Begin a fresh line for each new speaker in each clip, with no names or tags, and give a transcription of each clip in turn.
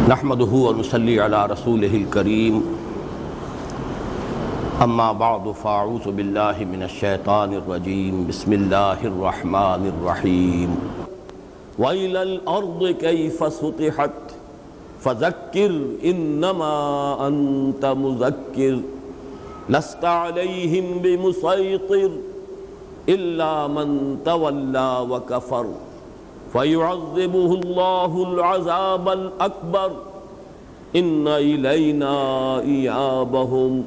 نحمده ونصلي على رسوله الكريم اما بعد فاعوذ بالله من الشيطان الرجيم بسم الله الرحمن الرحيم وإلى الأرض كيف سطحت فذكر إنما أنت مذكر لست عليهم بمسيطر إلا من تولى وكفر فيعذبه الله العذاب الأكبر إن إلينا إيابهم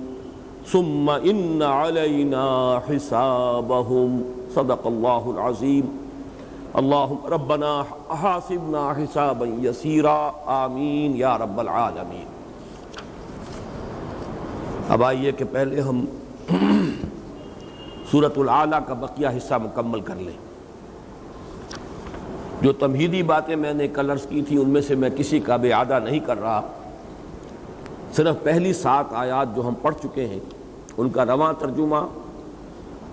ثم إن علينا حسابهم صدق الله العظيم اللهم ربنا حاسبنا حسابا يسيرا آمین یا رب العالمین۔ اب آئیے کہ پہلے ہم سورۃ الاعلیٰ کا بقیہ حصہ مکمل کر لیں۔ جو تمہیدی باتیں میں نے کل عرض کی تھی ان میں سے میں کسی کا بھی اعادہ نہیں کر رہا، صرف پہلی 7 آیات جو ہم پڑھ چکے ہیں ان کا رواں ترجمہ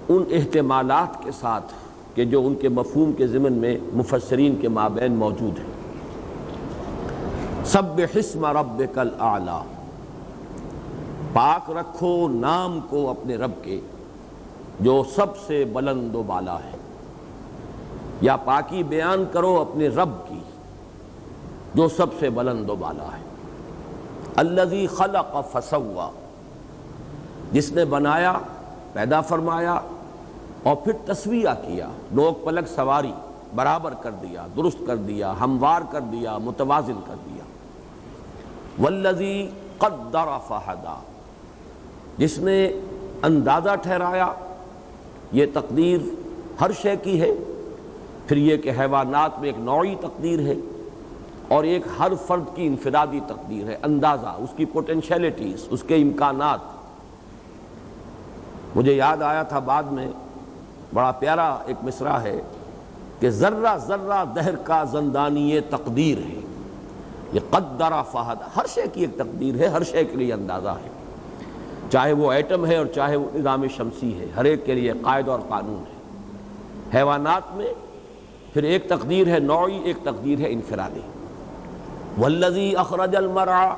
ان احتمالات کے ساتھ کہ جو ان کے مفہوم کے ضمن میں مفسرین کے مابین موجود ہیں۔ سبح اسم ربک الاعلی، پاک رکھو نام کو اپنے رب کے جو سب سے بلند و بالا ہے، یا پاکی بیان کرو اپنے رب کی جو سب سے بلند و بالا ہے۔ الذی خلق فسوی، جس نے بنایا، پیدا فرمایا اور پھر تسویہ کیا، نوک پلک سواری، برابر کر دیا، درست کر دیا، ہموار کر دیا، متوازن کر دیا۔ والذی قدر فہدی، جس نے اندازہ ٹھہرایا، یہ تقدیر ہر شے کی ہے، پھر یہ کہ حیوانات میں ایک نوعی تقدیر ہے اور ایک ہر فرد کی انفرادی تقدیر ہے، اندازہ، اس کی پوٹینشیلٹیز، اس کے امکانات۔ مجھے یاد آیا تھا بعد میں، بڑا پیارا ایک مصرع ہے کہ ذرہ ذرہ دہر کا زندانی تقدیر ہے، یہ قدر فہد، ہر شے کی ایک تقدیر ہے، ہر شے کے لیے اندازہ ہے، چاہے وہ ایٹم ہے اور چاہے وہ نظام شمسی ہے، ہر ایک کے لیے قاعدہ اور قانون ہے۔ حیوانات میں پھر ایک تقدیر ہے نوعی، ایک تقدیر ہے انفرادی۔ والذی اخرج المرعى،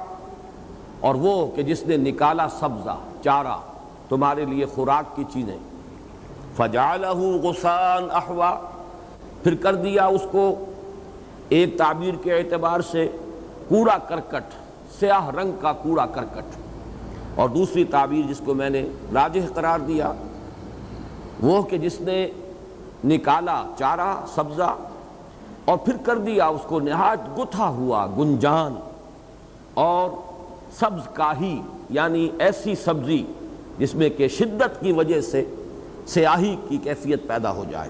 اور وہ کہ جس نے نکالا سبزہ، چارہ، تمہارے لیے خوراک کی چیزیں، فجعلہ غثاء احوا، پھر کر دیا اس کو ایک تعبیر کے اعتبار سے کوڑا کرکٹ، سیاہ رنگ کا کوڑا کرکٹ، اور دوسری تعبیر جس کو میں نے راجح قرار دیا وہ کہ جس نے نکالا چارہ سبزہ اور پھر کر دیا اس کو نہایت گتھا ہوا، گنجان اور سبز کاہی، یعنی ایسی سبزی جس میں کہ شدت کی وجہ سے سیاہی کی کیفیت پیدا ہو جائے،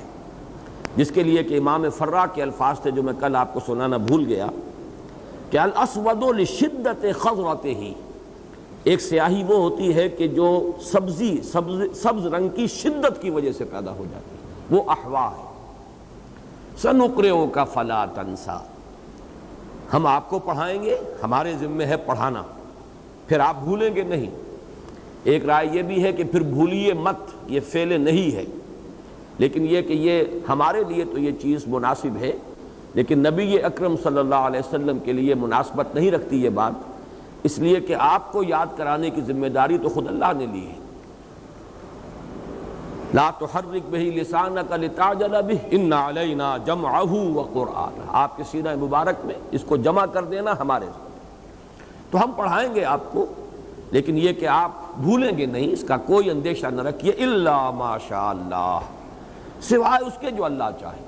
جس کے لیے کہ امام فرا کے الفاظ تھے جو میں کل آپ کو سنانا بھول گیا کہ الاسود لشدت خضرتہ، ایک سیاہی وہ ہوتی ہے کہ جو سبز رنگ کی شدت کی وجہ سے پیدا ہو جاتی ہے، وہ احوا ہے۔ سنقرئک فلا تنسیٰ، ہم آپ کو پڑھائیں گے، ہمارے ذمہ ہے پڑھانا، پھر آپ بھولیں گے نہیں۔ ایک رائے یہ بھی ہے کہ پھر بھولیے مت، یہ فعل نہیں ہے، لیکن یہ کہ یہ ہمارے لیے تو یہ چیز مناسب ہے، لیکن نبی اکرم صلی اللہ علیہ وسلم کے لیے مناسبت نہیں رکھتی یہ بات، اس لیے کہ آپ کو یاد کرانے کی ذمہ داری تو خود اللہ نے لی ہے۔ لا تحرک بہ لسانک لتعجل بہ ان علینا جمعہ وقرآنہ، آپ کے سینہ مبارک میں اس کو جمع کر دینا ہمارے ذمہ، تو ہم پڑھائیں گے آپ کو، لیکن یہ کہ آپ بھولیں گے نہیں، اس کا کوئی اندیشہ نہ رکھیے۔ الا ما شاء اللہ، سوائے اس کے جو اللہ چاہے۔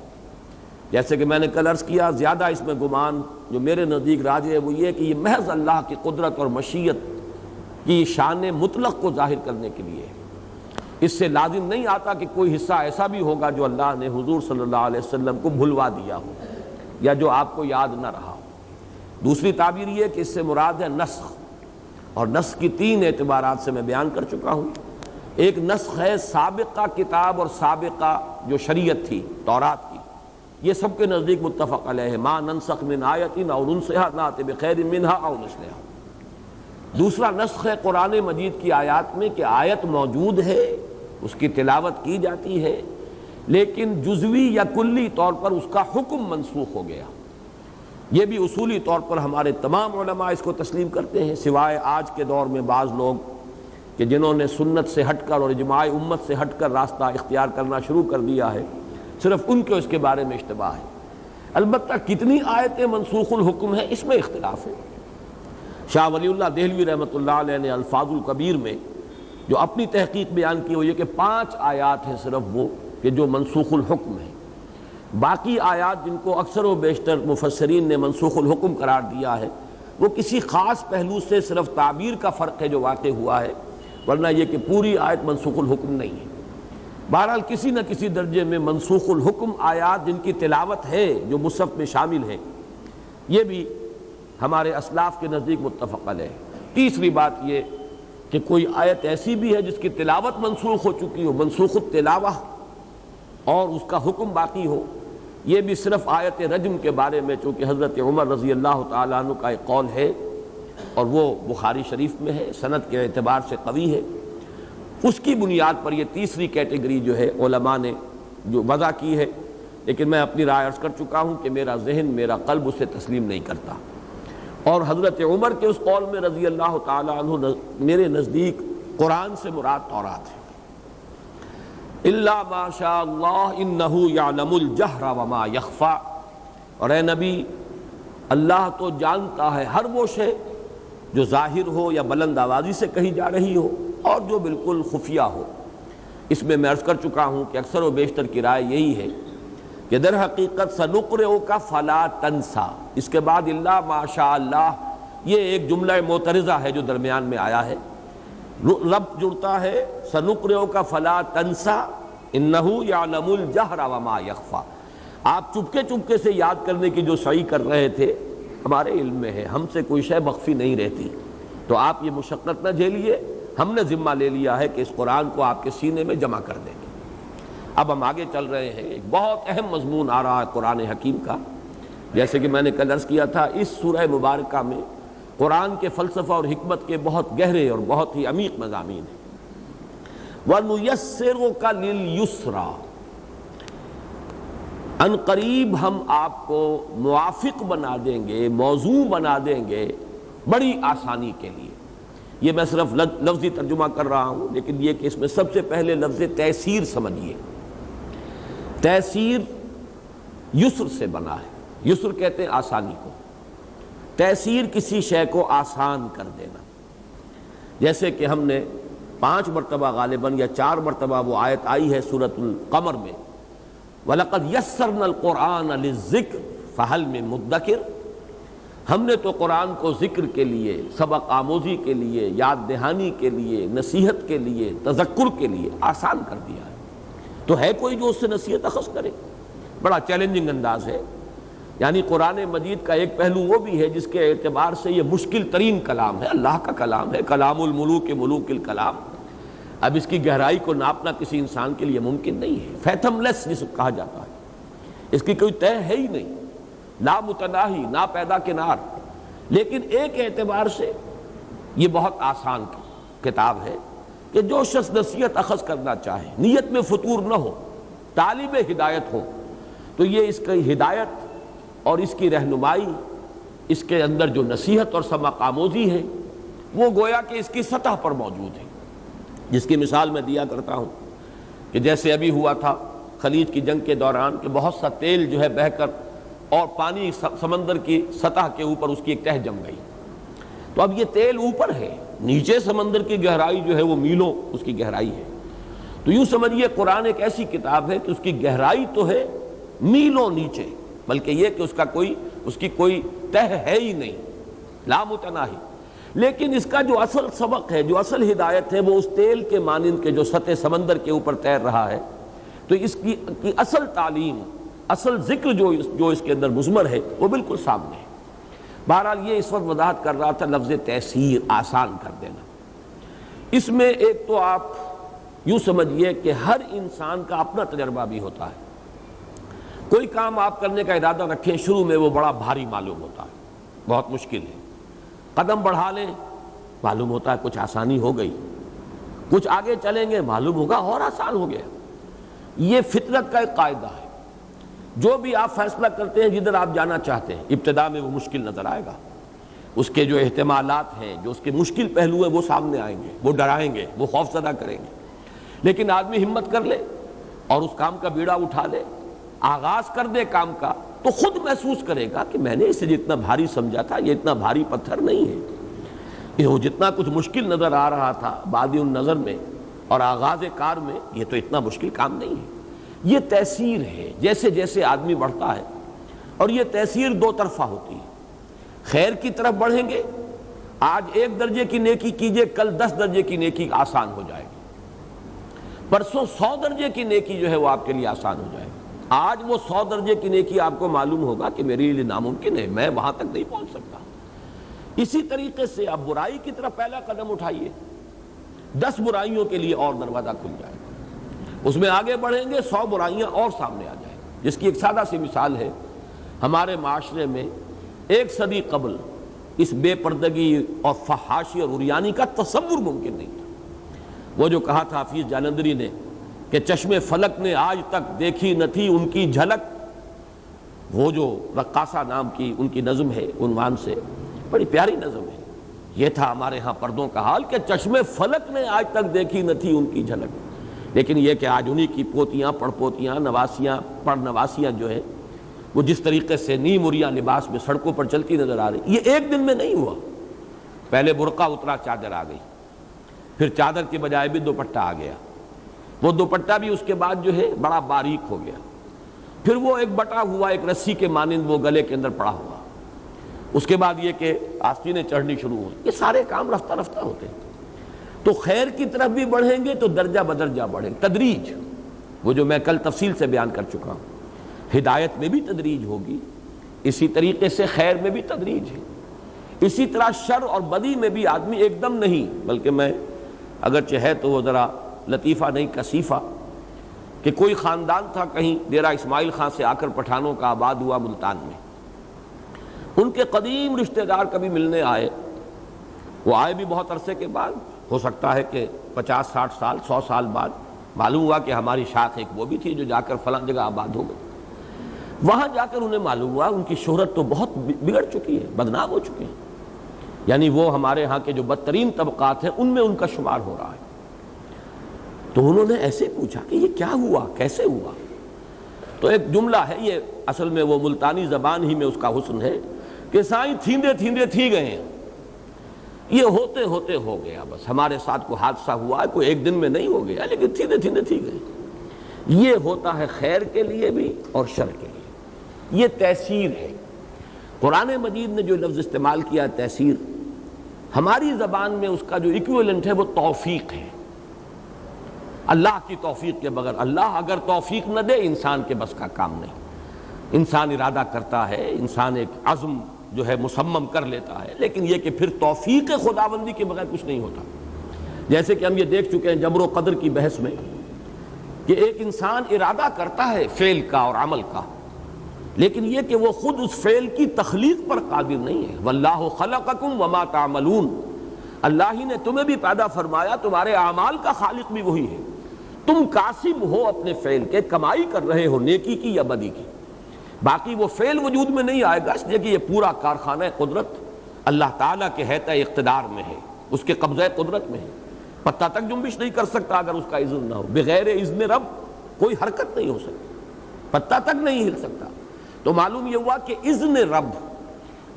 جیسے کہ میں نے کل عرض کیا، زیادہ اس میں گمان جو میرے نزدیک راجح ہے وہ یہ کہ یہ محض اللہ کی قدرت اور مشیت کی شان مطلق کو ظاہر کرنے کے لیے ہے۔ اس سے لازم نہیں آتا کہ کوئی حصہ ایسا بھی ہوگا جو اللہ نے حضور صلی اللہ علیہ وسلم کو بھلوا دیا ہو یا جو آپ کو یاد نہ رہا ہو۔ دوسری تعبیر یہ کہ اس سے مراد ہے نسخ، اور نسخ کی 3 اعتبارات سے میں بیان کر چکا ہوں۔ ایک نسخ ہے سابقہ کتاب اور سابقہ جو شریعت تھی تورات کی، یہ سب کے نزدیک متفق علیہ ہے، ما ننسخ من آیت او ننسها نأتی بخیر منها او مثلها۔ دوسرا نسخ ہے قرآن مجید کی آیات میں کہ آیت موجود ہے، اس کی تلاوت کی جاتی ہے، لیکن جزوی یا کلی طور پر اس کا حکم منسوخ ہو گیا۔ یہ بھی اصولی طور پر ہمارے تمام علماء اس کو تسلیم کرتے ہیں، سوائے آج کے دور میں بعض لوگ کہ جنہوں نے سنت سے ہٹ کر اور اجماع امت سے ہٹ کر راستہ اختیار کرنا شروع کر دیا ہے، صرف ان کو اس کے بارے میں اشتباہ ہے۔ البتہ کتنی آیتیں منسوخ الحکم ہیں اس میں اختلاف ہے۔ شاہ ولی اللہ دہلوی رحمۃ اللہ علیہ نے الفاظ الکبیر میں جو اپنی تحقیق بیان کی ہوئی ہے کہ 5 آیات ہیں صرف وہ کہ جو منسوخ الحکم ہیں، باقی آیات جن کو اکثر و بیشتر مفسرین نے منسوخ الحکم قرار دیا ہے وہ کسی خاص پہلو سے صرف تعبیر کا فرق ہے جو واقع ہوا ہے، ورنہ یہ کہ پوری آیت منسوخ الحکم نہیں ہے۔ بہرحال کسی نہ کسی درجے میں منسوخ الحکم آیات جن کی تلاوت ہے جو مصحف میں شامل ہیں، یہ بھی ہمارے اسلاف کے نزدیک متفق علیہ ہے۔ تیسری بات یہ کہ کوئی آیت ایسی بھی ہے جس کی تلاوت منسوخ ہو چکی ہو، منسوخ التلاوہ، اور اس کا حکم باقی ہو، یہ بھی صرف آیت رجم کے بارے میں، چونکہ حضرت عمر رضی اللہ تعالیٰ عنہ کا ایک قول ہے اور وہ بخاری شریف میں ہے، سند کے اعتبار سے قوی ہے، اس کی بنیاد پر یہ تیسری کیٹیگری جو ہے علماء نے جو وضع کی ہے، لیکن میں اپنی رائے عرض کر چکا ہوں کہ میرا ذہن، میرا قلب اسے تسلیم نہیں کرتا، اور حضرت عمر کے اس قول میں رضی اللہ تعالیٰ عنہ میرے نزدیک قرآن سے مراد تورات ہے۔ الا ما شاء اللہ انہ یعلم الجہر وما یخفی، اور اے نبی اللہ تو جانتا ہے ہر وہ شے جو ظاہر ہو یا بلند آوازی سے کہی جا رہی ہو اور جو بالکل خفیہ ہو۔ اس میں عرض کر چکا ہوں کہ اکثر و بیشتر کی رائے یہی ہے کہ در حقیقت سنقرئک فلا تنسیٰ، اس کے بعد الا ما شاء اللہ یہ ایک جملہ معترضہ ہے جو درمیان میں آیا ہے، رب جڑتا ہے سنقرئک فلا تنسیٰ انہ یعلم الجہر وما یخفی، آپ چپکے چپکے سے یاد کرنے کی جو سعی کر رہے تھے ہمارے علم میں ہے، ہم سے کوئی شے مخفی نہیں رہتی، تو آپ یہ مشقت نہ جھیلیے، ہم نے ذمہ لے لیا ہے کہ اس قرآن کو آپ کے سینے میں جمع کر دیں گے۔ اب ہم آگے چل رہے ہیں، ایک بہت اہم مضمون آ رہا ہے قرآن حکیم کا، جیسے کہ میں نے کل عرض کیا تھا، اس سورہ مبارکہ میں قرآن کے فلسفہ اور حکمت کے بہت گہرے اور بہت ہی عمیق مضامین ہیں۔ وَنُيَسِّرُكَ لِلْيُسْرَىٰ، ان قریب ہم آپ کو موافق بنا دیں گے، موضوع بنا دیں گے بڑی آسانی کے لیے۔ یہ میں صرف لفظی ترجمہ کر رہا ہوں، لیکن یہ کہ اس میں سب سے پہلے لفظ تیسیر سمجھیے۔ تیسیر یسر سے بنا ہے، یسر کہتے ہیں آسانی کو، تیسیر کسی شے کو آسان کر دینا۔ جیسے کہ ہم نے 5 مرتبہ غالباً یا 4 مرتبہ وہ آیت آئی ہے سورۃ القمر میں، وَلَقَدْ يَسَّرْنَا الْقُرْآنَ لِلذِّكْرِ فَهَلْ مِن مُدَّكِرٍ، ہم نے تو قرآن کو ذکر کے لیے، سبق آموزی کے لیے، یاد دہانی کے لیے، نصیحت کے لیے، تذکر کے لیے آسان کر دیا ہے، تو ہے کوئی جو اس سے نصیحت اخذ کرے؟ بڑا چیلنجنگ انداز ہے۔ یعنی قرآن مجید کا ایک پہلو وہ بھی ہے جس کے اعتبار سے یہ مشکل ترین کلام ہے، اللہ کا کلام ہے، کلام الملوک ملوک الکلام۔ اب اس کی گہرائی کو ناپنا کسی انسان کے لیے ممکن نہیں ہے، فیتھم لیس جس کو کہا جاتا ہے، اس کی کوئی طے ہے ہی نہیں، لا متناہی، نا پیدا کنار، لیکن ایک اعتبار سے یہ بہت آسان کتاب ہے کہ جو شخص نصیحت اخذ کرنا چاہے، نیت میں فطور نہ ہو، طالب ہدایت ہو، تو یہ اس کی ہدایت اور اس کی رہنمائی، اس کے اندر جو نصیحت اور سبق آموزی ہے وہ گویا کہ اس کی سطح پر موجود ہے۔ جس کی مثال میں دیا کرتا ہوں کہ جیسے ابھی ہوا تھا خلیج کی جنگ کے دوران کہ بہت سا تیل جو ہے بہہ کر اور پانی سمندر کی سطح کے اوپر اس کی ایک تہہ جم گئی، تو اب یہ تیل اوپر ہے، نیچے سمندر کی گہرائی جو ہے وہ میلوں اس کی گہرائی ہے، تو یوں سمجھیے قرآن ایک ایسی کتاب ہے کہ اس کی گہرائی تو ہے میلوں نیچے، بلکہ یہ کہ اس کی کوئی تہہ ہے ہی نہیں، لا متناہی، لیکن اس کا جو اصل سبق ہے، جو اصل ہدایت ہے، وہ اس تیل کے مانند کے جو سطح سمندر کے اوپر تیر رہا ہے، تو اس کی اصل تعلیم، اصل ذکر جو اس کے اندر مضمر ہے وہ بالکل سامنے ہے۔ بہرحال یہ اس وقت وضاحت کر رہا تھا لفظ تیسیر، آسان کر دینا۔ اس میں ایک تو آپ یوں سمجھیے کہ ہر انسان کا اپنا تجربہ بھی ہوتا ہے، کوئی کام آپ کرنے کا ارادہ رکھیں، شروع میں وہ بڑا بھاری معلوم ہوتا ہے، بہت مشکل ہے، قدم بڑھا لیں معلوم ہوتا ہے کچھ آسانی ہو گئی، کچھ آگے چلیں گے معلوم ہوگا اور آسان ہو گیا۔ یہ فطرت کا ایک قاعدہ ہے، جو بھی آپ فیصلہ کرتے ہیں جدھر آپ جانا چاہتے ہیں ابتدا میں وہ مشکل نظر آئے گا، اس کے جو احتمالات ہیں، جو اس کے مشکل پہلو ہیں وہ سامنے آئیں گے، وہ ڈرائیں گے، وہ خوف زدہ کریں گے، لیکن آدمی ہمت کر لے اور اس کام کا بیڑا اٹھا لے، آغاز کر دے کام کا، تو خود محسوس کرے گا کہ میں نے اسے جتنا بھاری سمجھا تھا یہ اتنا بھاری پتھر نہیں ہے، یہ جتنا کچھ مشکل نظر آ رہا تھا بادی النظر میں اور آغاز کار میں، یہ تو اتنا مشکل کام نہیں ہے۔ یہ تیسیر ہے جیسے جیسے آدمی بڑھتا ہے، اور یہ تیسیر دو طرفہ ہوتی ہے۔ خیر کی طرف بڑھیں گے، آج 1 درجے کی نیکی کیجئے، کل 10 درجے کی نیکی آسان ہو جائے گی، پرسوں 100 درجے کی نیکی جو ہے وہ آپ کے لیے آسان ہو جائے گی۔ آج وہ 100 درجے کی نیکی آپ کو معلوم ہوگا کہ میرے لیے ناممکن ہے، میں وہاں تک نہیں پہنچ سکتا۔ اسی طریقے سے آپ برائی کی طرف پہلا قدم اٹھائیے، 10 برائیوں کے لیے اور دروازہ کھل جائے گا، اس میں آگے بڑھیں گے 100 برائیاں اور سامنے آ جائیں گی۔ جس کی ایک سادہ سی مثال ہے، ہمارے معاشرے میں 1 صدی قبل اس بے پردگی اور فحاشی اور عریانی کا تصور ممکن نہیں تھا۔ وہ جو کہا تھا حفیظ جالندری نے کہ چشم فلک نے آج تک دیکھی نہ تھی ان کی جھلک، وہ جو رقاصہ نام کی ان کی نظم ہے، عنوان سے بڑی پیاری نظم ہے، یہ تھا ہمارے ہاں پردوں کا حال کہ چشم فلک نے آج تک دیکھی نہ تھی ان کی جھلک۔ لیکن یہ کہ آج انہی کی پوتیاں، پڑ پوتیاں، نواسیاں، پڑ نواسیاں جو ہیں وہ جس طریقے سے نیم عریاں لباس میں سڑکوں پر چلتی نظر آ رہی، یہ ایک دن میں نہیں ہوا۔ پہلے برقع اترا، چادر آ گئی، پھر چادر کے بجائے بھی دوپٹہ آ گیا، وہ دوپٹہ بھی اس کے بعد جو ہے بڑا باریک ہو گیا، پھر وہ ایک بٹا ہوا ایک رسی کے مانند وہ گلے کے اندر پڑا ہوا، اس کے بعد یہ کہ آستینیں چڑھنی شروع ہوئی۔ یہ سارے کام رفتہ رفتہ ہوتے ہیں۔ تو خیر کی طرف بھی بڑھیں گے تو درجہ بدرجہ بڑھیں، تدریج، وہ جو میں کل تفصیل سے بیان کر چکا ہوں۔ ہدایت میں بھی تدریج ہوگی، اسی طریقے سے خیر میں بھی تدریج ہے، اسی طرح شر اور بدی میں بھی آدمی ایک دم نہیں، بلکہ میں اگرچہ ہے تو وہ ذرا لطیفہ نہیں کثیفہ، کہ کوئی خاندان تھا کہیں ڈیرہ اسماعیل خان سے آ کر پٹھانوں کا آباد ہوا ملتان میں، ان کے قدیم رشتہ دار کبھی ملنے آئے، وہ آئے بھی بہت عرصے کے بعد، ہو سکتا ہے کہ 50 60 سال 100 سال بعد، معلوم ہوا کہ ہماری شاخ ایک وہ بھی تھی جو جا کر فلاں جگہ آباد ہو گئی۔ وہاں جا کر انہیں معلوم ہوا ان کی شہرت تو بہت بگڑ چکی ہے، بدنام ہو چکے ہیں، یعنی وہ ہمارے ہاں کے جو بدترین طبقات ہیں ان میں ان کا شمار ہو رہا ہے۔ تو انہوں نے ایسے پوچھا کہ یہ کیا ہوا، کیسے ہوا؟ تو ایک جملہ ہے، یہ اصل میں وہ ملتانی زبان ہی میں اس کا حسن ہے کہ سائیں تھیندے تھیندے تھی گئے ہیں، یہ ہوتے ہوتے ہو گیا، بس ہمارے ساتھ کوئی حادثہ ہوا ہے، کوئی ایک دن میں نہیں ہو گیا، لیکن تھیندے تھیندے تھی گئے۔ یہ ہوتا ہے خیر کے لیے بھی اور شر کے لیے، یہ تیسیر ہے۔ قرآن مجید نے جو لفظ استعمال کیا تیسیر، ہماری زبان میں اس کا جو ایکویلنٹ ہے وہ توفیق ہے۔ اللہ کی توفیق کے بغیر، اللہ اگر توفیق نہ دے انسان کے بس کا کام نہیں۔ انسان ارادہ کرتا ہے، انسان ایک عزم جو ہے مصمم کر لیتا ہے، لیکن یہ کہ پھر توفیق خداوندی کے بغیر کچھ نہیں ہوتا۔ جیسے کہ ہم یہ دیکھ چکے ہیں جبر و قدر کی بحث میں کہ ایک انسان ارادہ کرتا ہے فعل کا اور عمل کا، لیکن یہ کہ وہ خود اس فعل کی تخلیق پر قادر نہیں ہے۔ واللہ خلقکم وما تعملون، اللہ ہی نے تمہیں بھی پیدا فرمایا، تمہارے اعمال کا خالق بھی وہی ہے، تم کاسب ہو اپنے فعل کے، کمائی کر رہے ہو نیکی کی یا بدی کی، باقی وہ فعل وجود میں نہیں آئے گا، اس لیے کہ یہ پورا کارخانہ قدرت اللہ تعالیٰ کے ہیئت اقتدار میں ہے، اس کے قبضہ قدرت میں ہے، پتہ تک جنبش نہیں کر سکتا اگر اس کا اذن نہ ہو، بغیر اذن رب کوئی حرکت نہیں ہو سکتی، پتہ تک نہیں ہل سکتا۔ تو معلوم یہ ہوا کہ اذن رب،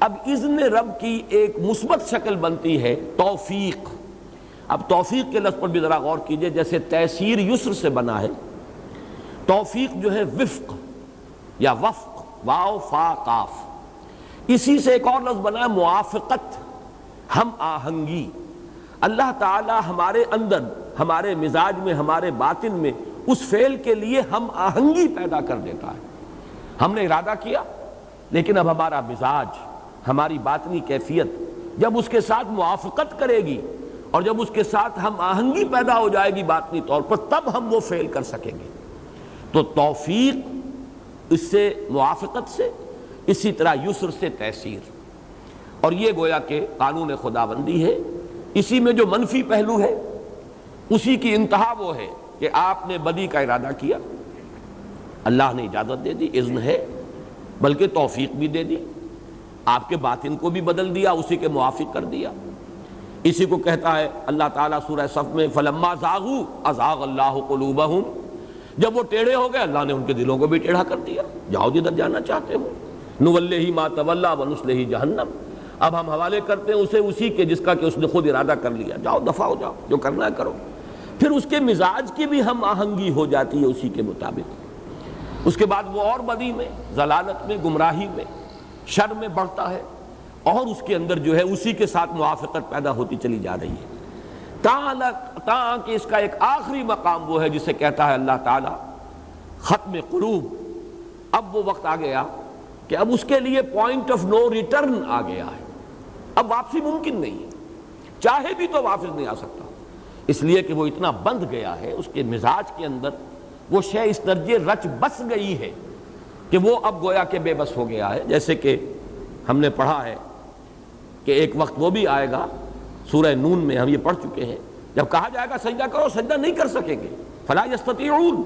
اب اذن رب کی ایک مثبت شکل بنتی ہے توفیق۔ اب توفیق کے لفظ پر بھی ذرا غور کیجئے، جیسے تیسیر یسر سے بنا ہے، توفیق جو ہے وفق یا وفق، واو فا قاف، اسی سے ایک اور لفظ بنا ہے موافقت، ہم آہنگی۔ اللہ تعالی ہمارے اندر، ہمارے مزاج میں، ہمارے باطن میں اس فعل کے لیے ہم آہنگی پیدا کر دیتا ہے۔ ہم نے ارادہ کیا، لیکن اب ہمارا مزاج، ہماری باطنی کیفیت جب اس کے ساتھ موافقت کرے گی اور جب اس کے ساتھ ہم آہنگی پیدا ہو جائے گی باطنی طور پر، تب ہم وہ فعل کر سکیں گے۔ تو توفیق اس سے، موافقت سے، اسی طرح یسر سے تیسیر، اور یہ گویا کہ قانون خداوندی ہے۔ اسی میں جو منفی پہلو ہے، اسی کی انتہا وہ ہے کہ آپ نے بدی کا ارادہ کیا، اللہ نے اجازت دے دی، اذن ہے، بلکہ توفیق بھی دے دی، آپ کے باطن کو بھی بدل دیا، اسی کے موافق کر دیا۔ اسی کو کہتا ہے اللہ تعالیٰ سورہ صف میں فلما زاغوا ازاغ اللہ قلوبہم، جب وہ ٹیڑھے ہو گئے اللہ نے ان کے دلوں کو بھی ٹیڑھا کر دیا، جاؤ جدھر جانا چاہتے ہو، نولہ ما تولی ونصلہ جہنم، اب ہم حوالے کرتے ہیں اسے اسی کے جس کا کہ اس نے خود ارادہ کر لیا، جاؤ دفع ہو جاؤ، جو کرنا ہے کرو۔ پھر اس کے مزاج کی بھی ہم آہنگی ہو جاتی ہے اسی کے مطابق، اس کے بعد وہ اور بدی میں، ضلالت میں، گمراہی میں، شر میں بڑھتا ہے، اور اس کے اندر جو ہے اسی کے ساتھ موافقت پیدا ہوتی چلی جا رہی ہے، تاں کہ اس کا ایک آخری مقام وہ ہے جسے کہتا ہے اللہ تعالیٰ ختم قلوب۔ اب وہ وقت آ گیا کہ اب اس کے لیے پوائنٹ آف نو ریٹرن آ گیا ہے، اب واپسی ممکن نہیں ہے، چاہے بھی تو واپس نہیں آ سکتا، اس لیے کہ وہ اتنا بندھ گیا ہے، اس کے مزاج کے اندر وہ شے اس درجے رچ بس گئی ہے کہ وہ اب گویا کہ بے بس ہو گیا ہے۔ جیسے کہ ہم نے پڑھا ہے کہ ایک وقت وہ بھی آئے گا، سورہ نون میں ہم یہ پڑھ چکے ہیں، جب کہا جائے گا سجدہ کرو، سجدہ نہیں کر سکیں گے، فلا یستطیعون،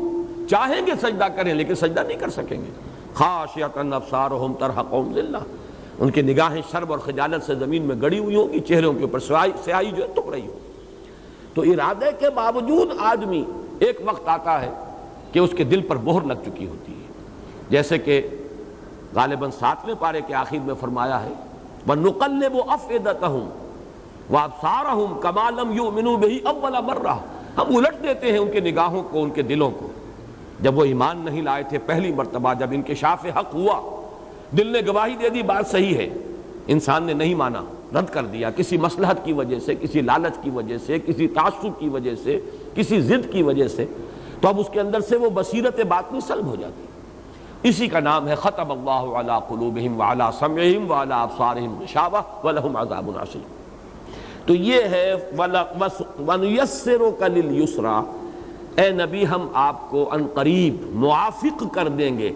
چاہیں گے سجدہ کریں لیکن سجدہ نہیں کر سکیں گے، خاشعۃ ابصارہم ترہقہم ذلہ، ان کی نگاہیں شرم اور خجالت سے زمین میں گڑی ہوئی ہوں گی، چہروں کے اوپر سیاہی جو ہے ٹک رہی ہو۔ تو ارادے کے باوجود آدمی ایک وقت آتا ہے کہ اس کے دل پر مہر لگ چکی ہوتی ہے، جیسے کہ غالباً 7ویں پارے کے آخر میں فرمایا ہے وَنُقَلِّبُ أَفْئِدَتَهُمْ وَأَبْصَارَهُمْ كَمَا لَمْ يُؤْمِنُوا بِهِ أَوَّلَ مَرَّةٍ، ہم الٹ دیتے ہیں ان کے نگاہوں کو، ان کے دلوں کو، جب وہ ایمان نہیں لائے تھے پہلی مرتبہ، جب انکشاف حق ہوا، دل نے گواہی دے دی بات صحیح ہے، انسان نے نہیں مانا، رد کر دیا، کسی مصلحت کی وجہ سے، کسی لالچ کی وجہ سے، کسی تعصب کی وجہ سے، کسی ضد کی وجہ سے، تو اب اس کے اندر سے وہ بصیرت باطنی سلب ہو جاتی ہے۔ اسی کا نام ہے ختم اللہ علی قلوبہم وعلی سمعہم وعلی ابصارہم غشاوہ ولہم عذاب عظیم۔ تو یہ ہے وَنُيَسِّرُكَ لِلْيُسْرَىٰ، اے نبی ہم آپ کو ان قریب موافق کر دیں گے۔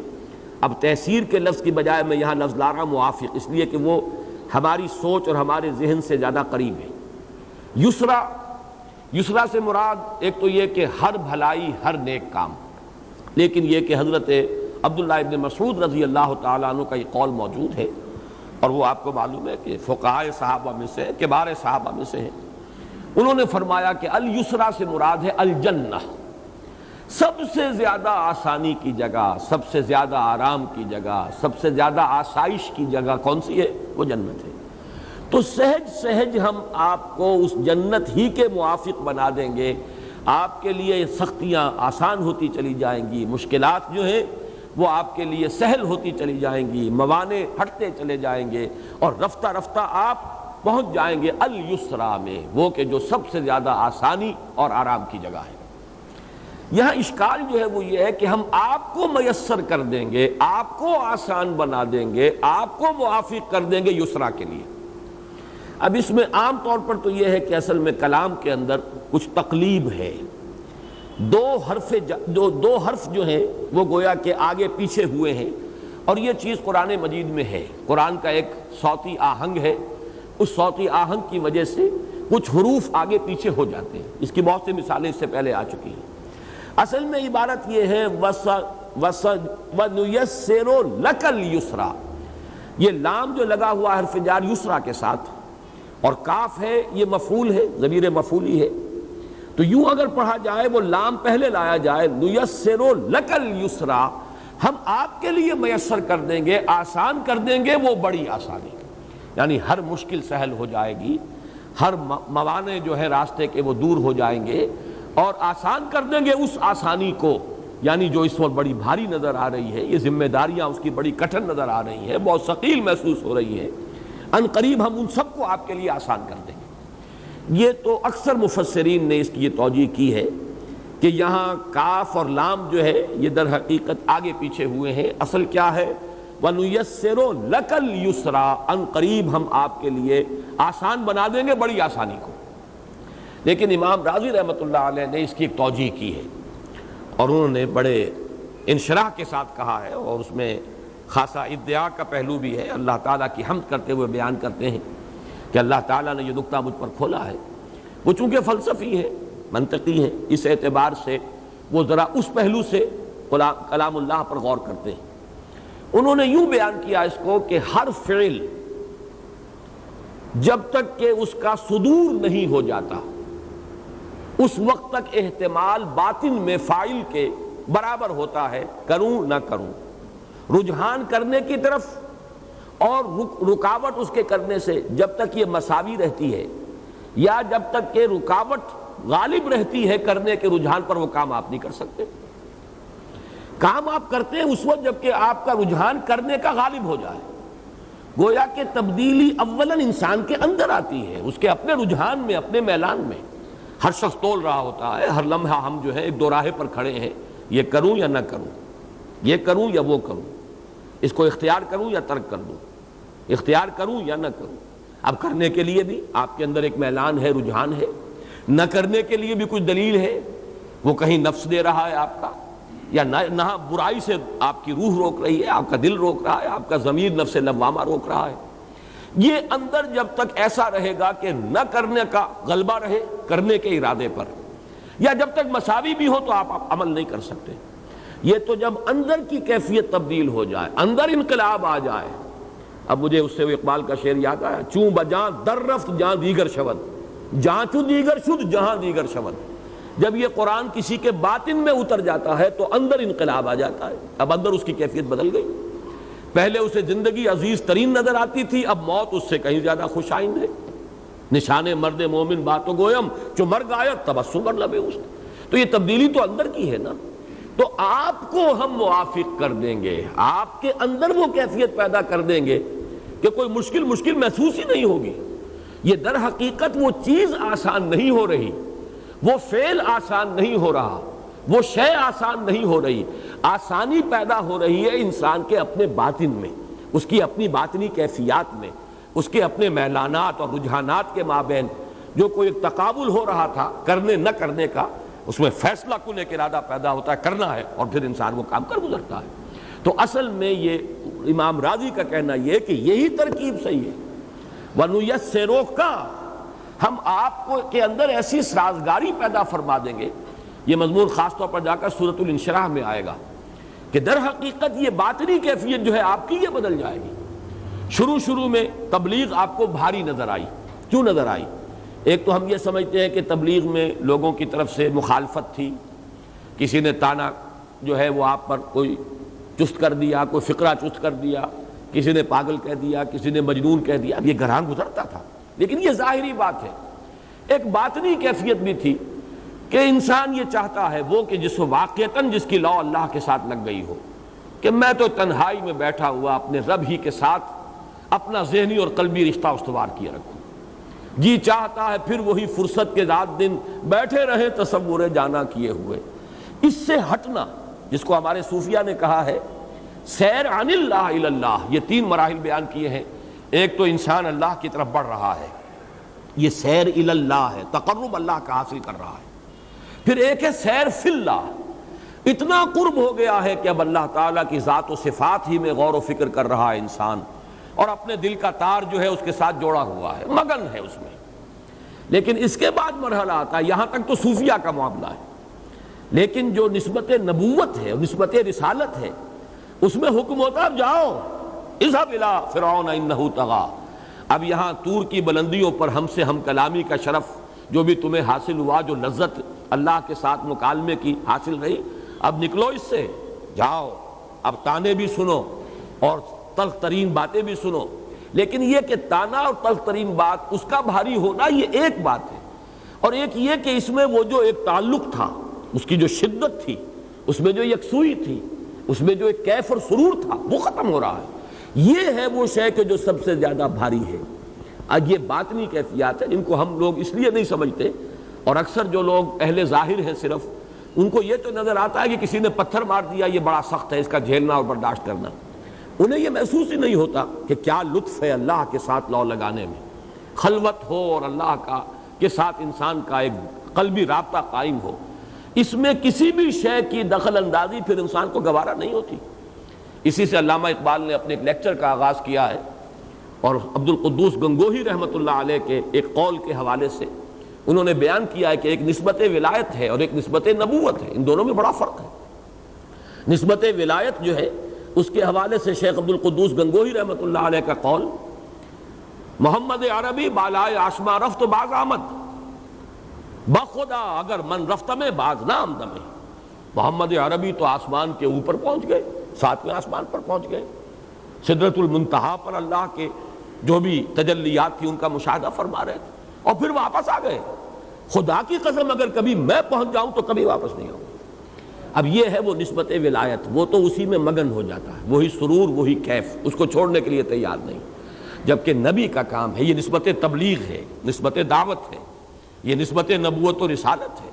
اب تیسیر کے لفظ کی بجائے میں یہاں لفظ لا رہا موافق، اس لیے کہ وہ ہماری سوچ اور ہمارے ذہن سے زیادہ قریب ہے۔ یسرا سے مراد ایک تو یہ کہ ہر بھلائی، ہر نیک کام، لیکن یہ کہ حضرت عبداللہ ابن مسعود رضی اللہ تعالیٰ عنہ کا یہ قول موجود ہے، اور وہ آپ کو معلوم ہے کہ فقہائے صحابہ میں سے، کبار صحابہ میں سے ہیں، انہوں نے فرمایا کہ الیسرا سے مراد ہے الجنہ، سب سے زیادہ آسانی کی جگہ، سب سے زیادہ آرام کی جگہ، سب سے زیادہ آسائش کی جگہ کون سی ہے؟ وہ جنت ہے۔ تو سہج سہج ہم آپ کو اس جنت ہی کے موافق بنا دیں گے، آپ کے لیے سختیاں آسان ہوتی چلی جائیں گی، مشکلات جو ہیں وہ آپ کے لیے سہل ہوتی چلی جائیں گی، موانع ہٹتے چلے جائیں گے، اور رفتہ رفتہ آپ پہنچ جائیں گے الیسرا میں، وہ کہ جو سب سے زیادہ آسانی اور آرام کی جگہ ہے۔ یہاں اشکال جو ہے وہ یہ ہے کہ ہم آپ کو میسر کر دیں گے، آپ کو آسان بنا دیں گے، آپ کو موافق کر دیں گے یسرا کے لیے۔ اب اس میں عام طور پر تو یہ ہے کہ اصل میں کلام کے اندر کچھ تقلیب ہے، دو حرف جو ہیں وہ گویا کہ آگے پیچھے ہوئے ہیں، اور یہ چیز قرآن مجید میں ہے، قرآن کا ایک صوتی آہنگ ہے، اس صوتی آہنگ کی وجہ سے کچھ حروف آگے پیچھے ہو جاتے ہیں، اس کی بہت سی مثالیں اس سے پہلے آ چکی ہیں۔ اصل میں عبارت یہ ہے وَنُيَسِّرُ لَكَ الْيُسْرَىٰ، یہ لام جو لگا ہوا حرف جار یسرا کے ساتھ، اور کاف ہے یہ مفعول ہے، ضمیر مفعولی ہے، تو یوں اگر پڑھا جائے وہ لام پہلے لایا جائے نُيَسِّرُ لَكَ الْيُسْرَىٰ، ہم آپ کے لیے میسر کر دیں گے، آسان کر دیں گے وہ بڑی آسانی، یعنی ہر مشکل سہل ہو جائے گی، ہر موانع جو ہے راستے کے وہ دور ہو جائیں گے، اور آسان کر دیں گے اس آسانی کو، یعنی جو اس وقت بڑی بھاری نظر آ رہی ہے، یہ ذمہ داریاں اس کی بڑی کٹھن نظر آ رہی ہیں، بہت ثقیل محسوس ہو رہی ہے، ان قریب ہم ان سب کو آپ کے لیے آسان کر دیں گے۔ یہ تو اکثر مفسرین نے اس کی یہ توجیہ کی ہے کہ یہاں کاف اور لام جو ہے یہ در حقیقت آگے پیچھے ہوئے ہیں، اصل کیا ہے؟ وَنُيَسِّرُ لَكَ الْيُسْرَىٰ، ان قریب ہم آپ کے لیے آسان بنا دیں گے بڑی آسانی کو۔ لیکن امام رازی رحمۃ اللہ علیہ نے اس کی ایک توجیہ کی ہے، اور انہوں نے بڑے انشراح کے ساتھ کہا ہے، اور اس میں خاصا ادعا کا پہلو بھی ہے، اللہ تعالیٰ کی حمد کرتے ہوئے بیان کرتے ہیں کہ اللہ تعالیٰ نے یہ نکتہ مجھ پر کھولا ہے۔ وہ چونکہ فلسفی ہے، منطقی ہے، اس اعتبار سے وہ ذرا اس پہلو سے کلام اللہ پر غور کرتے ہیں، انہوں نے یوں بیان کیا اس کو کہ ہر فعل جب تک کہ اس کا صدور نہیں ہو جاتا اس وقت تک احتمال باطن میں فاعل کے برابر ہوتا ہے، کروں نہ کروں، رجحان کرنے کی طرف اور رکاوٹ اس کے کرنے سے جب تک یہ مساوی رہتی ہے، یا جب تک کہ رکاوٹ غالب رہتی ہے کرنے کے رجحان پر، وہ کام آپ نہیں کر سکتے۔ کام آپ کرتے ہیں اس وقت جب کہ آپ کا رجحان کرنے کا غالب ہو جائے۔ گویا کہ تبدیلی اولاً انسان کے اندر آتی ہے، اس کے اپنے رجحان میں، اپنے میلان میں۔ ہر شخص تول رہا ہوتا ہے، ہر لمحہ ہم جو ہے ایک دو راہے پر کھڑے ہیں، یہ کروں یا نہ کروں، یہ کروں یا وہ کروں، اس کو اختیار کروں یا ترک کر دوں، اختیار کروں یا نہ کروں۔ اب کرنے کے لیے بھی آپ کے اندر ایک میلان ہے، رجحان ہے، نہ کرنے کے لیے بھی کچھ دلیل ہے، وہ کہیں نفس دے رہا ہے آپ کا، یا نہ برائی سے آپ کی روح روک رہی ہے، آپ کا دل روک رہا ہے، آپ کا ضمیر نفس لوامہ روک رہا ہے۔ یہ اندر جب تک ایسا رہے گا کہ نہ کرنے کا غلبہ رہے کرنے کے ارادے پر، یا جب تک مساوی بھی ہو تو آپ عمل نہیں کر سکتے۔ یہ تو جب اندر کی کیفیت تبدیل ہو جائے، اندر انقلاب آ جائے۔ اب مجھے اس سے وہ اقبال کا شعر یاد آیا، چوں بجاں در رفت جہاں دیگر شود، جہاں چوں دیگر شد جہاں دیگر شود۔ جب یہ قرآن کسی کے باطن میں اتر جاتا ہے تو اندر انقلاب آ جاتا ہے، اب اندر اس کی کیفیت بدل گئی۔ پہلے اسے زندگی عزیز ترین نظر آتی تھی، اب موت اس سے کہیں زیادہ خوش آئند ہے۔ نشان مرد مومن باتو گویم جو مر گایت تبسم بر لب اوست۔ تو یہ تبدیلی تو اندر کی ہے نا، تو آپ کو ہم موافق کر دیں گے، آپ کے اندر وہ کیفیت پیدا کر دیں گے کہ کوئی مشکل محسوس ہی نہیں ہوگی۔ یہ در حقیقت وہ چیز آسان نہیں ہو رہی، وہ فعل آسان نہیں ہو رہا، وہ شے آسان نہیں ہو رہی، آسانی پیدا ہو رہی ہے انسان کے اپنے باطن میں، اس کی اپنی باطنی کیفیات میں، اس کے اپنے میلانات اور رجحانات کے مابین جو کوئی ایک تقابل ہو رہا تھا کرنے نہ کرنے کا، اس میں فیصلہ کن ایک ارادہ پیدا ہوتا ہے، کرنا ہے، اور پھر انسان وہ کام کر گزرتا ہے۔ تو اصل میں یہ امام راضی کا کہنا یہ ہے کہ یہی ترکیب صحیح ہے۔ وَنُيَسِّرُكَ، ہم آپ کو کے اندر ایسی سازگاری پیدا فرما دیں گے۔ یہ مضمون خاص طور پر جا کر سورۃ الانشراح میں آئے گا کہ در حقیقت یہ باطنی کیفیت جو ہے آپ کی یہ بدل جائے گی۔ شروع میں تبلیغ آپ کو بھاری نظر آئی، کیوں نظر آئی؟ ایک تو ہم یہ سمجھتے ہیں کہ تبلیغ میں لوگوں کی طرف سے مخالفت تھی، کسی نے تانا جو ہے وہ آپ پر کوئی چست کر دیا، کوئی فقرہ چست کر دیا، کسی نے پاگل کہہ دیا، کسی نے مجنون کہہ دیا، اب یہ گھران گزرتا تھا۔ لیکن یہ ظاہری بات ہے، ایک باطنی کیفیت بھی تھی کہ انسان یہ چاہتا ہے وہ کہ جس واقعتاً جس کی لو اللہ کے ساتھ لگ گئی ہو، کہ میں تو تنہائی میں بیٹھا ہوا اپنے رب ہی کے ساتھ اپنا ذہنی اور قلبی رشتہ استوار کیے رکھوں، جی چاہتا ہے پھر وہی فرصت کے رات دن بیٹھے رہے تصور جانا کیے ہوئے۔ اس سے ہٹنا، جس کو ہمارے صوفیہ نے کہا ہے سیر عن اللہ الی اللہ، یہ تین مراحل بیان کیے ہیں۔ ایک تو انسان اللہ کی طرف بڑھ رہا ہے، یہ سیر الی اللہ ہے، تقرب اللہ کا حاصل کر رہا ہے۔ پھر ایک ہے سیر فی اللہ، اتنا قرب ہو گیا ہے کہ اب اللہ تعالیٰ کی ذات و صفات ہی میں غور و فکر کر رہا ہے انسان، اور اپنے دل کا تار جو ہے اس کے ساتھ جوڑا ہوا ہے، مگن ہے اس میں۔ لیکن اس کے بعد مرحلہ آتا ہے، یہاں تک تو صوفیہ کا معاملہ ہے، لیکن جو نسبت نبوت ہے، نسبت رسالت ہے، اس میں حکم ہوتا ہے اب جاؤ، اذهب الى فرعون انه طغى۔ اب یہاں طور کی بلندیوں پر ہم سے ہم کلامی کا شرف جو بھی تمہیں حاصل ہوا، جو لذت اللہ کے ساتھ مکالمے کی حاصل رہی، اب نکلو اس سے، جاؤ، اب تانے بھی سنو اور تلخ ترین باتیں بھی سنو۔ لیکن یہ کہ تانا اور تلخ ترین بات اس کا بھاری ہونا یہ ایک بات ہے، اور ایک یہ کہ اس میں وہ جو ایک تعلق تھا، اس کی جو شدت تھی، اس میں جو یکسوئی تھی، اس میں جو ایک کیف اور سرور تھا، وہ ختم ہو رہا ہے۔ یہ ہے وہ شے کہ جو سب سے زیادہ بھاری ہے۔ اب یہ باطنی کیفیات ہیں جن کو ہم لوگ اس لیے نہیں سمجھتے، اور اکثر جو لوگ اہل ظاہر ہیں صرف، ان کو یہ تو نظر آتا ہے کہ کسی نے پتھر مار دیا، یہ بڑا سخت ہے، اس کا جھیلنا اور برداشت کرنا۔ انہیں یہ محسوس ہی نہیں ہوتا کہ کیا لطف ہے اللہ کے ساتھ لو لگانے میں، خلوت ہو اور اللہ کا کے ساتھ انسان کا ایک قلبی رابطہ قائم ہو، اس میں کسی بھی شے کی دخل اندازی پھر انسان کو گوارا نہیں ہوتی۔ اسی سے علامہ اقبال نے اپنے ایک لیکچر کا آغاز کیا ہے، اور عبد القدوس گنگوہی رحمۃ اللہ علیہ کے ایک قول کے حوالے سے انہوں نے بیان کیا ہے کہ ایک نسبت ولایت ہے اور ایک نسبت نبوت ہے، ان دونوں میں بڑا فرق ہے۔ نسبت ولایت جو ہے اس کے حوالے سے شیخ عبد القدوس گنگوہی رحمۃ اللہ علیہ کا قول، محمد عربی بالائے آسماں رفت و باز آمد، بخدا اگر من رفت میں باز نہ آمد میں۔ محمد عربی تو آسمان کے اوپر پہنچ گئے، 7ویں آسمان پر پہنچ گئے، سدرۃ المنتہا پر اللہ کے جو بھی تجلیات تھی ان کا مشاہدہ فرما رہے تھے، اور پھر واپس آ گئے۔ خدا کی قسم اگر کبھی میں پہنچ جاؤں تو کبھی واپس نہیں آؤں۔ اب یہ ہے وہ نسبت ولایت، وہ تو اسی میں مگن ہو جاتا ہے، وہی سرور وہی کیف، اس کو چھوڑنے کے لیے تیار نہیں۔ جبکہ نبی کا کام ہے، یہ نسبت تبلیغ ہے، نسبت دعوت ہے، یہ نسبت نبوت و رسالت ہے،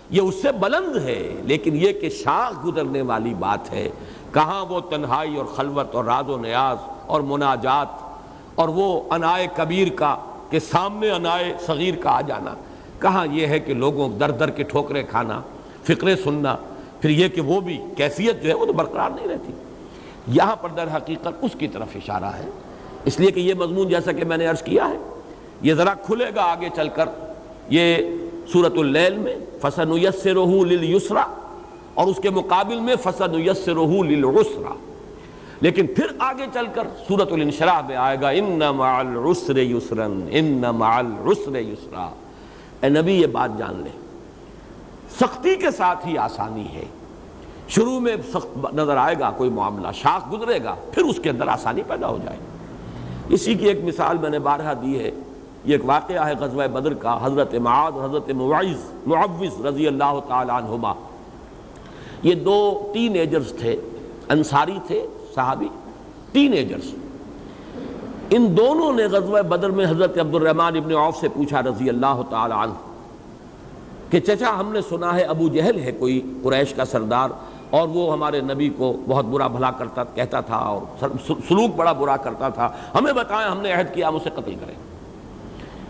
یہ اس سے بلند ہے، لیکن یہ کہ شاخ گزرنے والی بات ہے۔ کہاں وہ تنہائی اور خلوت اور راز و نیاز اور مناجات اور وہ انائے کبیر کا کہ سامنے انائے صغیر کا آ جانا، کہاں یہ ہے کہ لوگوں در در کے ٹھوکریں کھانا، فقرے سننا، پھر یہ کہ وہ بھی کیفیت جو ہے وہ تو برقرار نہیں رہتی۔ یہاں پر در حقیقت اس کی طرف اشارہ ہے، اس لیے کہ یہ مضمون جیسا کہ میں نے عرض کیا ہے یہ ذرا کھلے گا آگے چل کر، یہ سورۃ اللیل میں فَسَنُيَسِّرُهُ لِلْيُسْرَى اور اس کے مقابل میں فَسَنُيَسِّرُهُ لِلْعُسْرَى، لیکن پھر آگے چل کر سورۃ الانشراح میں آئے گا اِنَّ مَعَ الْعُسْرِ يُسْرًا اِنَّ مَعَ الْعُسْرِ يُسْرًا۔ اے نبی یہ بات جان لے، سختی کے ساتھ ہی آسانی ہے۔ شروع میں سخت نظر آئے گا کوئی معاملہ، شاخ گزرے گا، پھر اس کے اندر آسانی پیدا ہو جائے گی۔ اسی کی ایک مثال میں نے بارہا دی ہے، یہ ایک واقعہ ہے غزوہ بدر کا، حضرت معاذ اور حضرت معوذ رضی اللہ تعالی عنہما، یہ دو ٹین ایجرز تھے، انصاری تھے صحابی، ٹین ایجرز۔ ان دونوں نے غزوہ بدر میں حضرت عبد الرحمن ابن عوف سے پوچھا رضی اللہ تعالی عنہ کہ چچا ہم نے سنا ہے ابو جہل ہے کوئی قریش کا سردار، اور وہ ہمارے نبی کو بہت برا بھلا کہتا تھا اور سلوک بڑا برا کرتا تھا، ہمیں بتائیں، ہم نے عہد کیا ہم اسے قتل کریں۔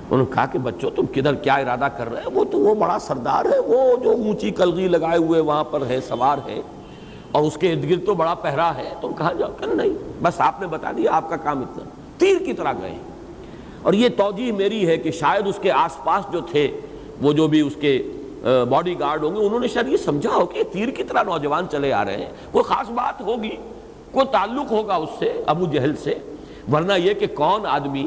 انہوں نے کہا کہ بچوں تم کدھر کیا ارادہ کر رہے ہیں، وہ تو وہ بڑا سردار ہے، وہ جو اونچی کلغی لگائے ہوئے وہاں پر ہے، سوار ہے، اور اس کے ارد گرد تو بڑا پہرا ہے۔ تم کہا جاؤ کہ نہیں، بس آپ نے بتا دیا، آپ کا کام اتنا، تیر کی طرح گئے۔ اور یہ توجیہ میری ہے کہ شاید اس کے آس پاس جو تھے وہ جو بھی اس کے باڈی گارڈ ہوں گے، انہوں نے شاید یہ سمجھا ہو کہ تیر کی طرح نوجوان چلے آ رہے ہیں، کوئی خاص بات ہوگی، کوئی تعلق ہوگا اس سے، ابو جہل سے، ورنہ یہ کہ کون آدمی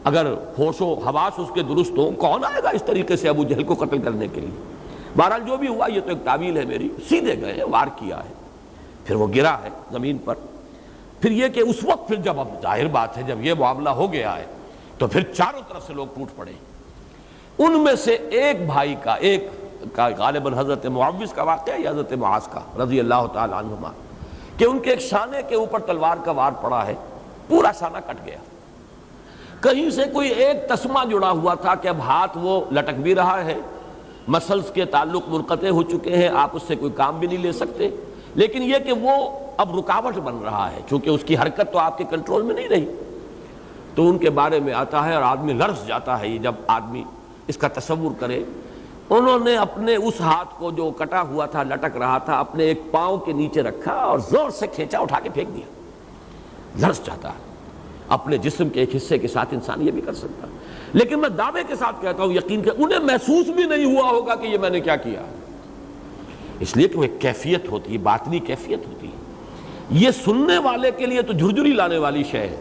اگر ہوش و حواس اس کے درست ہوں، کون آئے گا اس طریقے سے ابو جہل کو قتل کرنے کے لیے۔ بہرحال جو بھی ہوا یہ تو ایک تعویل ہے میری، سیدھے گئے، وار کیا ہے، پھر وہ گرا ہے زمین پر۔ پھر یہ کہ اس وقت پھر جب اب ظاہر بات ہے جب یہ معاملہ ہو گیا ہے تو پھر چاروں طرف سے لوگ ٹوٹ پڑے۔ ان میں سے ایک بھائی کا غالباً حضرت معوذ کا واقعہ یا حضرت معاذ کا رضی اللہ تعالی عنہما، کہ ان کے ایک شانے کے اوپر تلوار کا وار پڑا ہے، پورا شانہ کٹ گیا۔ کہیں سے کوئی ایک تسمہ جڑا ہوا تھا کہ اب ہاتھ وہ لٹک بھی رہا ہے، مسلز کے تعلق منقطع ہو چکے ہیں، آپ اس سے کوئی کام بھی نہیں لے سکتے، لیکن یہ کہ وہ اب رکاوٹ بن رہا ہے چونکہ اس کی حرکت تو آپ کے کنٹرول میں نہیں رہی۔ تو ان کے بارے میں آتا ہے اور آدمی لرز جاتا ہے یہ جب آدمی اس کا تصور کرے۔ انہوں نے اپنے اس ہاتھ کو جو کٹا ہوا تھا، لٹک رہا تھا، اپنے ایک پاؤں کے نیچے رکھا اور زور سے کھینچا، اٹھا کے پھینک دیا۔ لرز جاتا ہے، اپنے جسم کے ایک حصے کے ساتھ انسان یہ بھی کر سکتا ہے، لیکن میں دعوے کے ساتھ کہتا ہوں، یقین کہ انہیں محسوس بھی نہیں ہوا ہوگا کہ یہ میں نے کیا کیا، اس لیے کہ وہ ایک کیفیت ہوتی ہے، باطنی کیفیت ہوتی ہے۔ یہ سننے والے کے لیے تو جھرجھری لانے والی شے ہے،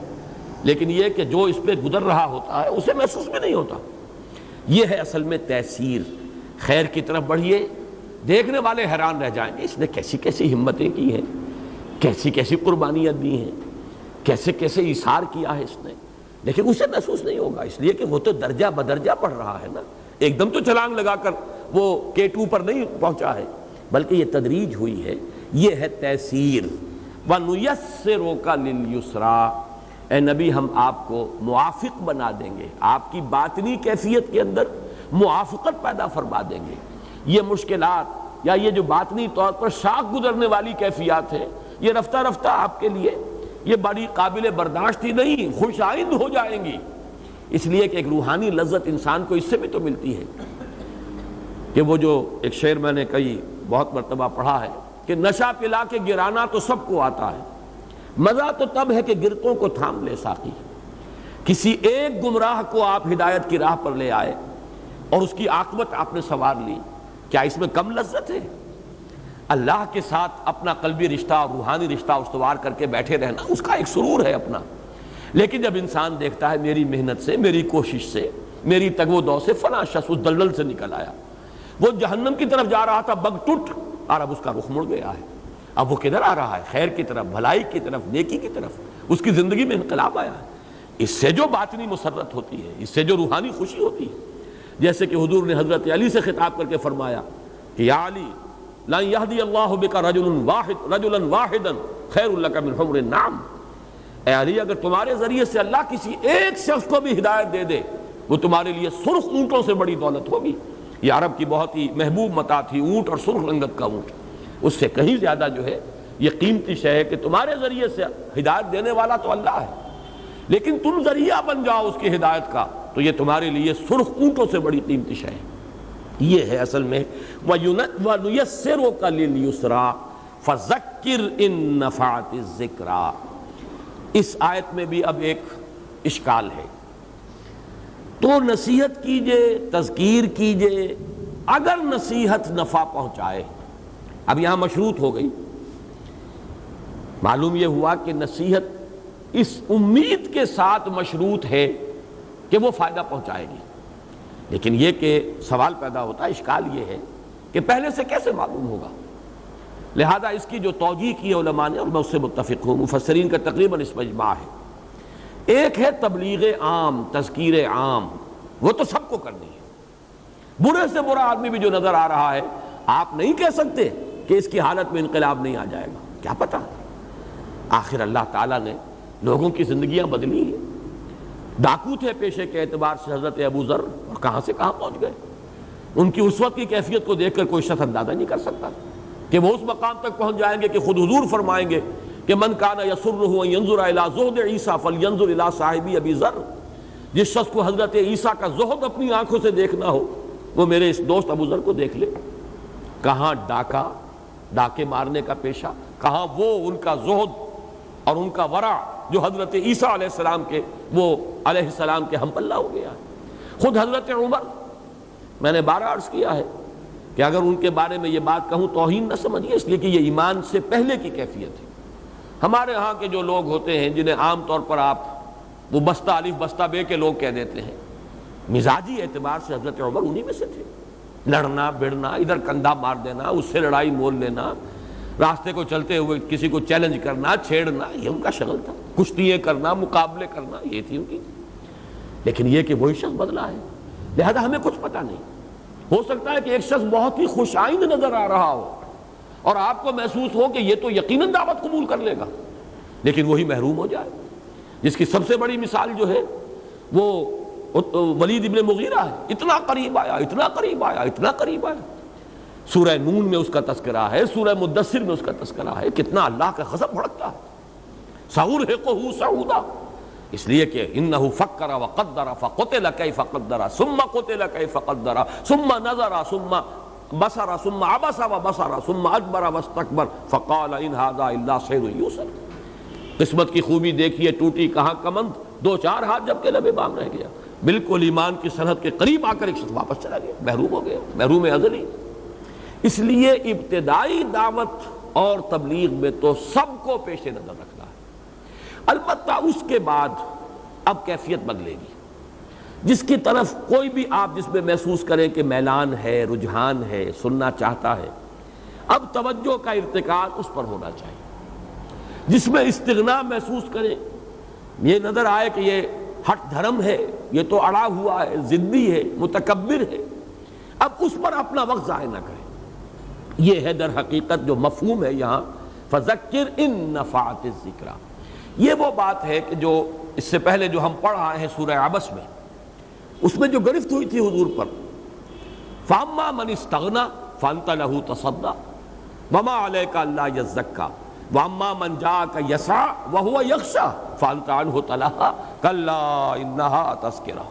لیکن یہ کہ جو اس پہ گزر رہا ہوتا ہے اسے محسوس بھی نہیں ہوتا۔ یہ ہے اصل میں تاثیر۔ خیر کی طرف بڑھیے، دیکھنے والے حیران رہ جائیں گے، اس نے کیسی کیسی ہمتیں کی ہیں، کیسی کیسی قربانیاں دی ہیں، کیسے کیسے ایثار کیا ہے اس نے، لیکن اسے محسوس نہیں ہوگا، اس لیے کہ وہ تو درجہ بدرجہ پڑھ رہا ہے نا، ایک دم تو چھلانگ لگا کر وہ K2 پر نہیں پہنچا ہے، بلکہ یہ تدریج ہوئی ہے۔ یہ ہے تیسیر۔ وَنُيَسِّرُكَ لِلْيُسْرَى، اے نبی ہم آپ کو موافق بنا دیں گے، آپ کی باطنی کیفیت کے اندر موافقت پیدا فرما دیں گے۔ یہ مشکلات یا یہ جو باطنی طور پر شاخ گزرنے والی کیفیات ہیں، یہ رفتہ رفتہ آپ کے لیے یہ بڑی قابل برداشت ہی نہیں، خوش آئند ہو جائیں گی، اس لیے کہ ایک روحانی لذت انسان کو اس سے بھی تو ملتی ہے کہ وہ جو ایک شعر میں نے کئی بہت مرتبہ پڑھا ہے کہ نشہ پلا کے گرانا تو سب کو آتا ہے، مزہ تو تب ہے کہ گرتوں کو تھام لے ساقی۔ کسی ایک گمراہ کو آپ ہدایت کی راہ پر لے آئے اور اس کی عاقبت آپ نے سنوار لی، کیا اس میں کم لذت ہے؟ اللہ کے ساتھ اپنا قلبی رشتہ اور روحانی رشتہ استوار کر کے بیٹھے رہنا اس کا ایک سرور ہے اپنا. لیکن جب انسان دیکھتا ہے میری محنت سے، میری کوشش سے، میری تگ و دو سے فلاں شخص اس دلدل سے نکل آیا، وہ جہنم کی طرف جا رہا تھا بگ ٹوٹ، اور اب اس کا رخ مڑ گیا ہے، اب وہ کدھر آ رہا ہے؟ خیر کی طرف، بھلائی کی طرف، نیکی کی طرف. اس کی زندگی میں انقلاب آیا ہے. اس سے جو باطنی مسرت ہوتی ہے، اس سے جو روحانی خوشی ہوتی ہے، جیسے کہ حضور نے حضرت علی سے خطاب کر کے فرمایا کہ یا علی لن یہدی اللہ بک رجلا واحدا خیر لک من حمر النعم. اے علی، اگر تمہارے ذریعے سے اللہ کسی ایک شخص کو بھی ہدایت دے دے، وہ تمہارے لیے سرخ اونٹوں سے بڑی دولت ہوگی. یہ عرب کی بہت ہی محبوب متاع تھی، اونٹ اور سرخ رنگت کا اونٹ. اس سے کہیں زیادہ جو ہے یہ قیمتی شے ہے کہ تمہارے ذریعے سے ہدایت دینے والا تو اللہ ہے، لیکن تم ذریعہ بن جاؤ اس کی ہدایت کا، تو یہ تمہارے لیے سرخ اونٹوں سے بڑی قیمتی شے ہے. یہ ہے اصل میں وَنُيَسِّرُكَ لِلْيُسْرَىٰ فَذَكِّرْ إِن نَّفَعَتِ الذِّكْرَىٰ. اس آیت میں بھی اب ایک اشکال ہے. تو نصیحت کیجئے، تذکیر کیجئے، اگر نصیحت نفع پہنچائے. اب یہاں مشروط ہو گئی. معلوم یہ ہوا کہ نصیحت اس امید کے ساتھ مشروط ہے کہ وہ فائدہ پہنچائے گی. لیکن یہ کہ سوال پیدا ہوتا ہے، اشکال یہ ہے کہ پہلے سے کیسے معلوم ہوگا؟ لہذا اس کی جو توجیہ کی علماء نے، اور میں اس سے متفق ہوں، مفسرین کا تقریباً اس میں اجماع ہے. ایک ہے تبلیغ عام، تذکیر عام، وہ تو سب کو کرنی ہے. برے سے برا آدمی بھی جو نظر آ رہا ہے، آپ نہیں کہہ سکتے کہ اس کی حالت میں انقلاب نہیں آ جائے گا. کیا پتہ، آخر اللہ تعالیٰ نے لوگوں کی زندگیاں بدلی ہیں. ڈاکو تھے پیشے کے اعتبار سے حضرت ابو ذر، اور کہاں سے کہاں پہنچ گئے. ان کی اس وقت کی کیفیت کو دیکھ کر کوئی شخص اندازہ نہیں کر سکتا کہ وہ اس مقام تک پہنچ جائیں گے کہ خود حضور فرمائیں گے کہ من کان یسرہ ان ینظر الی زہد عیسیٰ فلینظر الی صاحبی ابی ذر. جس شخص کو حضرت عیسیٰ کا زہد اپنی آنکھوں سے دیکھنا ہو، وہ میرے اس دوست ابو ذر کو دیکھ لے. کہاں ڈاکے مارنے کا پیشہ، کہاں وہ ان کا زہد اور ان کا ورع جو حضرت عیسیٰ علیہ السلام کے، وہ علیہ السلام کے ہم پلہ ہو گیا. خود حضرت عمر، میں نے بارہ عرض کیا ہے کہ اگر ان کے بارے میں یہ بات کہوں توہین نہ سمجھیے، اس لیے کہ یہ ایمان سے پہلے کی کیفیت ہے. ہمارے ہاں کے جو لوگ ہوتے ہیں جنہیں عام طور پر آپ وہ بستہ الف بستہ بے کے لوگ کہہ دیتے ہیں، مزاجی اعتبار سے حضرت عمر انہی میں سے تھے. لڑنا بھڑنا، ادھر کندھا مار دینا، اس سے لڑائی مول لینا، راستے کو چلتے ہوئے کسی کو چیلنج کرنا، چھیڑنا، یہ ان کا شغل تھا. کشتیاں کرنا، مقابلے کرنا، یہ تھی ان کی. لیکن یہ کہ وہی شخص بدلا ہے، لہذا ہمیں کچھ پتہ نہیں. ہو سکتا ہے کہ ایک شخص بہت ہی خوش آئند نظر آ رہا ہو اور آپ کو محسوس ہو کہ یہ تو یقیناً دعوت قبول کر لے گا، لیکن وہی محروم ہو جائے. جس کی سب سے بڑی مثال جو ہے وہ ولید ابن مغیرہ ہے. اتنا قریب آیا، اتنا قریب آیا، اتنا قریب آیا. سورہ نون میں اس کا تذکرہ ہے، سورہ مدثر میں اس کا تذکرہ ہے. کتنا اللہ کا غضب بھڑکتا ہے. سأرهقه صعودا، اس لیے کہ انه فکر وقدر فقتل کیف قدر ثم قتل کیف قدر ثم نظر ثم بصر ثم عبس وبصر ثم ادبر واستكبر فقال ان هذا الا سحر يوسف. قسمت کی خوبی دیکھیے، ٹوٹی کہاں کمند، دو چار ہاتھ جب کے لبے بام رہ گیا. بالکل ایمان کی سرحد کے قریب آ کر ایک شخص واپس چلا گیا، محروم ہو گیا، محروم ازلی. اس لیے ابتدائی دعوت اور تبلیغ میں تو سب کو پیش نظر رکھنا ہے. البتہ اس کے بعد اب کیفیت بدلے گی. جس کی طرف کوئی بھی آپ جس میں محسوس کریں کہ میلان ہے، رجحان ہے، سننا چاہتا ہے، اب توجہ کا ارتکاز اس پر ہونا چاہیے. جس میں استغنا محسوس کریں، یہ نظر آئے کہ یہ ہٹ دھرم ہے، یہ تو اڑا ہوا ہے، ضدی ہے، متکبر ہے، اب اس پر اپنا وقت ضائع نہ کریں. یہ ہے در حقیقت جو مفہوم ہے یہاں فذکر ان نفعت الذکریٰ. یہ وہ بات ہے کہ جو اس سے پہلے جو ہم پڑھ آئے ہیں سورہ عبس میں، اس میں جو گرفت ہوئی تھی حضور پر، فاما من استغنى فانت له تصدى وما عليك الا يزكى واما من جاءك يسعى وهو يخشى فانت عنه تلهى كلا انها تذکرہ.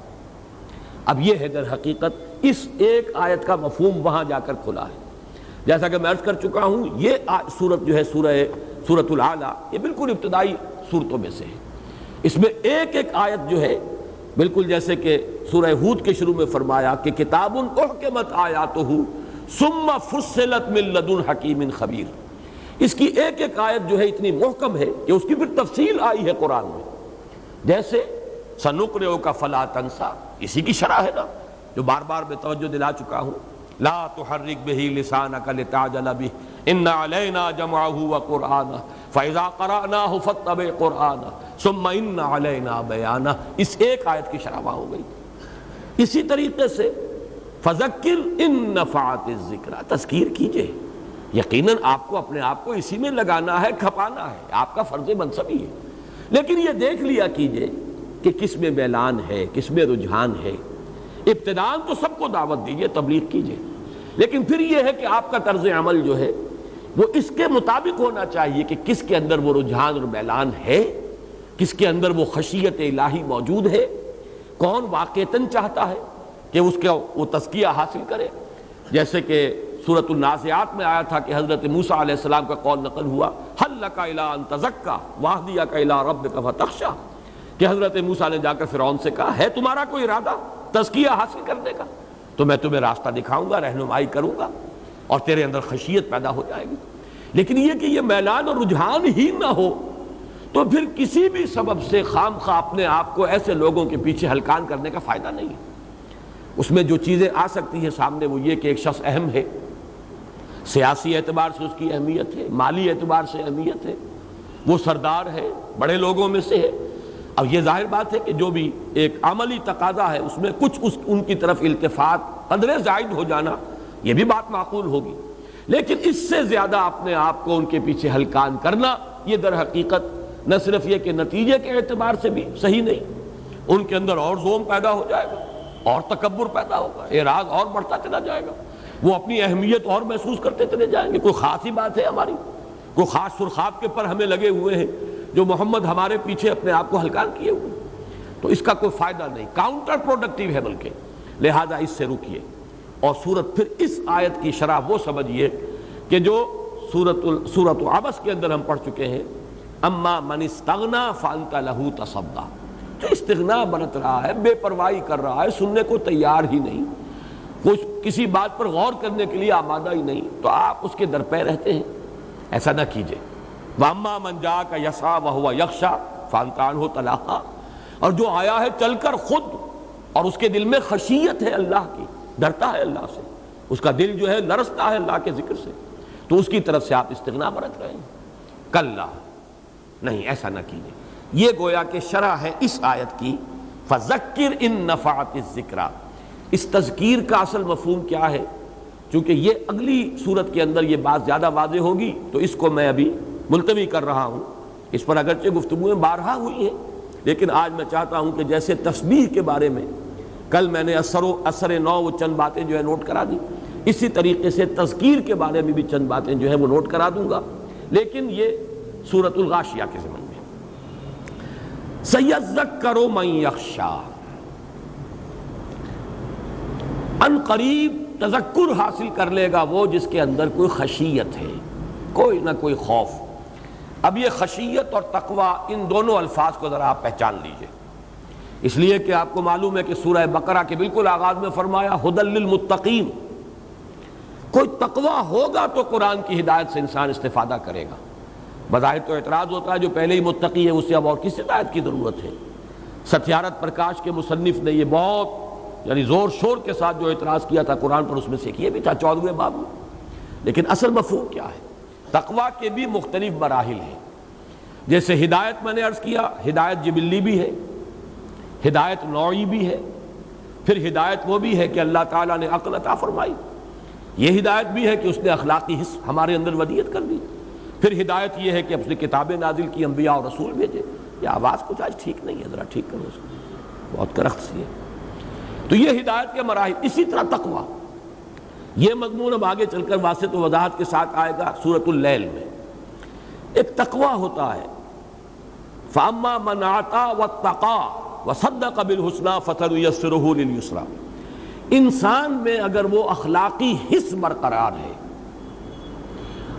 اب یہ ہے در حقیقت اس ایک آیت کا مفہوم وہاں جا کر کھلا ہے. جیسا کہ میں عرض کر چکا ہوں، یہ سورت جو ہے سورۃ الاعلیٰ، یہ بالکل ابتدائی صورتوں میں سے ہے. اس میں ایک ایک آیت جو ہے بالکل جیسے کہ سورہ ہود کے شروع میں فرمایا کہ کتاب احکمت آیاتہ ثم فصلت من لدن حکیم خبیر. اس کی ایک ایک آیت جو ہے اتنی محکم ہے کہ اس کی پھر تفصیل آئی ہے قرآن میں. جیسے سنقرئک فلا تنسیٰ، اسی کی شرح ہے نا جو بار بار میں توجہ دلا چکا ہوں. لا تحرک بہ لسانک لتعجل بہ ان علینا جمعہ وقرآنہ فاذا قرأناہ فاتبع قرآنہ ثم ان علینا بیانہ. اس ایک آیت کی شرح ہو گئی. اسی طریقے سے فذکر ان نفعت الذکریٰ، تذکیر کیجئے. یقیناً آپ کو اپنے آپ کو اسی میں لگانا ہے، کھپانا ہے، آپ کا فرض منصب ہی ہے. لیکن یہ دیکھ لیا کیجئے کہ کس میں میلان ہے، کس میں رجحان ہے. ابتداءً تو سب کو دعوت دیجئے، تبلیغ کیجئے، لیکن پھر یہ ہے کہ آپ کا طرز عمل جو ہے وہ اس کے مطابق ہونا چاہیے کہ کس کے اندر وہ رجحان اور میلان ہے، کس کے اندر وہ خشیت الہی موجود ہے، کون واقعتاً چاہتا ہے کہ اس کا وہ تزکیہ حاصل کرے. جیسے کہ سورۃ النازعات میں آیا تھا کہ حضرت موسیٰ علیہ السلام کا قول نقل ہوا هل لک الی ان تزکی واہدیک الی ربک فتخشی، کہ حضرت موسیٰ نے جا کر فرعون سے کہا ہے تمہارا کوئی ارادہ تزکیہ حاصل کرنے کا، تو میں تمہیں راستہ دکھاؤں گا، رہنمائی کروں گا اور تیرے اندر خشیت پیدا ہو جائے گی. لیکن یہ کہ یہ میلان اور رجحان ہی نہ ہو تو پھر کسی بھی سبب سے خام خواہ اپنے آپ کو ایسے لوگوں کے پیچھے ہلکان کرنے کا فائدہ نہیں ہے. اس میں جو چیزیں آ سکتی ہیں سامنے وہ یہ کہ ایک شخص اہم ہے، سیاسی اعتبار سے اس کی اہمیت ہے، مالی اعتبار سے اہمیت ہے، وہ سردار ہے، بڑے لوگوں میں سے ہے. اب یہ ظاہر بات ہے کہ جو بھی ایک عملی تقاضا ہے اس میں کچھ ان کی طرف التفات قدرے زائد ہو جانا یہ بھی بات معقول ہوگی. لیکن اس سے زیادہ اپنے آپ کو ان کے پیچھے ہلکان کرنا یہ در حقیقت نہ صرف یہ کہ نتیجے کے اعتبار سے بھی صحیح نہیں، ان کے اندر اور زوم پیدا ہو جائے گا اور تکبر پیدا ہوگا، اعراض اور بڑھتا چلا جائے گا، وہ اپنی اہمیت اور محسوس کرتے چلے جائیں گے. کوئی خاص ہی بات ہے ہماری، کوئی خاص سرخاب کے پر ہمیں لگے ہوئے ہیں جو محمد ہمارے پیچھے اپنے آپ کو ہلکان کیے ہوئے، تو اس کا کوئی فائدہ نہیں، کاؤنٹر پروڈکٹیو ہے بلکہ. لہذا اس سے رکیے اور سورت پھر اس آیت کی شرح وہ سمجھیے کہ جو سورۃ عبس کے اندر ہم پڑھ چکے ہیں، اما من استغنا فانت لہ تصدی، جو استغنا برت رہا ہے، بے پرواہی کر رہا ہے، سننے کو تیار ہی نہیں، کچھ کسی بات پر غور کرنے کے لیے آمادہ ہی نہیں، تو آپ اس کے در پہ رہتے ہیں. ایسا نہ کیجئے. وَأَمَّا مَنْ جَاءَكَ يَسْعَىٰ وَهُوَ يَخْشَىٰ فَأَنْتَ عَنْهُ تَلَهَّىٰ، اور جو آیا ہے چل کر خود اور اس کے دل میں خشیت ہے اللہ کی، ڈرتا ہے اللہ سے، اس کا دل جو ہے لرزتا ہے اللہ کے ذکر سے، تو اس کی طرف سے آپ استغنا برت رہے ہیں. کلا، نہیں، ایسا نہ کیجئے. یہ گویا کہ شرح ہے اس آیت کی فَذَكِّرْ إِن نَفَعَتِ الذِّكْرَىٰ. اس تذکیر کا اصل مفہوم کیا ہے؟ چونکہ یہ اگلی صورت کے اندر یہ بات زیادہ واضح ہوگی تو اس کو میں ابھی ملتوی کر رہا ہوں. اس پر اگرچہ گفتگویں بارہا ہوئی ہیں، لیکن آج میں چاہتا ہوں کہ جیسے تسبیح کے بارے میں کل میں نے اثر نو وہ چند باتیں جو ہے نوٹ کرا دی، اسی طریقے سے تذکیر کے بارے میں بھی چند باتیں جو ہے وہ نوٹ کرا دوں گا، لیکن یہ سورۃ الغاشیہ کے ضمن میں. سَيَذَّكَّرُ مَن يَخْشَىٰ، ان قریب تذکر حاصل کر لے گا وہ جس کے اندر کوئی خشیت ہے، کوئی نہ کوئی خوف. اب یہ خشیت اور تقوی ان دونوں الفاظ کو ذرا آپ پہچان لیجئے، اس لیے کہ آپ کو معلوم ہے کہ سورہ بقرہ کے بالکل آغاز میں فرمایا ھدی للمتقین. کوئی تقوی ہوگا تو قرآن کی ہدایت سے انسان استفادہ کرے گا. بظاہر تو اعتراض ہوتا ہے جو پہلے ہی متقی ہے اسے اب اور کس ہدایت کی ضرورت ہے. ستیارت پرکاش کے مصنف نے یہ بہت یعنی زور شور کے ساتھ جو اعتراض کیا تھا قرآن پر، اس میں سے یہ بھی تھا 14ویں باب میں. لیکن اصل مفہوم کیا ہے؟ تقوی کے بھی مختلف مراحل ہیں. جیسے ہدایت میں نے عرض کیا، ہدایت جبلی بھی ہے، ہدایت نوعی بھی ہے، پھر ہدایت وہ بھی ہے کہ اللہ تعالیٰ نے عقل عطا فرمائی، یہ ہدایت بھی ہے کہ اس نے اخلاقی حص ہمارے اندر ودیت کر دی. پھر ہدایت یہ ہے کہ اس نے کتابیں نازل کی، انبیاء اور رسول بھیجے. یہ آواز کچھ آج ٹھیک نہیں ہے، ذرا ٹھیک کرو اس کو، بہت کرخت سی ہے. تو یہ ہدایت کے مراحل. اسی طرح تقوی، یہ مضمون اب آگے چل کر واضح و وضاحت کے ساتھ آئے گا سورۃ اللیل میں. ایک تقوی ہوتا ہے فَأَمَّا مَنْ أَعْطَىٰ وَاتَّقَىٰ وَصَدَّقَ بِالْحُسْنَىٰ فَسَنُيَسِّرُهُ لِلْيُسْرَىٰ. انسان میں اگر وہ اخلاقی حص برقرار ہے،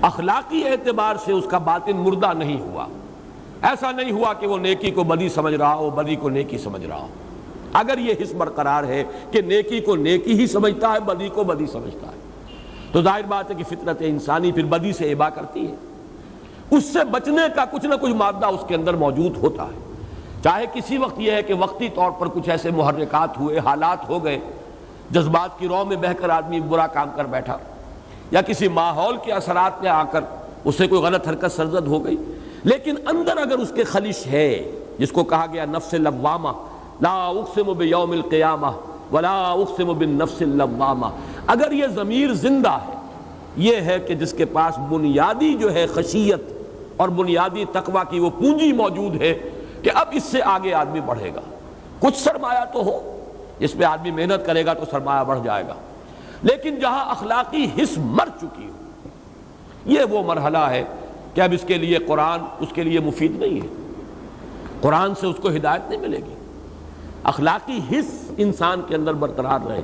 اخلاقی اعتبار سے اس کا باطن مردہ نہیں ہوا، ایسا نہیں ہوا کہ وہ نیکی کو بدی سمجھ رہا ہو، بدی کو نیکی سمجھ رہا ہو. اگر یہ حص برقرار ہے کہ نیکی کو نیکی ہی سمجھتا ہے، بدی کو بدی سمجھتا ہے، تو ظاہر بات ہے کہ فطرت انسانی پھر بدی سے ابا کرتی ہے، اس سے بچنے کا کچھ نہ کچھ مادہ اس کے اندر موجود ہوتا ہے، چاہے کسی وقت یہ ہے کہ وقتی طور پر کچھ ایسے محرکات ہوئے، حالات ہو گئے، جذبات کی رو میں بہہ کر آدمی برا کام کر بیٹھا، یا کسی ماحول کے اثرات میں آ کر اس سے کوئی غلط حرکت سرزد ہو گئی، لیکن اندر اگر اس کے خلش ہے، جس کو کہا گیا نفس لوامہ، لا اقسم بیوم القیامہ ولا اقسم بالنفس اللوامہ، اگر یہ ضمیر زندہ ہے، یہ ہے کہ جس کے پاس بنیادی جو ہے خشیت اور بنیادی تقوی کی وہ پونجی موجود ہے کہ اب اس سے آگے آدمی بڑھے گا، کچھ سرمایہ تو ہو، اس پہ آدمی محنت کرے گا تو سرمایہ بڑھ جائے گا، لیکن جہاں اخلاقی حس مر چکی ہو، یہ وہ مرحلہ ہے کہ اب اس کے لیے قرآن اس کے لیے مفید نہیں ہے، قرآن سے اس کو ہدایت نہیں ملے گی۔ اخلاقی حس انسان کے اندر برقرار رہے،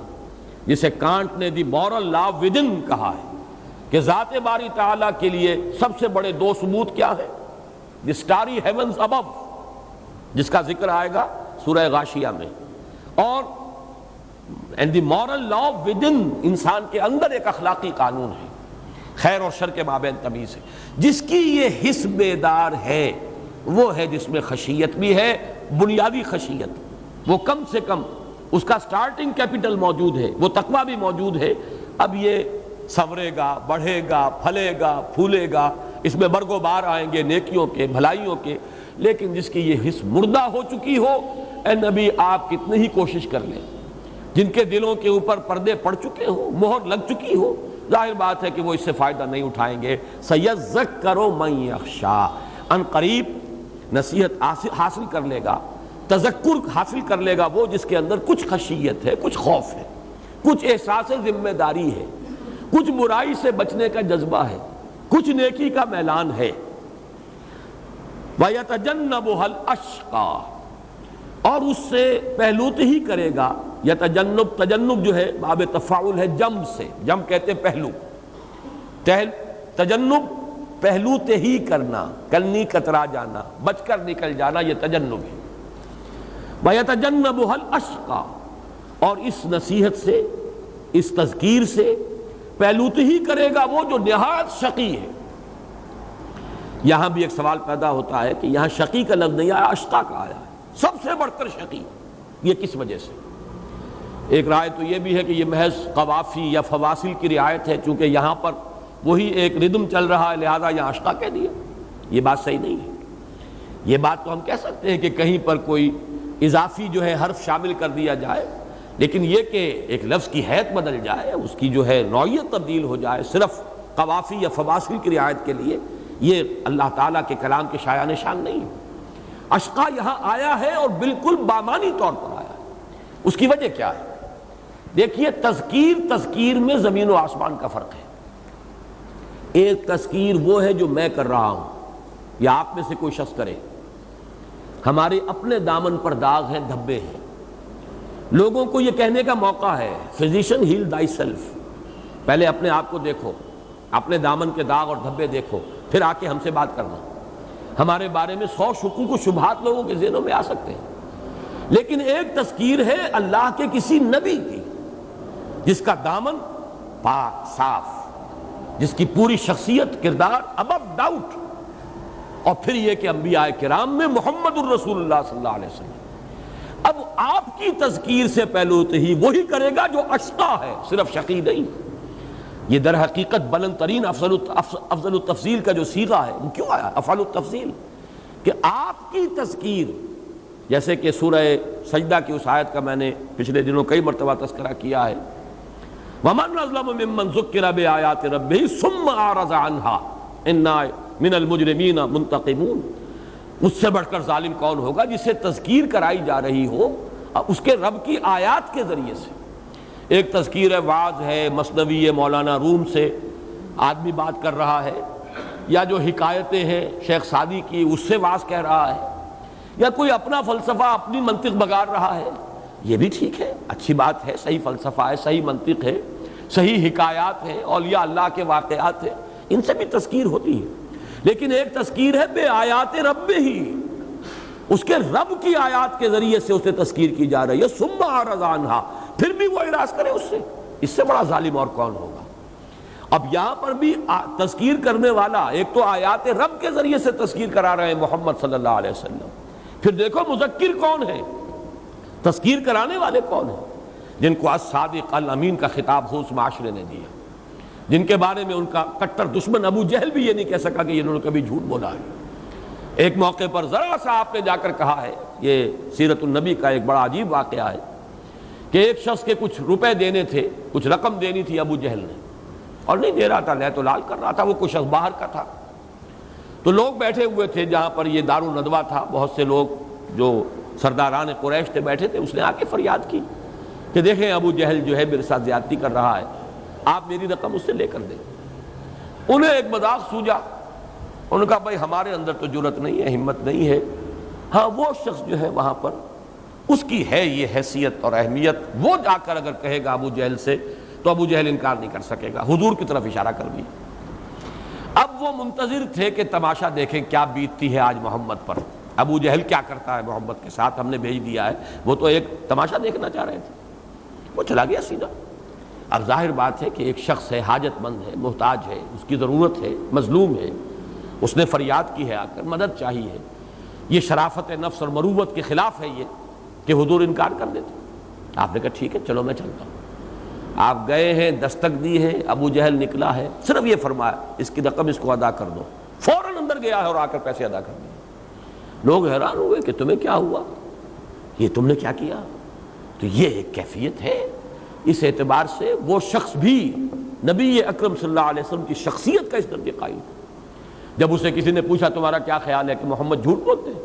جسے کانٹ نے دی مورل لا ودن کہا ہے کہ ذات باری تعالیٰ کے لیے سب سے بڑے دو ثبوت کیا ہے؟ دی سٹاری ہیونز ابو، جس کا ذکر آئے گا سورہ غاشیہ میں، اور اینڈ دی مورل لا ودن، انسان کے اندر ایک اخلاقی قانون ہے، خیر اور شر کے مابین تمیز ہے، جس کی یہ حس بیدار ہے وہ ہے جس میں خشیت بھی ہے، بنیادی خشیت، وہ کم سے کم اس کا سٹارٹنگ کیپٹل موجود ہے، وہ تقویٰ بھی موجود ہے، اب یہ سنورے گا، بڑھے گا، پھلے گا، پھولے گا، اس میں برگ و بار آئیں گے نیکیوں کے، بھلائیوں کے، لیکن جس کی یہ حس مردہ ہو چکی ہو، اے نبی آپ کتنی ہی کوشش کر لیں، جن کے دلوں کے اوپر پردے پڑ چکے ہو، مہر لگ چکی ہو، ظاہر بات ہے کہ وہ اس سے فائدہ نہیں اٹھائیں گے۔ سَيَذَّكَّرُ مَن يَخْشَىٰ، ان قریب نصیحت حاصل کر لے گا، تذکر حاصل کر لے گا وہ جس کے اندر کچھ خشیت ہے، کچھ خوف ہے، کچھ احساس ذمہ داری ہے، کچھ برائی سے بچنے کا جذبہ ہے، کچھ نیکی کا میلان ہے۔ وَيَتَجَنَّبُهَا الْأَشْقَىٰ، اور اس سے پہلوت ہی کرے گا، یتجنب، تجنب جو ہے باب تفاعل ہے جم سے، جم کہتے ہیں پہلو، تجنب پہلوت ہی کرنا، کلنی کترا جانا، بچ کر نکل جانا، یہ تجنب ہے۔ وَيَتَجَنَّبُهَا الْأَشْقَىٰ، اور اس نصیحت سے، اس تذکیر سے پہلوت ہی کرے گا وہ جو نہایت شقی ہے۔ یہاں بھی ایک سوال پیدا ہوتا ہے کہ یہاں شقی کا لفظ نہیں آیا، اشقا کا آیا ہے، سب سے بڑھ کر شقی، یہ کس وجہ سے؟ ایک رائے تو یہ بھی ہے کہ یہ محض قوافی یا فواصل کی رعایت ہے، چونکہ یہاں پر وہی ایک ردم چل رہا ہے، لہذا یہاں اشقا کہہ دیا، یہ بات صحیح نہیں ہے۔ یہ بات تو ہم کہہ سکتے ہیں کہ کہیں پر کوئی اضافی جو ہے حرف شامل کر دیا جائے، لیکن یہ کہ ایک لفظ کی حیت بدل جائے، اس کی جو ہے نوعیت تبدیل ہو جائے صرف قوافی یا فواصل کی رعایت کے لیے، یہ اللہ تعالیٰ کے کلام کے شایان نشان نہیں ہے۔ اشقا یہاں آیا ہے اور بالکل بامانی طور پر آیا ہے، اس کی وجہ کیا ہے؟ دیکھیے، تذکیر میں زمین و آسمان کا فرق ہے۔ ایک تذکیر وہ ہے جو میں کر رہا ہوں یا آپ میں سے کوئی شخص کرے، ہمارے اپنے دامن پر داغ ہیں، دھبے ہیں، لوگوں کو یہ کہنے کا موقع ہے فزیشن ہیل دائی سیلف، پہلے اپنے آپ کو دیکھو، اپنے دامن کے داغ اور دھبے دیکھو، پھر آ کے ہم سے بات کرنا۔ ہمارے بارے میں 100 شکوک و شبہات لوگوں کے ذہنوں میں آ سکتے ہیں، لیکن ایک تذکیر ہے اللہ کے کسی نبی کی جس کا دامن پاک صاف، جس کی پوری شخصیت، کردار ابو ڈاؤٹ، اور پھر یہ کہ انبیاء کرام میں محمد الرسول اللہ صلی اللہ علیہ وسلم۔ اب آپ کی تذکیر سے پہلوت ہی وہی کرے گا جو اشقا ہے، صرف شقی نہیں۔ یہ در حقیقت بلند ترین افضل التفضیل کا جو صیغہ ہے، وہ کیوں آیا افعل التفضیل؟ کہ آپ کی تذکیر، جیسے کہ سورہ سجدہ کی اس آیت کا میں نے پچھلے دنوں کئی مرتبہ تذکرہ کیا ہے، وَمَنْ أَظْلَمُ مِمَّنْ ذُكِّرَ بِآيَاتِ رَبِّهِ ثُمَّ أَعْرَضَ عَنْهَا إِنَّا مِنَ الْمُجْرِمِينَ مُنْتَقِمُونَ۔ اس سے بڑھ کر ظالم کون ہوگا جسے تذکیر کرائی جا رہی ہو اس کے رب کی آیات کے ذریعے سے۔ ایک تذکیر ہے، وعظ ہے، مثنوی مولانا روم سے آدمی بات کر رہا ہے، یا جو حکایتیں ہیں شیخ سعدی کی اس سے وعظ کہہ رہا ہے، یا کوئی اپنا فلسفہ، اپنی منطق بگاڑ رہا ہے، یہ بھی ٹھیک ہے، اچھی بات ہے، صحیح فلسفہ ہے، صحیح منطق ہے، صحیح حکایات ہیں، اولیاء اللہ کے واقعات ہیں، ان سے بھی تذکیر ہوتی ہے۔ لیکن ایک تذکیر ہے بے آیات رب ہی، اس کے رب کی آیات کے ذریعے سے اسے تذکیر کی جا رہی ہے، ثم اعرض عنہا، پھر بھی وہ اعراض کرے اس سے بڑا ظالم اور کون ہوگا؟ اب یہاں پر بھی تذکیر کرنے والا ایک تو آیات رب کے ذریعے سے تذکیر کرا رہے ہیں محمد صلی اللہ علیہ وسلم، پھر دیکھو مذکر کون ہے، تذکیر کرانے والے کون ہیں، جن کو الصادق الامین کا خطاب خود معاشرے نے دیا، جن کے بارے میں ان کا کٹر دشمن ابو جہل بھی یہ نہیں کہہ سکا کہ انہوں نے کبھی جھوٹ بولا ہے۔ ایک موقع پر ذرا سا آپ نے جا کر کہا ہے، یہ سیرت النبی کا ایک بڑا عجیب واقعہ ہے کہ ایک شخص کے کچھ روپے دینے تھے، کچھ رقم دینی تھی ابو جہل نے، اور نہیں دے رہا تھا، لے تو لال کر رہا تھا، وہ کچھ شخص باہر کا تھا۔ تو لوگ بیٹھے ہوئے تھے جہاں پر یہ دار الندوہ تھا، بہت سے لوگ جو سرداران قریش تھے بیٹھے تھے، اس نے آ کے فریاد کی کہ دیکھیں ابو جہل جو ہے میرے ساتھ زیادتی کر رہا ہے، آپ میری رقم اس سے لے کر دیں۔ انہیں ایک مذاق سوجا، انہوں نے کہا بھائی ہمارے اندر تو جرأت نہیں ہے، ہمت نہیں ہے، ہاں وہ شخص جو ہے وہاں پر اس کی ہے یہ حیثیت اور اہمیت، وہ جا کر اگر کہے گا ابو جہل سے تو ابو جہل انکار نہیں کر سکے گا، حضور کی طرف اشارہ کر دیا۔ اب وہ منتظر تھے کہ تماشا دیکھیں کیا بیتتی ہے آج محمد پر، ابو جہل کیا کرتا ہے محمد کے ساتھ، ہم نے بھیج دیا ہے، وہ تو ایک تماشا دیکھنا چاہ رہے تھے، وہ چلا گیا سیدھا۔ اب ظاہر بات ہے کہ ایک شخص ہے، حاجت مند ہے، محتاج ہے، اس کی ضرورت ہے، مظلوم ہے، اس نے فریاد کی ہے، آ کر مدد چاہیے، یہ شرافت نفس اور مروت کے خلاف ہے یہ کہ حضور انکار کر دیتے۔ آپ نے کہا ٹھیک ہے چلو میں چلتا ہوں۔ آپ گئے ہیں، دستک دی ہے، ابو جہل نکلا ہے، صرف یہ فرمایا اس کی رقم اس کو ادا کر دو، فوراً اندر گیا ہے اور آ کر پیسے ادا کر دیے۔ لوگ حیران ہوئے کہ تمہیں کیا ہوا، یہ تم نے کیا کیا؟ تو یہ ایک کیفیت ہے، اس اعتبار سے وہ شخص بھی نبی اکرم صلی اللہ علیہ وسلم کی شخصیت کا اس درجے قائل تھا۔ جب اسے کسی نے پوچھا تمہارا کیا خیال ہے کہ محمد جھوٹ بولتے ہیں،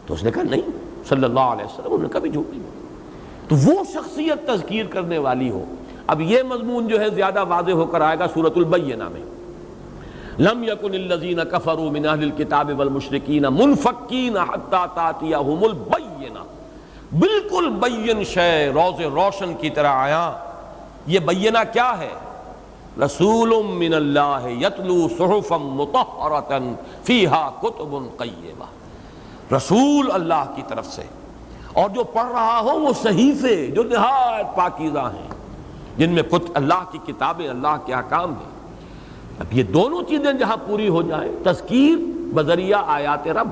تو اس نے کہا نہیں صلی اللہ علیہ وسلم، انہوں نے کبھی جھوٹ نہیں بولا۔ تو وہ شخصیت تذکیر کرنے والی ہو۔ اب یہ مضمون جو ہے زیادہ واضح ہو کر آئے گا سورۃ البینہ میں، لم یکن الذین کفروا من اہل الکتاب والمشرکین منفکین حتی تأتیہم البینہ، بالکل بین شے روز روشن کی طرح آیا۔ یہ بینہ کیا ہے؟ رسول من اللہ یتلو صحفا مطہرۃ فیہا کتب قیمہ، رسول اللہ کی طرف سے، اور جو پڑھ رہا ہو وہ صحیفے جو نہایت پاکیزہ ہیں، جن میں اللہ کی کتابیں، اللہ کے احکام ہیں۔ اب یہ دونوں چیزیں جہاں پوری ہو جائیں، تذکیر بذریعہ آیات رب،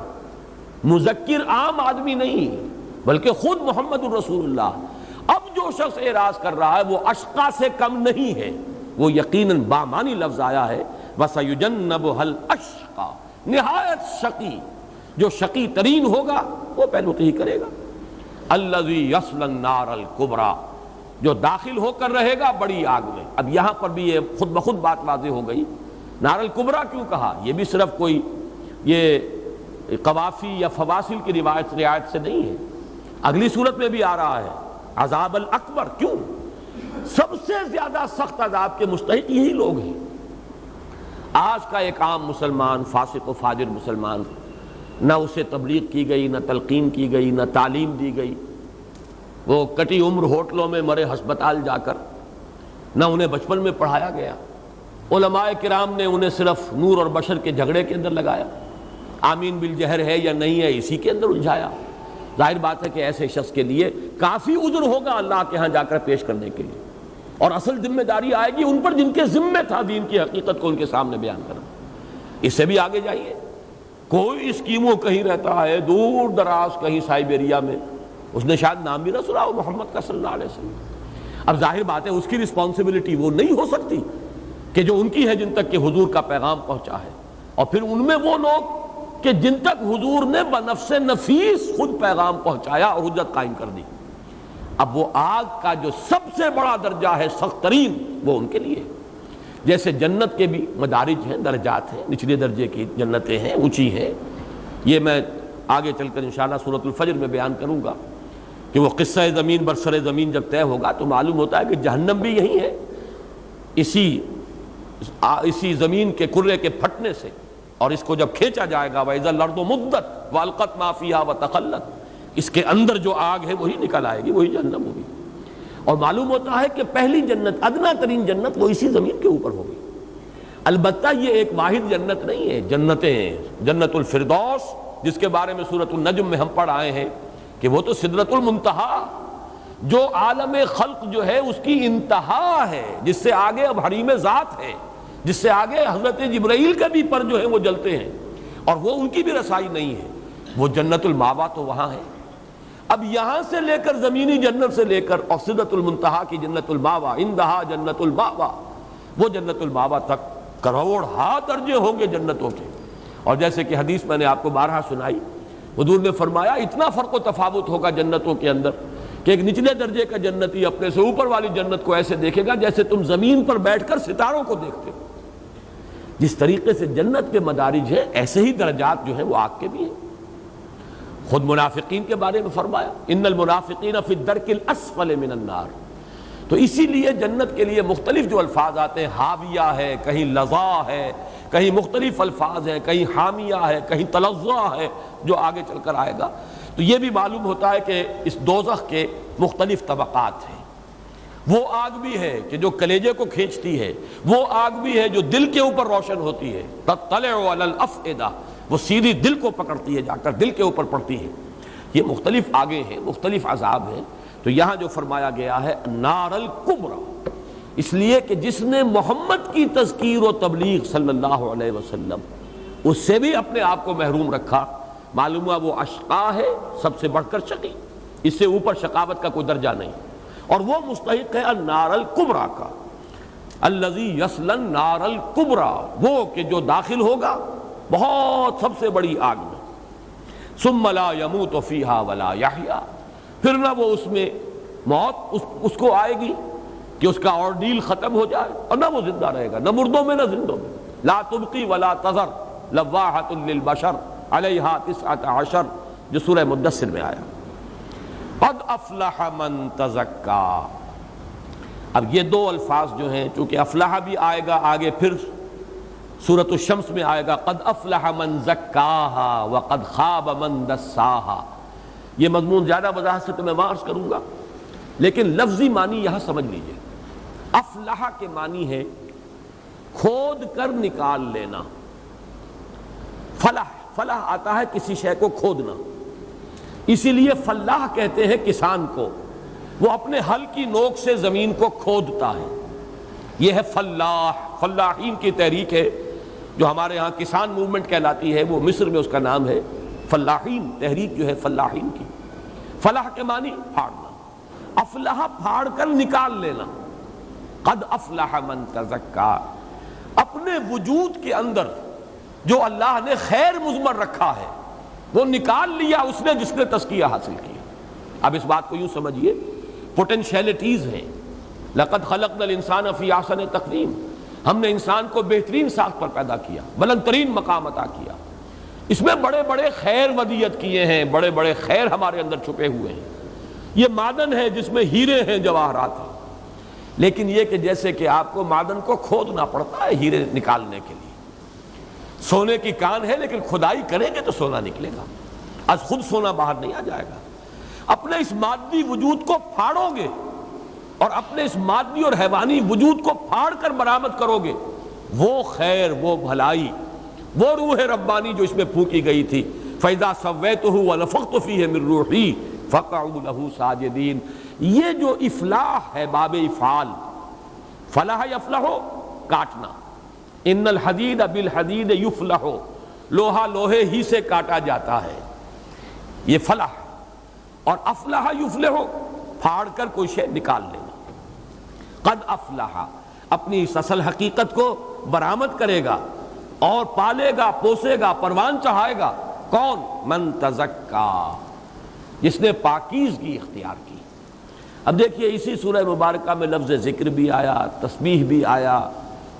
مذکر عام آدمی نہیں بلکہ خود محمد الرسول اللہ۔ اب جو شخص اعراض کر رہا ہے وہ اشقا سے کم نہیں ہے، وہ یقیناً بامانی لفظ آیا ہے وَسَيُجَنَّبُهَا الْأَشْقَى، نہایت شقی، جو شقی ترین ہوگا وہ پہلو تو ہی کرے گا، الَّذِي يَصْلَى النَّارَ الْكُبْرَى، جو داخل ہو کر رہے گا بڑی آگ میں۔ اب یہاں پر بھی یہ خود بخود بات واضح ہو گئی، نار الکبریٰ کیوں کہا؟ یہ بھی صرف کوئی یہ قوافی یا فواصل کی رعایت سے نہیں ہے، اگلی صورت میں بھی آ رہا ہے عذاب الاکبر۔ کیوں؟ سب سے زیادہ سخت عذاب کے مستحق یہی لوگ ہیں۔ آج کا ایک عام مسلمان، فاسق و فاجر مسلمان، نہ اسے تبلیغ کی گئی، نہ تلقین کی گئی، نہ تعلیم دی گئی، وہ کٹی عمر ہوٹلوں میں مرے ہسپتال جا کر، نہ انہیں بچپن میں پڑھایا گیا، علماء کرام نے انہیں صرف نور اور بشر کے جھگڑے کے اندر لگایا، آمین بالجہر ہے یا نہیں ہے اسی کے اندر الجھایا۔ ظاہر بات ہے کہ ایسے شخص کے لیے کافی عذر ہوگا اللہ کے ہاں جا کر پیش کرنے کے لیے، اور اصل ذمہ داری آئے گی ان پر جن کے ذمہ تھا دین کی حقیقت کو ان کے سامنے بیان کرنا۔ اس سے بھی آگے جائیے، کوئی اسکیموں کہیں رہتا ہے دور دراز کہیں سائبیریا میں، اس نے شاید نام بھی نہ سنا ہو محمد کا صلی اللہ علیہ وسلم۔ اب ظاہر بات ہے اس کی رسپانسبلٹی وہ نہیں ہو سکتی کہ جو ان کی ہے جن تک کہ حضور کا پیغام پہنچا ہے، اور پھر ان میں وہ لوگ کہ جن تک حضور نے بنفس نفیس خود پیغام پہنچایا اور حجت قائم کر دی۔ اب وہ آگ کا جو سب سے بڑا درجہ ہے سخت ترین، وہ ان کے لیے، جیسے جنت کے بھی مدارج ہیں، درجات ہیں، نچلے درجے کی جنتیں ہیں، اونچی ہیں، یہ میں آگے چل کر انشاءاللہ سورۃ الفجر میں بیان کروں گا کہ وہ قصہ زمین برسر زمین جب طے ہوگا تو معلوم ہوتا ہے کہ جہنم بھی یہی ہے، اسی زمین کے کرے کے پھٹنے سے، اور اس کو جب کھینچا جائے گا وَإِذَا الْأَرْضُ مُدَّتْ وَأَلْقَتْ مَا فِيهَا وَتَخَلَّتْ، اس کے اندر جو آگ ہے وہی نکل آئے گی، وہی جہنم ہوگی۔ اور معلوم ہوتا ہے کہ پہلی جنت، ادنا ترین جنت، وہ اسی زمین کے اوپر ہوگی۔ البتہ یہ ایک واحد جنت نہیں ہے، جنتیں ہیں، جنت الفردوس جس کے بارے میں سورۃ النجم میں ہم پڑھ آئے ہیں کہ وہ تو سدرۃ المنتہا، جو عالم خلق جو ہے اس کی انتہا ہے، جس سے آگے اب حریم ذات ہے، جس سے آگے حضرت جبرائیل کے بھی پر جو ہے وہ جلتے ہیں اور وہ ان کی بھی رسائی نہیں ہے، وہ جنت الماوا تو وہاں ہے۔ اب یہاں سے لے کر زمینی جنت سے لے کر اور سدرۃ المنتہا کی جنت الماوا، اندہا جنت الماوا، وہ جنت الماوا تک کروڑ ہا درجے ہوں گے جنتوں کے۔ اور جیسے کہ حدیث میں نے آپ کو بارہا سنائی، حضور نے فرمایا اتنا فرق و تفاوت ہوگا جنتوں کے اندر کہ ایک نچلے درجے کا جنتی اپنے سے اوپر والی جنت کو ایسے دیکھے گا جیسے تم زمین پر بیٹھ کر ستاروں کو دیکھتے ہو۔ جس طریقے سے جنت کے مدارج ہیں ایسے ہی درجات جو ہیں وہ آگ کے بھی ہیں۔ خود منافقین کے بارے میں فرمایا ان المنافقین فی الدرک الاسفل من النار۔ تو اسی لیے جنت کے لیے مختلف جو الفاظ آتے ہیں، حاویہ ہے، کہیں لظا ہے، کہیں مختلف الفاظ ہیں، کہیں حامیہ ہے، کہیں تلظہ ہے، جو آگے چل کر آئے گا۔ تو یہ بھی معلوم ہوتا ہے کہ اس دوزخ کے مختلف طبقات ہیں۔ وہ آگ بھی ہے کہ جو کلیجے کو کھینچتی ہے، وہ آگ بھی ہے جو دل کے اوپر روشن ہوتی ہے، تطلع علی الافئدہ، وہ سیدھی دل کو پکڑتی ہے، جا کر دل کے اوپر پڑتی ہے۔ یہ مختلف آگے ہیں، مختلف عذاب ہیں۔ تو یہاں جو فرمایا گیا ہے نار الکبریٰ، اس لیے کہ جس نے محمد کی تذکیر و تبلیغ صلی اللہ علیہ وسلم اس سے بھی اپنے آپ کو محروم رکھا، معلوم ہوا وہ اشقا ہے، سب سے بڑھ کر شقی، اس سے اوپر شقاوت کا کوئی درجہ نہیں، اور وہ مستحق ہے النار الکبریٰ کا، الذی یصلی النار الکبریٰ، وہ کہ جو داخل ہوگا بہت سب سے بڑی آگ میں، ثم لا یموت فیہا ولا یحییٰ، پھر نہ وہ اس میں موت اس کو آئے گی کہ اس کا ordeal ختم ہو جائے، اور نہ وہ زندہ رہے گا، نہ مردوں میں نہ زندوں میں۔ لا تبقی ولا تذر لواحۃ للبشر علیہا 19 جو سورہ مدثر میں آیا۔ قد افلح من تزکا، اب یہ دو الفاظ جو ہیں چونکہ افلح بھی آئے گا آگے، پھر سورۃ الشمس میں آئے گا قد افلح من زکاہا وقد خاب من دساہا۔ یہ مضمون زیادہ وضاحت سے تو میں عرض کروں گا، لیکن لفظی معنی یہاں سمجھ لیجئے۔ افلح کے معنی ہے کھود کر نکال لینا۔ فلاح، فلاح آتا ہے کسی شے کو کھودنا، اسی لیے فلاح کہتے ہیں کسان کو، وہ اپنے ہل کی نوک سے زمین کو کھودتا ہے، یہ ہے فلاح۔ فلاحین کی تحریک ہے جو ہمارے ہاں کسان موومنٹ کہلاتی ہے، وہ مصر میں اس کا نام ہے فلاحین، تحریک جو ہے فلاحین کی۔ فلاح کے معنی پھاڑنا، افلاح پھاڑ کر نکال لینا۔ قد افلح من تزکا، اپنے وجود کے اندر جو اللہ نے خیر مضمر رکھا ہے وہ نکال لیا اس نے جس نے تزکیہ حاصل کیا۔ اب اس بات کو یوں سمجھیے، پوٹینشیلٹیز ہیں۔ لقد خلقنا الانسان فی احسن تقویم، ہم نے انسان کو بہترین ساخت پر پیدا کیا، بلند ترین مقام عطا کیا، اس میں بڑے بڑے خیر ودیت کیے ہیں، بڑے بڑے خیر ہمارے اندر چھپے ہوئے ہیں۔ یہ معدن ہے جس میں ہیرے ہیں، جواہرات ہیں، لیکن یہ کہ جیسے کہ آپ کو معدن کو کھودنا پڑتا ہے ہیرے نکالنے کے لیے، سونے کی کان ہے لیکن کھدائی کریں گے تو سونا نکلے گا، از خود سونا باہر نہیں آ جائے گا۔ اپنے اس مادی وجود کو پھاڑو گے اور اپنے اس مادی اور حیوانی وجود کو پھاڑ کر برآمد کرو گے، وہ خیر، وہ بھلائی، وہ روح ربانی جو اس میں پھونکی گئی تھی، فَإِذَا سَوَّيْتُهُ وَنَفَخْتُ فِيهِ مِن رُوحِي فَقَعُوا لَهُ سَاجِدِينَ۔ یہ جو افلاح ہے باب افعال، فلاح یفلح، کاٹنا، ان الحدید بالحدید یفلح، لوہا لوہے ہی سے کاٹا جاتا ہے، یہ فلاح۔ اور افلح یفلح، پھاڑ کر کوئی شے نکال لینا۔ قد افلح، اپنی اس اصل حقیقت کو برآمد کرے گا اور پالے گا، پوسے گا، پروان چڑھائے گا، کون؟ من تزکا، جس نے پاکیزگی اختیار کی۔ اب دیکھیے اسی سورہ مبارکہ میں لفظ ذکر بھی آیا، تسبیح بھی آیا،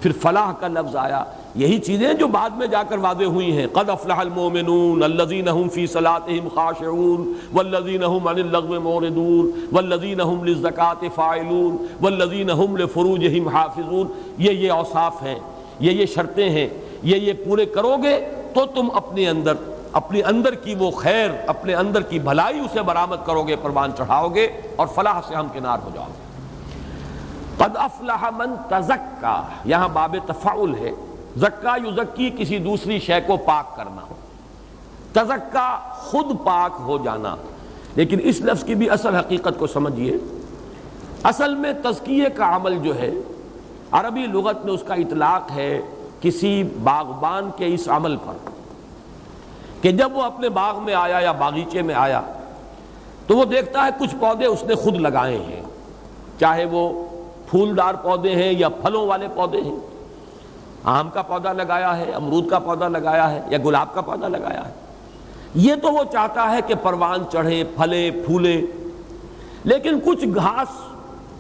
پھر فلاح کا لفظ آیا، یہی چیزیں جو بعد میں جا کر واضح ہوئی ہیں۔ قد افلح المؤمنون الذین هم فی صلاتهم خاشعون والذین هم عن اللغو معرضون والذین هم للزکاة فاعلون والذین هم لفروجهم حافظون۔ یہ اوصاف ہیں، یہ شرطیں ہیں، یہ پورے کرو گے تو تم اپنے اندر کی وہ خیر، اپنے اندر کی بھلائی اسے برآمد کرو گے، پروان چڑھاؤ گے اور فلاح سے ہمکنار ہو جاؤ گے۔ قد افلح من تزکا، یہاں باب تفاعل ہے، زکا یزکی کسی دوسری شے کو پاک کرنا، تزکا خود پاک ہو جانا۔ لیکن اس لفظ کی بھی اصل حقیقت کو سمجھیے. اصل میں تزکیے کا عمل جو ہے عربی لغت میں اس کا اطلاق ہے کسی باغبان کے اس عمل پر کہ جب وہ اپنے باغ میں آیا یا باغیچے میں آیا تو وہ دیکھتا ہے کچھ پودے اس نے خود لگائے ہیں، چاہے وہ پھولدار پودے ہیں یا پھلوں والے پودے ہیں. آم کا پودا لگایا ہے، امرود کا پودا لگایا ہے یا گلاب کا پودا لگایا ہے. یہ تو وہ چاہتا ہے کہ پروان چڑھے، پھلے پھولے، لیکن کچھ گھاس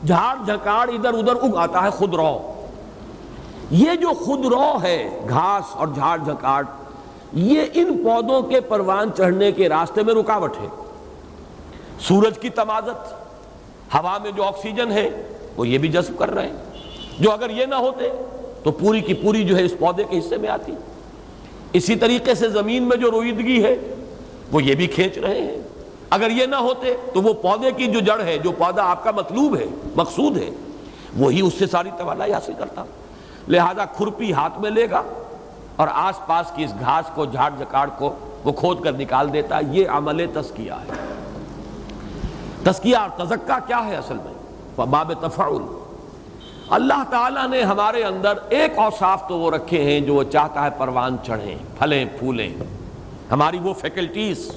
جھاڑ جھکاڑ ادھر ادھر اگ آتا ہے خود رو. یہ جو خود رو ہے گھاس اور جھاڑ جھکاڑ، یہ ان پودوں کے پروان چڑھنے کے راستے میں رکاوٹ ہے. سورج کی تمازت، ہوا میں جو آکسیجن ہے وہ یہ بھی جذب کر رہے ہیں، جو اگر یہ نہ ہوتے تو پوری کی پوری جو ہے اس پودے کے حصے میں آتی. اسی طریقے سے زمین میں جو رویدگی ہے وہ یہ بھی کھینچ رہے ہیں، اگر یہ نہ ہوتے تو وہ پودے کی جو جڑ ہے، جو پودا آپ کا مطلوب ہے، مقصود ہے، وہی اس سے ساری توانائی حاصل کرتا. لہذا کھرپی ہاتھ میں لے گا اور آس پاس کی اس گھاس کو، جھاڑ جھکاڑ کو وہ کھود کر نکال دیتا. یہ عمل تزکیہ ہے. تزکیہ اور تزکیہ کیا ہے اصل میں؟ باب تفعل. اللہ تعالیٰ نے ہمارے اندر ایک اوصاف تو وہ رکھے ہیں جو وہ چاہتا ہے پروان چڑھیں، پھلیں پھولیں. ہماری وہ فیکلٹیز،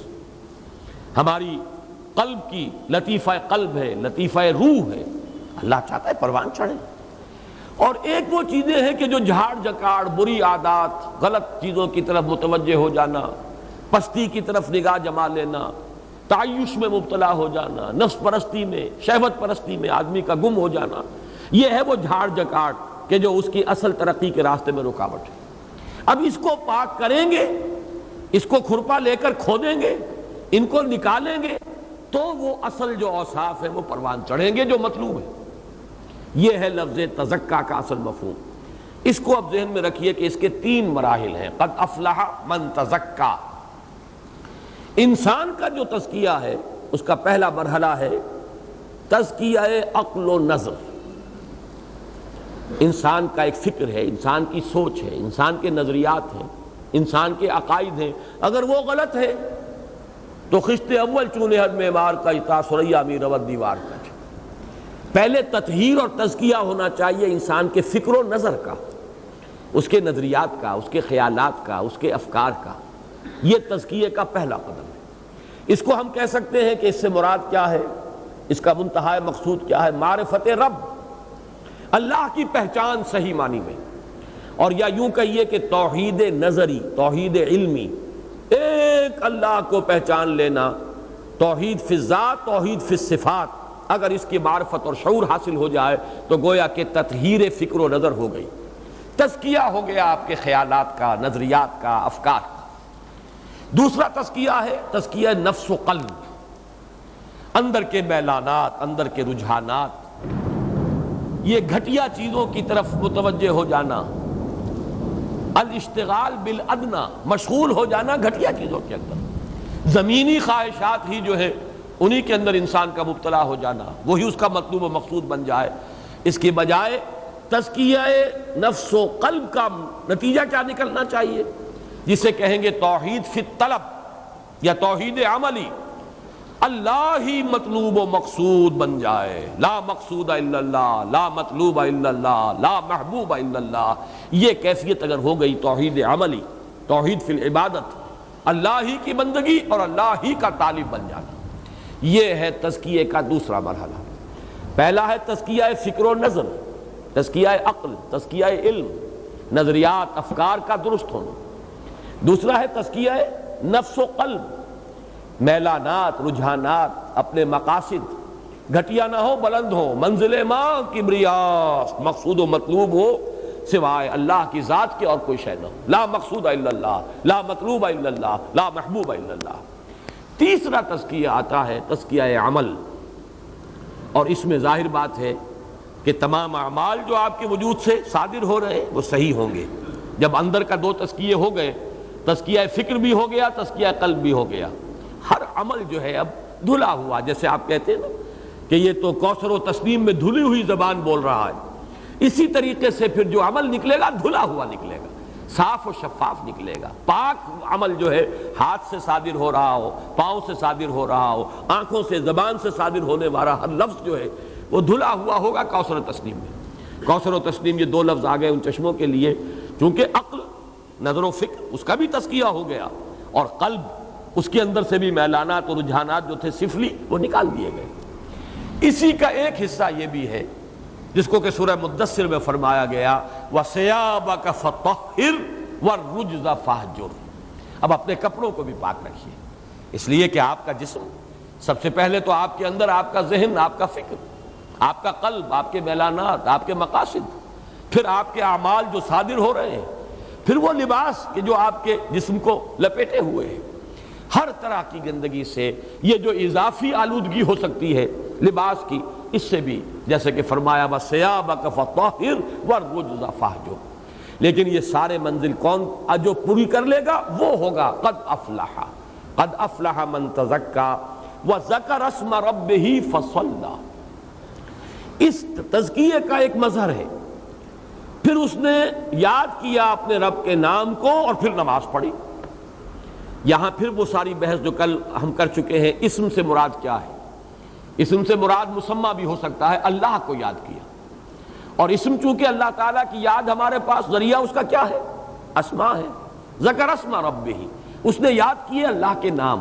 ہماری قلب کی لطیفہ قلب ہے، لطیفہ روح ہے، اللہ چاہتا ہے پروان چڑھیں. اور ایک وہ چیزیں ہیں کہ جو جھاڑ جھکاڑ، بری عادات، غلط چیزوں کی طرف متوجہ ہو جانا، پستی کی طرف نگاہ جما لینا، تعیش میں مبتلا ہو جانا، نفس پرستی میں، شہوت پرستی میں آدمی کا گم ہو جانا، یہ ہے وہ جھاڑ جھکاڑ کہ جو اس کی اصل ترقی کے راستے میں رکاوٹ ہے. اب اس کو پاک کریں گے، اس کو کھرپا لے کر کھودیں گے، ان کو نکالیں گے تو وہ اصل جو اوصاف ہے وہ پروان چڑھیں گے جو مطلوب ہے. یہ ہے لفظ تزکیہ کا اصل مفہوم. اس کو اب ذہن میں رکھیے کہ اس کے 3 مراحل ہیں. قد افلح من تزکیٰ. انسان کا جو تزکیہ ہے اس کا پہلا مرحلہ ہے تزکیہ عقل و نظر. انسان کا ایک فکر ہے، انسان کی سوچ ہے، انسان کے نظریات ہیں، انسان کے عقائد ہیں. اگر وہ غلط ہے تو خشت اول چونے حد معمار کا اتا سریا می رود دیوار کا. پہلے تطہیر اور تزکیہ ہونا چاہیے انسان کے فکر و نظر کا، اس کے نظریات کا، اس کے خیالات کا، اس کے افکار کا. یہ تزکیے کا پہلا قدم ہے. اس کو ہم کہہ سکتے ہیں کہ اس سے مراد کیا ہے، اس کا منتہا مقصود کیا ہے؟ معرفت رب، اللہ کی پہچان صحیح معنی میں. اور یا یوں کہیے کہ توحید نظری، توحید علمی، ایک اللہ کو پہچان لینا. توحید فی الذات، توحید فی الصفات. اگر اس کی معرفت اور شعور حاصل ہو جائے تو گویا کہ تطہیر فکر و نظر ہو گئی، تزکیہ ہو گیا آپ کے خیالات کا، نظریات کا، افکار کا. دوسرا تزکیہ ہے تزکیہ نفس و قلب. اندر کے میلانات، اندر کے رجحانات، یہ گھٹیا چیزوں کی طرف متوجہ ہو جانا، الاشتغال بالادنی، مشغول ہو جانا گھٹیا چیزوں کے اندر. زمینی خواہشات ہی جو ہے انہی کے اندر انسان کا مبتلا ہو جانا، وہی اس کا مطلوب و مقصود بن جائے. اس کی بجائے تزکیہ نفس و قلب کا نتیجہ کیا نکلنا چاہیے، جسے کہیں گے توحید فی الطلب یا توحید عملی. اللہ ہی مطلوب و مقصود بن جائے. لا مقصود الا اللہ، لا مطلوب الا اللہ، لا محبوب الا اللہ. یہ کیفیت اگر ہو گئی توحید عملی، توحید فی العبادت، اللہ ہی کی بندگی اور اللہ ہی کا طالب بن جانا، یہ ہے تزکیے کا دوسرا مرحلہ. پہلا ہے تزکیہ فکر و نظر، تزکیہ عقل، تزکیہ علم، نظریات، افکار کا درست ہونا. دوسرا ہے تزکیہ نفس و قلب، میلانات، رجحانات، اپنے مقاصد گھٹیا نہ ہو، بلند ہو. منزل ماں کبریاست، مقصود و مطلوب ہو سوائے اللہ کی ذات کے اور کوئی شے نہ ہو. لا مقصود الا اللہ، لا مطلوب الا اللہ، لا محبوب الا اللہ. تیسرا تزکیہ آتا ہے تزکیہ عمل. اور اس میں ظاہر بات ہے کہ تمام اعمال جو آپ کے وجود سے صادر ہو رہے وہ صحیح ہوں گے. جب اندر کا 2 تزکیے ہو گئے، تزکیہ فکر بھی ہو گیا، تزکیہ قلب بھی ہو گیا. ہر عمل جو ہے اب دھلا ہوا، جیسے آپ کہتے ہیں نا کہ یہ تو کوثر و تسنیم میں دھلی ہوئی زبان بول رہا ہے، اسی طریقے سے پھر جو عمل نکلے گا دھلا ہوا نکلے گا، صاف و شفاف نکلے گا۔ پاک عمل جو ہے ہاتھ سے صادر ہو رہا ہو، پاؤں سے صادر ہو رہا ہو، آنکھوں سے، زبان سے صادر ہونے والا ہر لفظ جو ہے وہ دھلا ہوا ہوگا کوثر و تسنیم میں۔ کوثر و تسنیم یہ دو لفظ آ گئے ان چشموں کے لیے، چونکہ عقل، نظر و فکر اس کا بھی تزکیہ ہو گیا، اور قلب اس کے اندر سے بھی میلانات اور رجحانات جو تھے سفلی وہ نکال دیے گئے۔ اسی کا ایک حصہ یہ بھی ہے جس کو کہ سورہ مدثر میں فرمایا گیا وَثِيَابَكَ فَطَهِّرْ وَالرُّجْزَ فَاهْجُرْ۔ اب اپنے کپڑوں کو بھی پاک رکھیے، اس لیے کہ آپ کا جسم، سب سے پہلے تو آپ کے اندر آپ کا ذہن، آپ کا فکر، آپ کا قلب، آپ کے میلانات، آپ کے مقاصد، پھر آپ کے اعمال جو صادر ہو رہے ہیں، پھر وہ لباس کہ جو آپ کے جسم کو لپیٹے ہوئے ہیں، ہر طرح کی گندگی سے، یہ جو اضافی آلودگی ہو سکتی ہے لباس کی، اس سے بھی جیسے کہ فرمایا وَثِيَابَكَ فَطَهِّرْ وَالرُّجْزَ فَاهْجُرْ۔ لیکن یہ سارے منزل کون جو پوری کر لے گا وہ ہوگا قد افلح من تزکا وذکر اسم ربہ فصلی۔ اس تزکیے کا ایک مظہر ہے، پھر اس نے یاد کیا اپنے رب کے نام کو اور پھر نماز پڑھی۔ یہاں پھر وہ ساری بحث جو کل ہم کر چکے ہیں، اسم سے مراد کیا ہے؟ اسم سے مراد مسمى بھی ہو سکتا ہے، اللہ کو یاد کیا، اور اسم چونکہ اللہ تعالیٰ کی یاد ہمارے پاس ذریعہ اس کا کیا ہے؟ اسماء ہے۔ ذکر اسم ربہ، اس نے یاد کیے اللہ کے نام،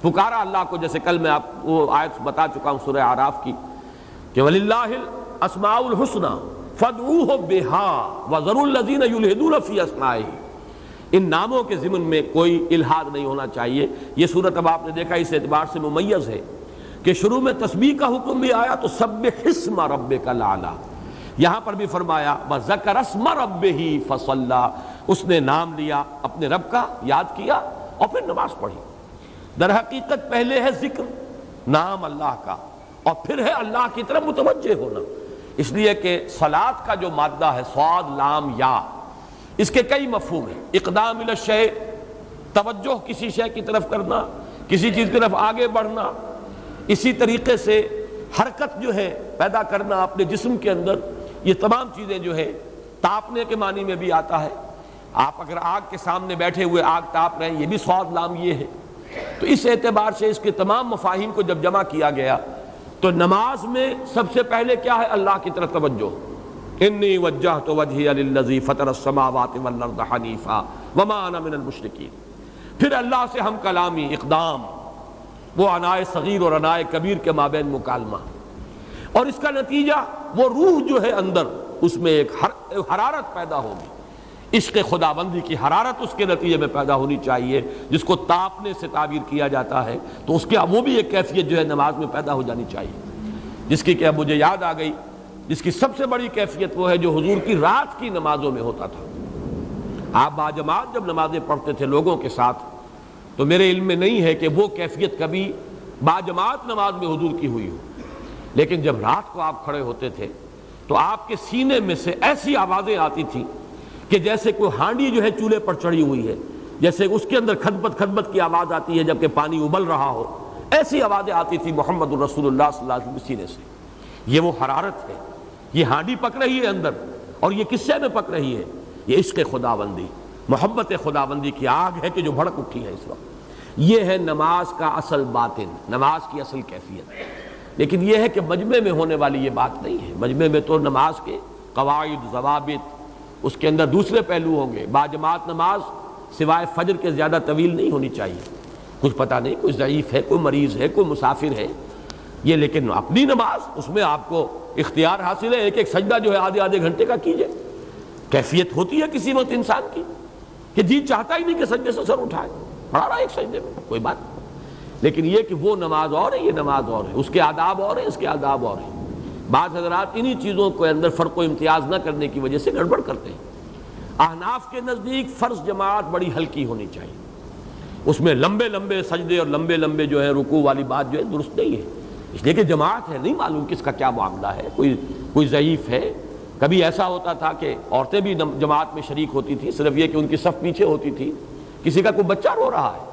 پکارا اللہ کو، جیسے کل میں آپ وہ آیت بتا چکا ہوں سورہ اعراف کی کہ وَلِلَّهِ الْأَسْمَاءُ الْحُسْنَى فَادْعُوهُ بِهَا وَذَرُوا الَّذِينَ يُلْحِدُونَ فِي أَسْمَائِهِ۔ ان ناموں کے ضمن میں کوئی الحاد نہیں ہونا چاہیے۔ یہ صورت اب آپ نے دیکھا اس اعتبار سے ممیز ہے کہ شروع میں تسبیح کا حکم بھی آیا تو سبح اسم ربک الاعلی، یہاں پر بھی فرمایا وذکر اسم ربہ فصلی، اس نے نام لیا اپنے رب کا، یاد کیا اور پھر نماز پڑھی۔ در حقیقت پہلے ہے ذکر، نام اللہ کا، اور پھر ہے اللہ کی طرف متوجہ ہونا، اس لیے کہ صلاۃ کا جو مادہ ہے صاد لام یا، اس کے کئی مفہوم ہیں۔ اقدام الی الشیء، توجہ کسی شے کی طرف کرنا، کسی چیز کی طرف آگے بڑھنا، اسی طریقے سے حرکت جو ہے پیدا کرنا اپنے جسم کے اندر، یہ تمام چیزیں جو ہے تاپنے کے معنی میں بھی آتا ہے۔ آپ اگر آگ کے سامنے بیٹھے ہوئے آگ تاپ رہے ہیں، یہ بھی صاد لام یہ ہے۔ تو اس اعتبار سے اس کے تمام مفاہیم کو جب جمع کیا گیا تو نماز میں سب سے پہلے کیا ہے؟ اللہ کی طرف توجہ۔ انی وجہت وجہی للذی فطر السماوات والارض حنیفا وما انا من المشرکین۔ پھر اللہ سے ہم کلامی، اقدام، وہ عنائے صغیر اور عنائے کبیر کے مابین مکالمہ، اور اس کا نتیجہ وہ روح جو ہے اندر، اس میں ایک حرارت پیدا ہوگی، عشق خداوندی کی حرارت اس کے نتیجے میں پیدا ہونی چاہیے، جس کو تاپنے سے تعبیر کیا جاتا ہے۔ تو اس کے وہ بھی ایک کیفیت جو ہے نماز میں پیدا ہو جانی چاہیے، جس کی کہ اب مجھے یاد آ گئی، جس کی سب سے بڑی کیفیت وہ ہے جو حضور کی رات کی نمازوں میں ہوتا تھا۔ آپ باجماعت جب نمازیں پڑھتے تھے لوگوں کے ساتھ، تو میرے علم میں نہیں ہے کہ وہ کیفیت کبھی باجماعت نماز میں حضور کی ہوئی ہو، لیکن جب رات کو آپ کھڑے ہوتے تھے تو آپ کے سینے میں سے ایسی آوازیں آتی تھیں کہ جیسے کوئی ہانڈی جو ہے چولہے پر چڑھی ہوئی ہے، جیسے اس کے اندر کھدبت کھدبت کی آواز آتی ہے جبکہ پانی ابل رہا ہو، ایسی آوازیں آتی تھی محمد الرسول اللہ صلی اللہ علیہ وسلم کے سینے سے۔ یہ وہ حرارت ہے، یہ ہانڈی پک رہی ہے اندر، اور یہ کس سے میں پک رہی ہے؟ یہ عشق خداوندی، محبت خداوندی کی آگ ہے کہ جو بھڑک اٹھی ہے اس وقت۔ یہ ہے نماز کا اصل باطن، نماز کی اصل کیفیت۔ لیکن یہ ہے کہ مجمع میں ہونے والی یہ بات نہیں ہے۔ مجمع میں تو نماز کے قواعد، ضوابط، اس کے اندر دوسرے پہلو ہوں گے۔ باجماعت نماز سوائے فجر کے زیادہ طویل نہیں ہونی چاہیے۔ کچھ پتہ نہیں، کوئی ضعیف ہے، کوئی مریض ہے، کوئی مسافر ہے، یہ لیکن اپنی نماز اس میں آپ کو اختیار حاصل ہے، ایک ایک سجدہ جو ہے آدھے آدھے گھنٹے کا کیجئے۔ کیفیت ہوتی ہے کسی وقت انسان کی کہ جی چاہتا ہی نہیں کہ سجدے سے سر اٹھائے، پڑھا رہا ہے ایک سجدے میں، کوئی بات نہیں، لیکن یہ کہ وہ نماز اور ہے، یہ نماز اور ہے، اس کے آداب اور ہیں، اس کے آداب اور ہیں۔ بعض حضرات انہی چیزوں کو اندر فرق و امتیاز نہ کرنے کی وجہ سے گڑبڑ کرتے ہیں۔ احناف کے نزدیک فرض جماعت بڑی ہلکی ہونی چاہیے، اس میں لمبے لمبے سجدے اور لمبے لمبے جو ہے رکوع والی بات جو ہے درست نہیں ہے، اس لیے کہ جماعت ہے، نہیں معلوم کس کا کیا معاملہ ہے، کوئی ضعیف ہے۔ کبھی ایسا ہوتا تھا کہ عورتیں بھی جماعت میں شریک ہوتی تھی، صرف یہ کہ ان کی صف پیچھے ہوتی تھی، کسی کا کوئی بچہ رو رہا ہے،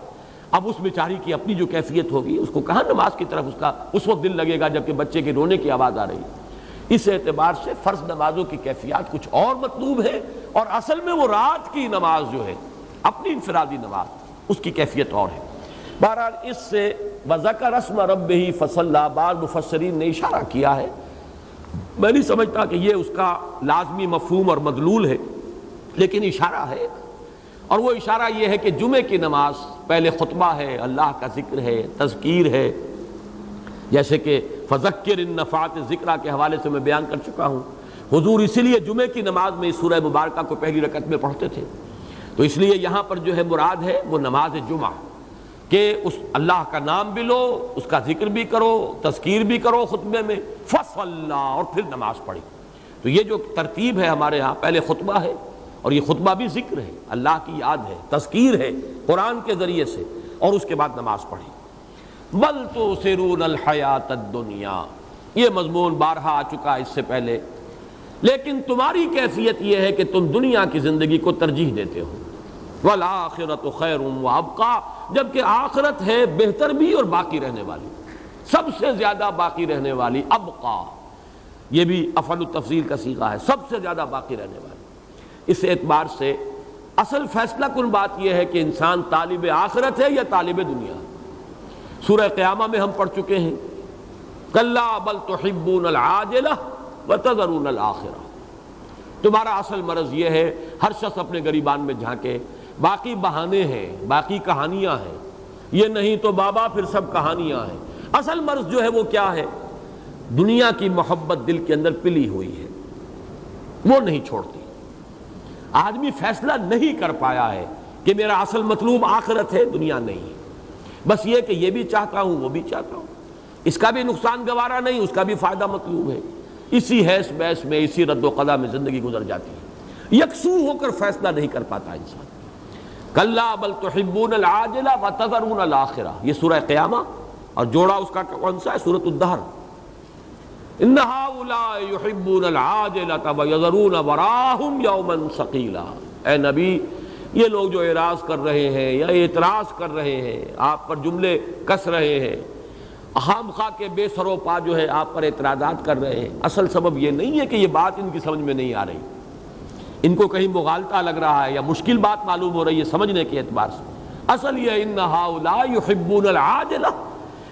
اب اس بیچاری کی اپنی جو کیفیت ہوگی، اس کو کہاں نماز کی طرف اس کا اس وقت دل لگے گا جبکہ بچے کے رونے کی آواز آ رہی ہے۔ اس اعتبار سے فرض نمازوں کی کیفیات کچھ اور مطلوب ہے، اور اصل میں وہ رات کی نماز جو ہے اپنی انفرادی نماز اس کی کیفیت اور ہے۔ بہرحال اس سے وَذَكَرَ اسْمَ رَبِّهِ فَصَلَّىٰ بعض مفسرین نے اشارہ کیا ہے، میں نہیں سمجھتا کہ یہ اس کا لازمی مفہوم اور مدلول ہے، لیکن اشارہ ہے، اور وہ اشارہ یہ ہے کہ جمعے کی نماز پہلے خطبہ ہے، اللہ کا ذکر ہے، تذکیر ہے، جیسے کہ فذکر ان نفعت ذکرہ کے حوالے سے میں بیان کر چکا ہوں۔ حضور اسی لیے جمعے کی نماز میں اس سورہ مبارکہ کو پہلی رکعت میں پڑھتے تھے، تو اس لیے یہاں پر جو ہے مراد ہے وہ نماز جمعہ، کہ اس اللہ کا نام بھی لو، اس کا ذکر بھی کرو، تذکیر بھی کرو خطبے میں، فصلا، اور پھر نماز پڑھی۔ تو یہ جو ترتیب ہے ہمارے ہاں، پہلے خطبہ ہے، اور یہ خطبہ بھی ذکر ہے، اللہ کی یاد ہے، تذکیر ہے قرآن کے ذریعے سے، اور اس کے بعد نماز پڑھی۔ بل تؤثرون الحیات الدنیا، یہ مضمون بارہا آ چکا اس سے پہلے، لیکن تمہاری کیفیت یہ ہے کہ تم دنیا کی زندگی کو ترجیح دیتے ہو، والآخرۃ خیر وابقیٰ، جبکہ آخرت ہے بہتر بھی اور باقی رہنے والی، سب سے زیادہ باقی رہنے والی، ابقیٰ، یہ بھی افعل التفضیل کا صیغہ ہے، سب سے زیادہ باقی رہنے والی۔ اس اعتبار سے اصل فیصلہ کن بات یہ ہے کہ انسان طالب آخرت ہے یا طالب دنیا۔ سورہ قیامہ میں ہم پڑھ چکے ہیں، کلا بل تحبون العاجلہ وتذرون الآخرہ، تمہارا اصل مرض یہ ہے، ہر شخص اپنے گریبان میں جھانکے، باقی بہانے ہیں، باقی کہانیاں ہیں، یہ نہیں تو بابا پھر سب کہانیاں ہیں۔ اصل مرض جو ہے وہ کیا ہے؟ دنیا کی محبت دل کے اندر پلی ہوئی ہے، وہ نہیں چھوڑتی۔ آدمی فیصلہ نہیں کر پایا ہے کہ میرا اصل مطلوب آخرت ہے، دنیا نہیں، بس یہ کہ یہ بھی چاہتا ہوں وہ بھی چاہتا ہوں، اس کا بھی نقصان گوارا نہیں، اس کا بھی فائدہ مطلوب ہے، اسی حیث بحث میں، اسی رد و قضا میں زندگی گزر جاتی ہے، یکسو ہو کر فیصلہ نہیں کر پاتا انسان۔ کلا بل تحبون العاجلہ وتذرون الآخرہ، یہ سورہ قیامہ، اور جوڑا اس کا کون سا ہے؟ سورۃ الدہر، ان ہؤلاء یحبون العاجلۃ ویذرون وراءہم یوما ثقیلا۔ اے نبی، یہ لوگ جو اعراض کر رہے ہیں یا اعتراض کر رہے ہیں، آپ پر جملے کس رہے ہیں، خام خواہ کے بے سر و پا جو ہے آپ پر اعتراضات کر رہے ہیں، اصل سبب یہ نہیں ہے کہ یہ بات ان کی سمجھ میں نہیں آ رہی، ان کو کہیں مغالطہ لگ رہا ہے یا مشکل بات معلوم ہو رہی ہے سمجھنے کے اعتبار سے، اصل یہ ان ہؤلاء یحبون العاجلہ،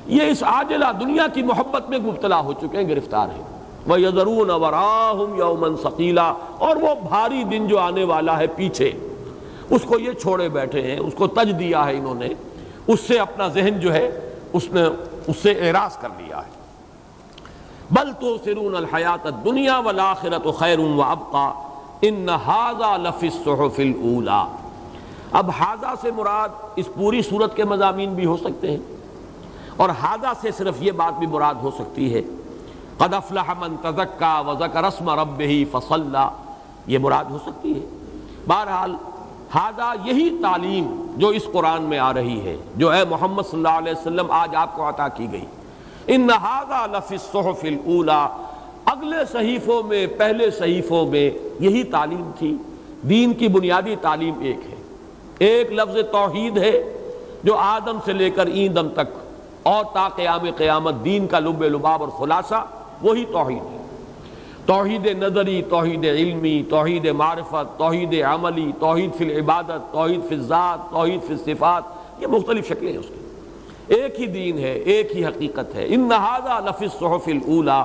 یہ اس عاجلہ دنیا کی محبت میں مبتلا ہو چکے ہیں، گرفتار ہیں، وَيَذَرُونَ وَرَاهُمْ يَوْمًا ثَقِيلًا، اور وہ بھاری دن جو آنے والا ہے پیچھے، اس کو یہ چھوڑے بیٹھے ہیں، اس کو تج دیا ہے انہوں نے، اس سے اپنا ذہن جو ہے اس نے اس سے اعراض کر لیا ہے۔ بل تؤثرون الحیات الدنیا والآخرۃ خیر وابقیٰ ان ھذا لفی الصحف الاولی۔ اب ھذا سے مراد اس پوری صورت کے مضامین بھی ہو سکتے ہیں، اور ھذا سے صرف یہ بات بھی مراد ہو سکتی ہے، قد افلح من تزکیٰ وذکر اسم ربہ فصلی، یہ مراد ہو سکتی ہے۔ بہرحال ھذا یہی تعلیم جو اس قرآن میں آ رہی ہے، جو اے محمد صلی اللہ علیہ وسلم آج آپ کو عطا کی گئی، ان ھذا لفی الصحف الاولی، اگلے صحیفوں میں، پہلے صحیفوں میں یہی تعلیم تھی۔ دین کی بنیادی تعلیم ایک ہے، ایک لفظ توحید ہے جو آدم سے لے کر این دم تک اور تا قیام قیامت دین کا لب لباب اور خلاصہ وہی توحید ہے۔ توحید نظری، توحید علمی، توحید معرفت، توحید عملی، توحید فی العبادت، توحید فی الذات، توحید فی الصفات، یہ مختلف شکلیں ہیں اس کی، ایک ہی دین ہے، ایک ہی حقیقت ہے۔ ان ھذا لفی الصحف الاولی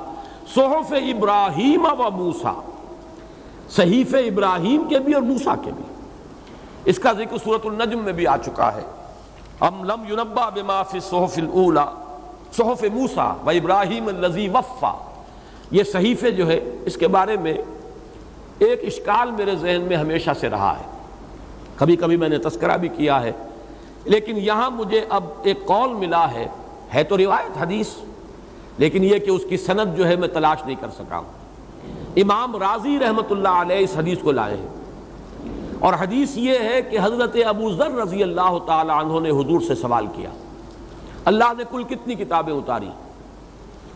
صحف ابراہیم و موسیٰ، صحیف ابراہیم کے بھی اور موسیٰ کے بھی، اس کا ذکر سورۃ النجم میں بھی آ چکا ہے، ام لم ینبأ بما فی الصحف الاولی صحف موسیٰ و ابراہیم الذی وفی۔ یہ صحیفے جو ہے اس کے بارے میں ایک اشکال میرے ذہن میں ہمیشہ سے رہا ہے، کبھی کبھی میں نے تذکرہ بھی کیا ہے، لیکن یہاں مجھے اب ایک قول ملا ہے تو روایت حدیث، لیکن یہ کہ اس کی سند جو ہے میں تلاش نہیں کر سکا ہوں۔ امام رازی رحمۃ اللہ علیہ اس حدیث کو لائے ہیں، اور حدیث یہ ہے کہ حضرت ابو ذر رضی اللہ تعالی عنہ نے حضور سے سوال کیا، اللہ نے کل کتنی کتابیں اتاری؟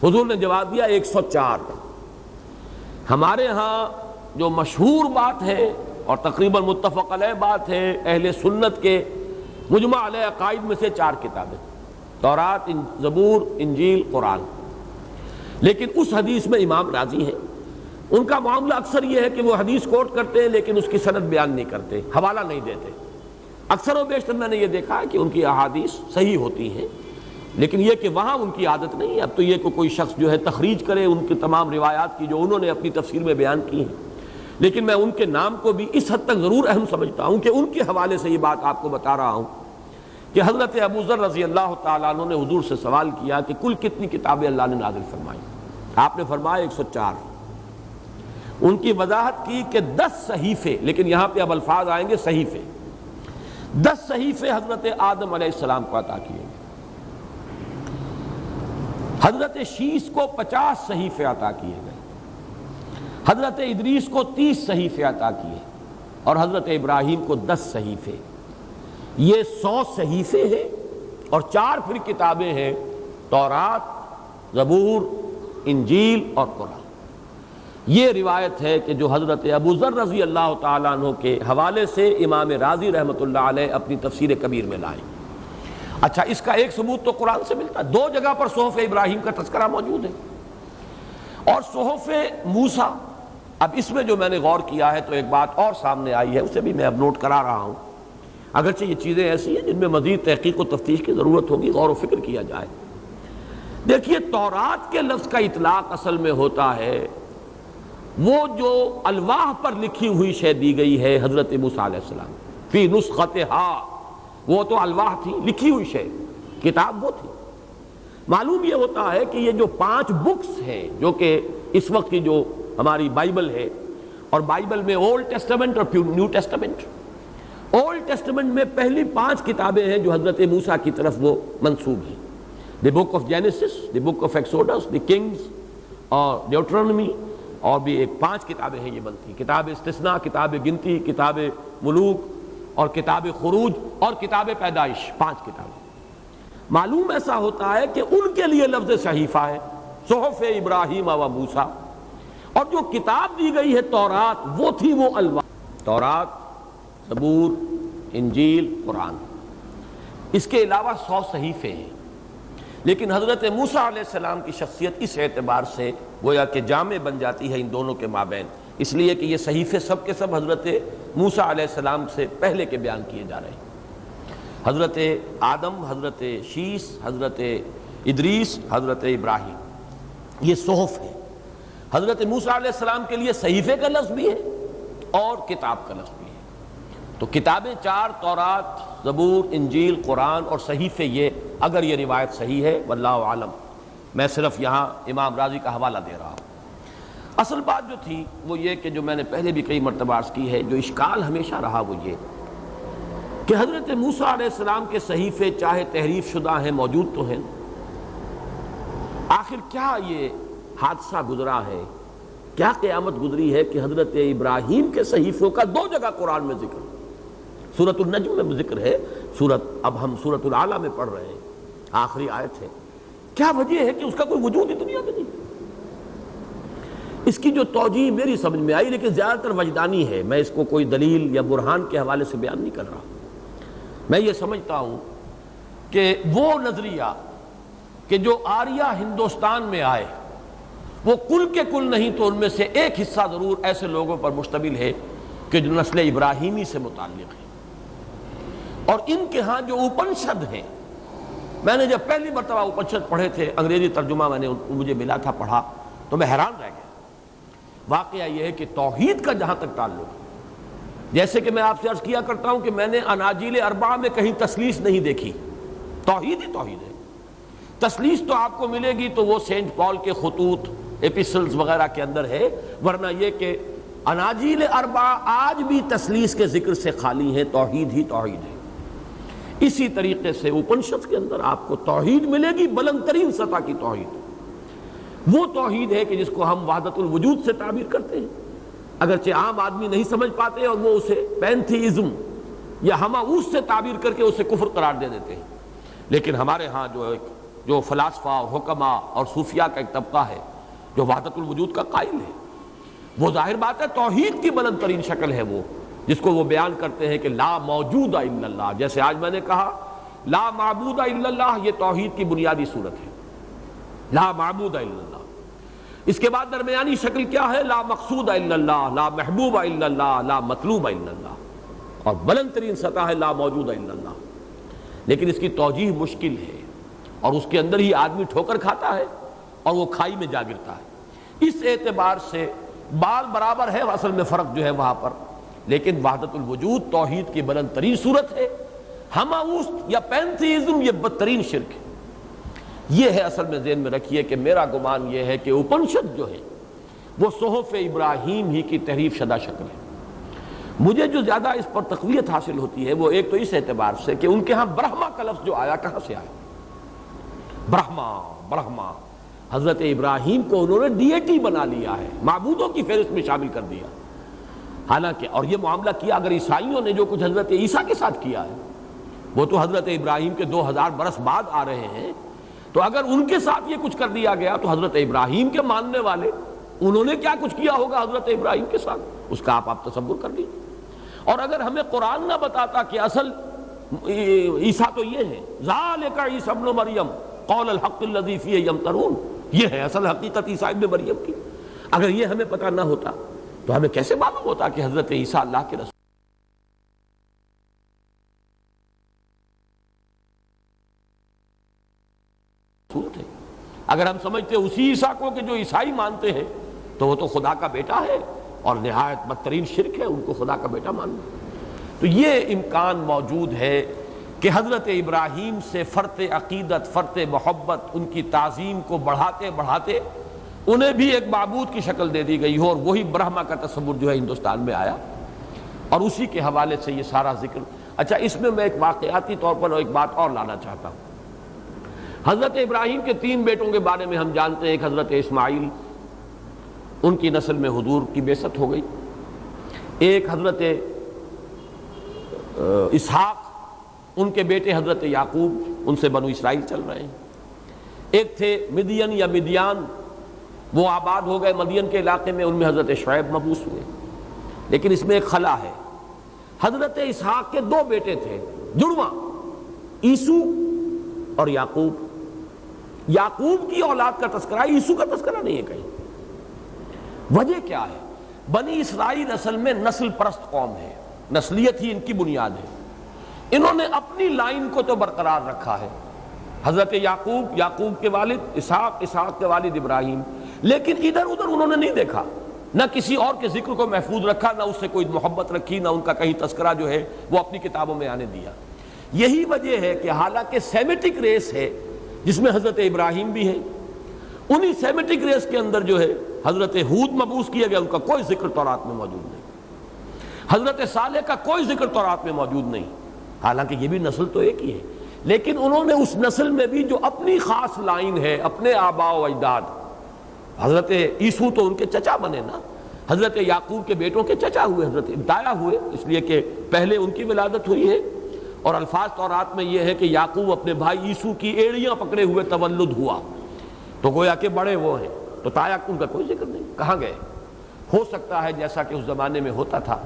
حضور نے جواب دیا 104۔ ہمارے ہاں جو مشہور بات ہے اور تقریباً متفق علیہ بات ہے اہل سنت کے مجمع علیہ عقائد میں سے 4 کتابیں، تورات، زبور، انجیل، قرآن۔ لیکن اس حدیث میں امام راضی ہیں، ان کا معاملہ اکثر یہ ہے کہ وہ حدیث کوٹ کرتے ہیں لیکن اس کی سند بیان نہیں کرتے، حوالہ نہیں دیتے۔ اکثر و بیشتر میں نے یہ دیکھا ہے کہ ان کی احادیث صحیح ہوتی ہیں، لیکن یہ کہ وہاں ان کی عادت نہیں ہے۔ اب تو یہ کہ کوئی شخص جو ہے تخریج کرے ان کی تمام روایات کی جو انہوں نے اپنی تفسیر میں بیان کی ہیں، لیکن میں ان کے نام کو بھی اس حد تک ضرور اہم سمجھتا ہوں کہ ان کے حوالے سے یہ بات آپ کو بتا رہا ہوں کہ حضرت ابو ذر رضی اللہ تعالیٰ عنہ نے حضور سے سوال کیا کہ کل کتنی کتابیں اللہ نے نازل فرمائی؟ آپ نے فرمایا 104۔ ان کی وضاحت کی کہ 10 صحیفے، لیکن یہاں پہ اب الفاظ آئیں گے صحیفے، 10 صحیفے حضرت آدم علیہ السلام کو عطا کیے گئے، حضرت شیس کو 50 صحیفے عطا کیے گئے، حضرت ادریس کو 30 صحیفے عطا کیے، اور حضرت ابراہیم کو 10 صحیفے۔ یہ 100 صحیفے ہیں، اور 4 پھر کتابیں ہیں، تورات، زبور، انجیل اور قرآن۔ یہ روایت ہے کہ جو حضرت ابو ذر رضی اللہ تعالیٰ عنہ کے حوالے سے امام راضی رحمۃ اللہ علیہ اپنی تفسیر کبیر میں لائیں۔ اچھا، اس کا ایک ثبوت تو قرآن سے ملتا ہے، 2 جگہ پر صحف ابراہیم کا تذکرہ موجود ہے، اور صحف موسیٰ۔ اب اس میں جو میں نے غور کیا ہے تو ایک بات اور سامنے آئی ہے، اسے بھی میں اب نوٹ کرا رہا ہوں، اگرچہ یہ چیزیں ایسی ہیں جن میں مزید تحقیق و تفتیش کی ضرورت ہوگی، غور و فکر کیا جائے۔ دیکھیے، تورات کے لفظ کا اطلاق اصل میں ہوتا ہے وہ جو الواح پر لکھی ہوئی شے دی گئی ہے حضرت موسیٰ علیہ السلام، فی نسختہا، وہ تو الواح تھی، لکھی ہوئی شے، کتاب وہ تھی۔ معلوم یہ ہوتا ہے کہ یہ جو 5 بکس ہیں جو کہ اس وقت کی جو ہماری بائبل ہے، اور بائبل میں اولڈ ٹیسٹمنٹ اور نیو ٹیسٹمنٹ، اولڈ ٹیسٹمنٹ میں پہلی 5 کتابیں ہیں جو حضرت موسیٰ کی طرف وہ منسوب ہیں، the book of Genesis, the book of Exodus, the kings اور ڈیوٹرونومی، اور بھی ایک 5 کتابیں ہیں یہ بنتی، کتاب استثناء، کتاب گنتی، کتاب ملوک، اور کتاب خروج، اور کتاب پیدائش، 5 کتابیں۔ معلوم ایسا ہوتا ہے کہ ان کے لیے لفظ صحیفہ ہے، صحف ابراہیم و موسیٰ، اور جو کتاب دی گئی ہے تورات، وہ تھی وہ الواح، تورات، زبور، انجیل، قرآن۔ اس کے علاوہ 100 صحیفے ہیں، لیکن حضرت موسیٰ علیہ السلام کی شخصیت اس اعتبار سے گویا کہ جامع بن جاتی ہے ان دونوں کے مابین، اس لیے کہ یہ صحیفے سب کے سب حضرت موسیٰ علیہ السلام سے پہلے کے بیان کیے جا رہے ہیں۔ حضرت آدم، حضرت شیس، حضرت ادریس، حضرت ابراہیم، یہ صحف ہے۔ حضرت موسیٰ علیہ السلام کے لیے صحیفے کا لفظ بھی ہے اور کتاب کا لفظ بھی ہے۔ تو کتابیں 4، تورات، زبور، انجیل، قرآن، اور صحیفے یہ، اگر یہ روایت صحیح ہے، واللہ عالم، میں صرف یہاں امام راضی کا حوالہ دے رہا ہوں۔ اصل بات جو تھی وہ یہ کہ جو میں نے پہلے بھی کئی مرتبہ عرض کی ہے، جو اشکال ہمیشہ رہا وہ یہ کہ حضرت موسیٰ علیہ السلام کے صحیفے چاہے تحریف شدہ ہیں، موجود تو ہیں، آخر کیا یہ حادثہ گزرا ہے، کیا قیامت گزری ہے کہ حضرت ابراہیم کے صحیفوں کا 2 جگہ قرآن میں ذکر، سورۃ النجم میں ذکر ہے، اب ہم سورۃ الاعلیٰ میں پڑھ رہے ہیں، آخری آیت ہے۔ کیا وجہ ہے کہ اس کا کوئی وجود ہی دنیا میں نہیں؟ اس کی جو توجیہ میری سمجھ میں آئی، لیکن زیادہ تر وجدانی ہے، میں اس کو کوئی دلیل یا برہان کے حوالے سے بیان نہیں کر رہا۔ میں یہ سمجھتا ہوں کہ وہ نظریہ کہ جو آریہ ہندوستان میں آئے، وہ کل کے کل نہیں تو ان میں سے ایک حصہ ضرور ایسے لوگوں پر مشتمل ہے کہ جو نسل ابراہیمی سے متعلق ہے، اور ان کے ہاں جو اپنشد ہیں، میں نے جب پہلی مرتبہ اپنشد پڑھے تھے، انگریزی ترجمہ مجھے ملا تھا، پڑھا تو میں حیران رہ گیا۔ واقعہ یہ ہے کہ توحید کا جہاں تک تعلق ہے، جیسے کہ میں آپ سے عرض کیا کرتا ہوں کہ میں نے اناجیل 4 میں کہیں تثلیث نہیں دیکھی، توحید ہی توحید ہے۔ تثلیث تو آپ کو ملے گی تو وہ سینٹ پال کے خطوط، ایپیسلز وغیرہ کے اندر ہے، ورنہ یہ کہ اناجیل 4 آج بھی تثلیث کے ذکر سے خالی ہیں، توحید ہی توحید ہے۔ اسی طریقے سے اپنشد کے اندر آپ کو توحید ملے گی، بلند ترین سطح کی توحید، وہ توحید ہے کہ جس کو ہم وحدت الوجود سے تعبیر کرتے ہیں، اگرچہ عام آدمی نہیں سمجھ پاتے اور وہ اسے پینتھیزم یا ہماؤس سے تعبیر کر کے اسے کفر قرار دے دیتے ہیں، لیکن ہمارے ہاں جو فلاسفہ اور حکماء اور صوفیاء کا ایک طبقہ ہے جو وحدت الوجود کا قائل ہے، وہ ظاہر بات ہے توحید کی بلند ترین شکل ہے، وہ جس کو وہ بیان کرتے ہیں کہ لا موجود الا اللہ، جیسے آج میں نے کہا لا معبود الا اللہ، یہ توحید کی بنیادی صورت ہے، لا معبود الا اللہ۔ اس کے بعد درمیانی شکل کیا ہے؟ لا مقصود الا اللہ، لا محبوب الا اللہ، لا مطلوب الا اللہ، اور بلند ترین سطح ہے لا موجود الا اللہ۔ لیکن اس کی توجیہ مشکل ہے، اور اس کے اندر ہی آدمی ٹھوکر کھاتا ہے اور وہ کھائی میں جا گرتا ہے۔ اس اعتبار سے بال برابر ہے، اصل میں فرق جو ہے وہاں پر، لیکن وحدت الوجود توحید کی بلند ترین صورت ہے۔ ہماؤست یا پینتھیزم یہ بدترین شرک ہے۔ یہ ہے اصل میں ذہن میں رکھیے کہ میرا گمان یہ ہے کہ اپنشد جو ہے وہ صحف ابراہیم ہی کی تحریف شدہ شکل ہے۔ مجھے جو زیادہ اس پر تقویت حاصل ہوتی ہے وہ ایک تو اس اعتبار سے کہ ان کے ہاں برہما کا لفظ جو آیا کہاں سے آیا؟ برہما حضرت ابراہیم کو انہوں نے ڈیٹی بنا لیا ہے، معبودوں کی فہرست میں شامل کر دیا۔ حالانکہ اور یہ معاملہ کیا اگر عیسائیوں نے جو کچھ حضرت عیسیٰ کے ساتھ کیا ہے، وہ تو حضرت ابراہیم کے 2000 برس بعد آ رہے ہیں، تو اگر ان کے ساتھ یہ کچھ کر دیا گیا تو حضرت ابراہیم کے ماننے والے انہوں نے کیا کچھ کیا ہوگا حضرت ابراہیم کے ساتھ، اس کا آپ تصور کر لیجیے۔ اور اگر ہمیں قرآن نہ بتاتا کہ اصل عیسیٰ تو یہ ہے، ذالک عیسی ابن مریم قول الحق الذی فیہ یمترون، یہ ہے اصل حقیقت عیسیٰ ابن مریم کی، اگر یہ ہمیں پتہ نہ ہوتا تو ہمیں کیسے معلوم ہوتا کہ حضرت عیسیٰ اللہ کے رسول تھے؟ اگر ہم سمجھتے اسی عیسیٰ کو کہ جو عیسائی مانتے ہیں تو وہ تو خدا کا بیٹا ہے، اور نہایت بدترین شرک ہے ان کو خدا کا بیٹا ماننا۔ تو یہ امکان موجود ہے کہ حضرت ابراہیم سے فرط عقیدت، فرط محبت، ان کی تعظیم کو بڑھاتے بڑھاتے انہیں بھی ایک معبود کی شکل دے دی گئی ہو، اور وہی برہما کا تصور جو ہے ہندوستان میں آیا، اور اسی کے حوالے سے یہ سارا ذکر۔ اچھا، اس میں میں ایک واقعاتی طور پر ایک بات اور لانا چاہتا ہوں۔ حضرت ابراہیم کے 3 بیٹوں کے بارے میں ہم جانتے ہیں، ایک حضرت اسماعیل، ان کی نسل میں حضور کی بعثت ہو گئی، ایک حضرت اسحاق، ان کے بیٹے حضرت یعقوب، ان سے بنو اسرائیل چل رہے ہیں، ایک تھے مدین یا مدیان، وہ آباد ہو گئے مدین کے علاقے میں، ان میں حضرت شعیب مبعوث ہوئے۔ لیکن اس میں ایک خلا ہے، حضرت اسحاق کے 2 بیٹے تھے جڑواں، عیسو اور یعقوب۔ یعقوب کی اولاد کا تذکرہ، عیسو کا تذکرہ نہیں ہے کہیں۔ وجہ کیا ہے؟ بنی اسرائیل اصل میں نسل پرست قوم ہے، نسلیت ہی ان کی بنیاد ہے۔ انہوں نے اپنی لائن کو تو برقرار رکھا ہے، حضرت یعقوب، یعقوب کے والد اسحاق، اسحاق کے والد ابراہیم، لیکن ادھر ادھر انہوں نے نہیں دیکھا، نہ کسی اور کے ذکر کو محفوظ رکھا، نہ اس سے کوئی محبت رکھی، نہ ان کا کہیں تذکرہ جو ہے وہ اپنی کتابوں میں آنے دیا۔ یہی وجہ ہے کہ حالانکہ سیمیٹک ریس ہے جس میں حضرت ابراہیم بھی ہے، انہی سیمیٹک ریس کے اندر جو ہے حضرت ہود مبعوث کیا گیا، ان کا کوئی ذکر تورات میں موجود نہیں، حضرت صالح کا کوئی ذکر تورات میں موجود نہیں، حالانکہ یہ بھی نسل تو ایک ہی ہے، لیکن انہوں نے اس نسل میں بھی جو اپنی خاص لائن ہے، اپنے آباء و اجداد، حضرت عیسو تو ان کے چچا بنے نا، حضرت یعقوب کے بیٹوں کے چچا ہوئے، حضرت دایا ہوئے، اس لیے کہ پہلے ان کی ولادت ہوئی ہے، اور الفاظ تورات میں یہ ہے کہ یعقوب اپنے بھائی عیسو کی ایڑیاں پکڑے ہوئے تولد ہوا، تو گویا کہ بڑے وہ ہیں، تو تایا ان کا کوئی ذکر نہیں، کہاں گئے؟ ہو سکتا ہے جیسا کہ اس زمانے میں ہوتا تھا،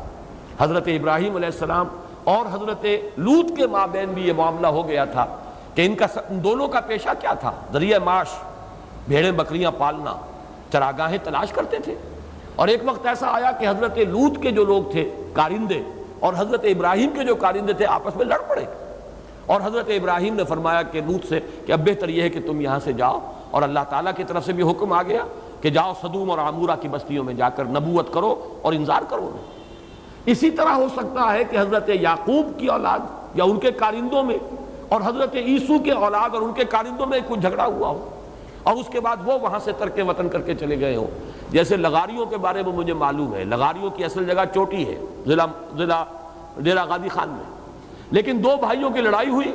حضرت ابراہیم علیہ السلام اور حضرت لوط کے مابین بھی یہ معاملہ ہو گیا تھا کہ ان دونوں کا پیشہ کیا تھا؟ ذریعہ معاش، بھیڑیں بکریاں پالنا، چراگاہیں تلاش کرتے تھے، اور ایک وقت ایسا آیا کہ حضرت لوط کے جو لوگ تھے کارندے اور حضرت ابراہیم کے جو کارندے تھے آپس میں لڑ پڑے، اور حضرت ابراہیم نے فرمایا کہ لوط سے کہ اب بہتر یہ ہے کہ تم یہاں سے جاؤ، اور اللہ تعالیٰ کی طرف سے بھی حکم آ گیا کہ جاؤ صدوم اور عمورہ کی بستیوں میں جا کر نبوت کرو اور انذار کرو۔ اسی طرح ہو سکتا ہے کہ حضرت یعقوب کی اولاد یا ان کے کارندوں میں اور حضرت عیسو کے اولاد اور ان کے کارندوں میں کوئی جھگڑا ہوا ہو، اور اس کے بعد وہ وہاں سے ترک وطن کر کے چلے گئے ہوں۔ جیسے لغاریوں کے بارے میں مجھے معلوم ہے، لغاریوں کی اصل جگہ چوٹی ہے، ضلع ڈیرہ غازی خان میں، لیکن 2 بھائیوں کی لڑائی ہوئی،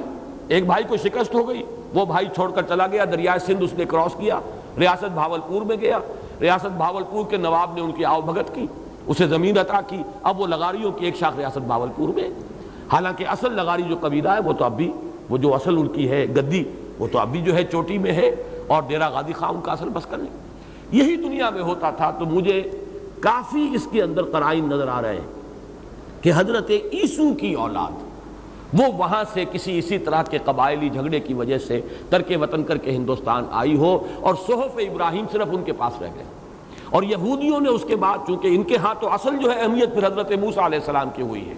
ایک بھائی کو شکست ہو گئی، وہ بھائی چھوڑ کر چلا گیا، دریائے سندھ اس نے کراس کیا، ریاست بھاولپور میں گیا، ریاست بھاولپور کے نواب نے ان کی آؤ بھگت کی، اسے زمین عطا کی، اب وہ لغاریوں کی ایک شاخ ریاست بھاولپور میں، حالانکہ اصل لغاری جو قبیلہ ہے وہ تو اب بھی، وہ جو اصل ان کی ہے گدی، وہ تو اب بھی جو ہے چوٹی میں ہے، اور ڈیرہ غازی خان ان کا اصل مسکن نہیں۔ یہی دنیا میں ہوتا تھا، تو مجھے کافی اس کے اندر قرائن نظر آ رہے ہیں کہ حضرت عیسو کی اولاد وہ وہاں سے کسی اسی طرح کے قبائلی جھگڑے کی وجہ سے ترک وطن کر کے ہندوستان آئی ہو، اور صحف ابراہیم صرف ان کے پاس رہ گئے۔ اور یہودیوں نے اس کے بعد، چونکہ ان کے ہاں تو اصل جو ہے اہمیت پھر حضرت موسیٰ علیہ السلام کی ہوئی ہے،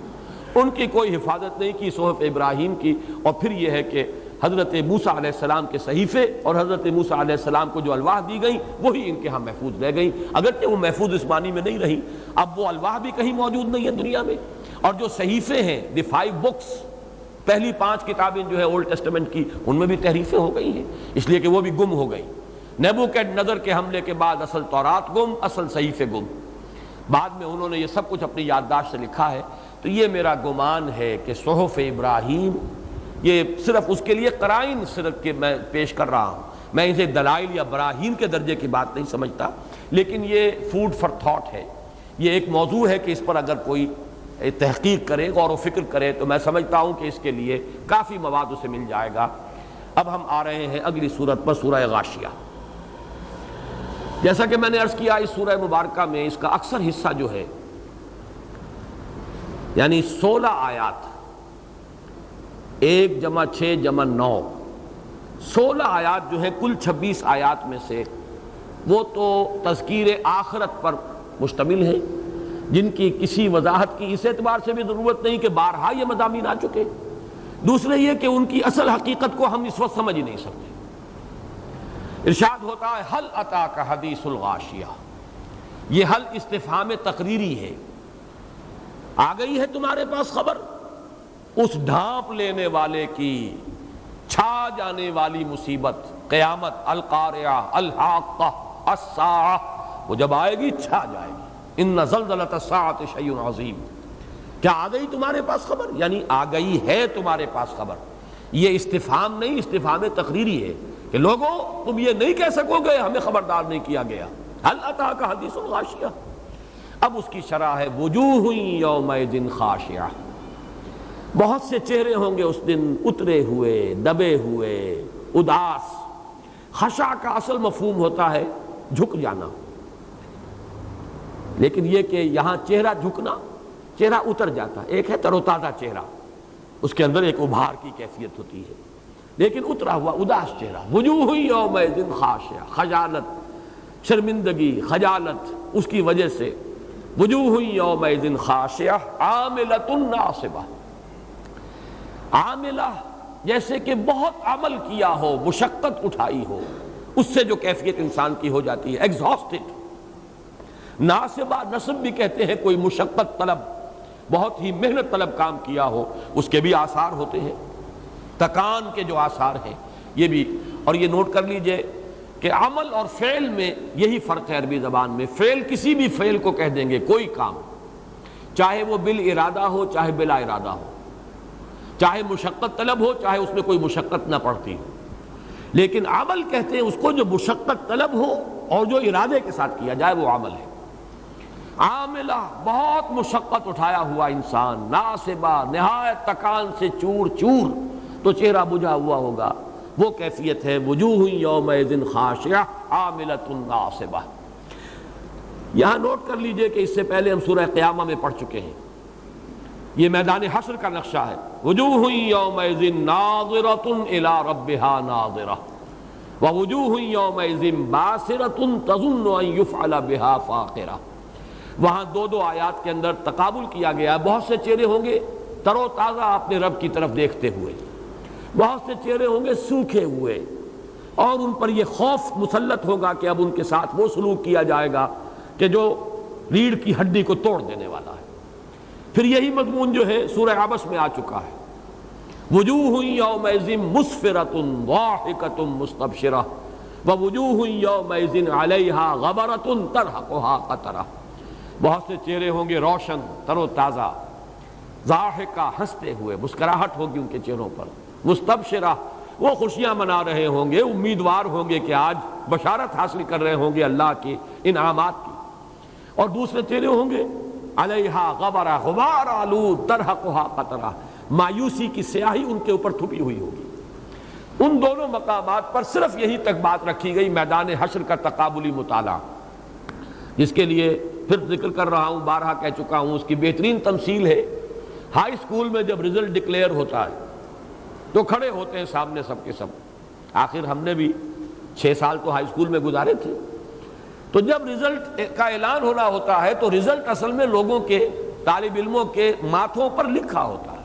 ان کی کوئی حفاظت نہیں کی صحف ابراہیم کی، اور پھر یہ ہے کہ حضرت موسیٰ علیہ السلام کے صحیفے اور حضرت موسیٰ علیہ السلام کو جو الواح دی گئیں وہی ان کے ہاں محفوظ رہ گئیں، اگرچہ وہ محفوظ اس معنی میں نہیں رہیں، اب وہ الواح بھی کہیں موجود نہیں ہے دنیا میں، اور جو صحیفے ہیں دی 5 بکس، پہلی 5 کتابیں جو ہے اولڈ ٹیسٹمنٹ کی، ان میں بھی تحریفیں ہو گئی ہیں، اس لیے کہ وہ بھی گم ہو گئی۔ نیبوکڈنیزر کے حملے کے بعد اصل تورات گم، اصل صحیفے گم، بعد میں انہوں نے یہ سب کچھ اپنی یادداشت سے لکھا ہے۔ تو یہ میرا گمان ہے کہ صحف ابراہیم، یہ صرف اس کے لیے قرائن صرف کہ میں پیش کر رہا ہوں، میں اسے دلائل یا براہین کے درجے کی بات نہیں سمجھتا، لیکن یہ فوڈ فار تھاٹ ہے، یہ ایک موضوع ہے کہ اس پر اگر کوئی تحقیق کرے، غور و فکر کرے، تو میں سمجھتا ہوں کہ اس کے لیے کافی مواد اسے مل جائے گا۔ اب ہم آ رہے ہیں اگلی سورت پر، سورہ غاشیہ۔ جیسا کہ میں نے عرض کیا، اس سورہ مبارکہ میں اس کا اکثر حصہ جو ہے، یعنی 16 آیات، 1 + 6 + 9، 16 آیات جو ہے کل 26 آیات میں سے، وہ تو تذکیر آخرت پر مشتمل ہے، جن کی کسی وضاحت کی اس اعتبار سے بھی ضرورت نہیں کہ بارہا یہ مضامین آ چکے، دوسرے یہ کہ ان کی اصل حقیقت کو ہم اس وقت سمجھ ہی نہیں سکتے۔ ارشاد ہوتا ہے حل اتاک حدیث الغاشیہ، یہ حل استفہام تقریری ہے، آ گئی ہے تمہارے پاس خبر اس ڈھانپ لینے والے کی، چھا جانے والی مصیبت، قیامت، القارعہ، الحاقہ، الساعہ، وہ جب آئے گی چھا جائے گی۔ ان زلزلۃ الساعۃ شیء عظیم، کیا آ گئی تمہارے پاس خبر؟ یعنی آ گئی ہے تمہارے پاس خبر۔ یہ استفہام نہیں، استفہام تقریری ہے کہ لوگوں تم یہ نہیں کہہ سکو گے ہمیں خبردار نہیں کیا گیا۔ حل اتاک حدیث الغاشیہ، اب اس کی شرح ہے وجوہ یومئذ خاشعہ، بہت سے چہرے ہوں گے اس دن اترے ہوئے، دبے ہوئے، اداس۔ خشع کا اصل مفہوم ہوتا ہے جھک جانا، لیکن یہ کہ یہاں چہرہ جھکنا، چہرہ اتر جاتا ہے، ایک ہے تر و تازہ چہرہ، اس کے اندر ایک ابھار کی کیفیت ہوتی ہے، لیکن اترا ہوا اداس چہرہ۔ وجوہ یومئذ خاشعہ، خجالت، شرمندگی، خجالت، اس کی وجہ سے وجوہ یومئذ خاشعہ عاملۃ ناصبہ، عاملہ جیسے کہ بہت عمل کیا ہو، مشقت اٹھائی ہو، اس سے جو کیفیت انسان کی ہو جاتی ہے، ایگزاسٹڈ۔ ناصبہ نصب بھی کہتے ہیں، کوئی مشقت طلب، بہت ہی محنت طلب کام کیا ہو، اس کے بھی آثار ہوتے ہیں، تکان کے جو آثار ہیں یہ بھی۔ اور یہ نوٹ کر لیجئے کہ عمل اور فعل میں یہی فرق ہے عربی زبان میں، فعل کسی بھی فعل کو کہہ دیں گے، کوئی کام، چاہے وہ بالارادہ ہو چاہے بلا ارادہ ہو، چاہے مشقت طلب ہو چاہے اس میں کوئی مشقت نہ پڑتی ہو، لیکن عمل کہتے ہیں اس کو جو مشقت طلب ہو اور جو ارادے کے ساتھ کیا جائے وہ عمل ہے۔ عاملہ، بہت مشقت اٹھایا ہوا انسان، ناصبہ، نہایت تکان سے چور چور، تو چہرہ بجھا ہوا ہوگا، وہ کیفیت ہے وجوہ یومئذ خاشعہ عاملۃ ناصبہ۔ یہاں نوٹ کر لیجئے کہ اس سے پہلے ہم سورہ قیامہ میں پڑھ چکے ہیں، یہ میدان حشر کا نقشہ ہے۔ وجوہ یومئذ ناظرۃ الی ربہا ناظرہ ووجوہ یومئذ باسرۃ تظن ان یفعل بہا فاقرہ۔ وہاں دو آیات کے اندر تقابل کیا گیا، بہت سے چہرے ہوں گے تر و تازہ اپنے رب کی طرف دیکھتے ہوئے، بہت سے چہرے ہوں گے سوکھے ہوئے، اور ان پر یہ خوف مسلط ہوگا کہ اب ان کے ساتھ وہ سلوک کیا جائے گا کہ جو ریڑھ کی ہڈی کو توڑ دینے والا ہے۔ پھر یہی مضمون جو ہے سورہ عبس میں آ چکا ہے، وجوہ یومئذ مسفرۃ ضاحکۃ مستبشرہ ووجوہ یومئذ علیہا غبرۃ ترہقہا قطرہ۔ بہت سے چہرے ہوں گے روشن، تر و تازہ، ضاحکہ، ہنستے ہوئے، مسکراہٹ ہوگی ان کے چہروں پر، مستبشرہ، وہ خوشیاں منا رہے ہوں گے، امیدوار ہوں گے کہ آج بشارت حاصل کر رہے ہوں گے اللہ کے انعامات کی۔ اور دوسرے چہرے ہوں گے علیہا غبرہ، غبار آلود، ترہقہا قطرہ، مایوسی کی سیاہی ان کے اوپر تھپی ہوئی ہوگی۔ ان دونوں مقامات پر صرف یہی تک بات رکھی گئی، میدان حشر کا تقابلی مطالعہ، جس کے لیے پھر ذکر کر رہا ہوں، بارہا کہہ چکا ہوں، اس کی بہترین تمثیل ہے ہائی اسکول میں جب رزلٹ ڈکلیئر ہوتا ہے تو کھڑے ہوتے ہیں سامنے سب کے سب. آخر ہم نے بھی 6 سال تو ہائی اسکول میں گزارے تھے. تو جب رزلٹ کا اعلان ہونا ہوتا ہے تو رزلٹ اصل میں لوگوں کے، طالب علموں کے ماتھوں پر لکھا ہوتا ہے.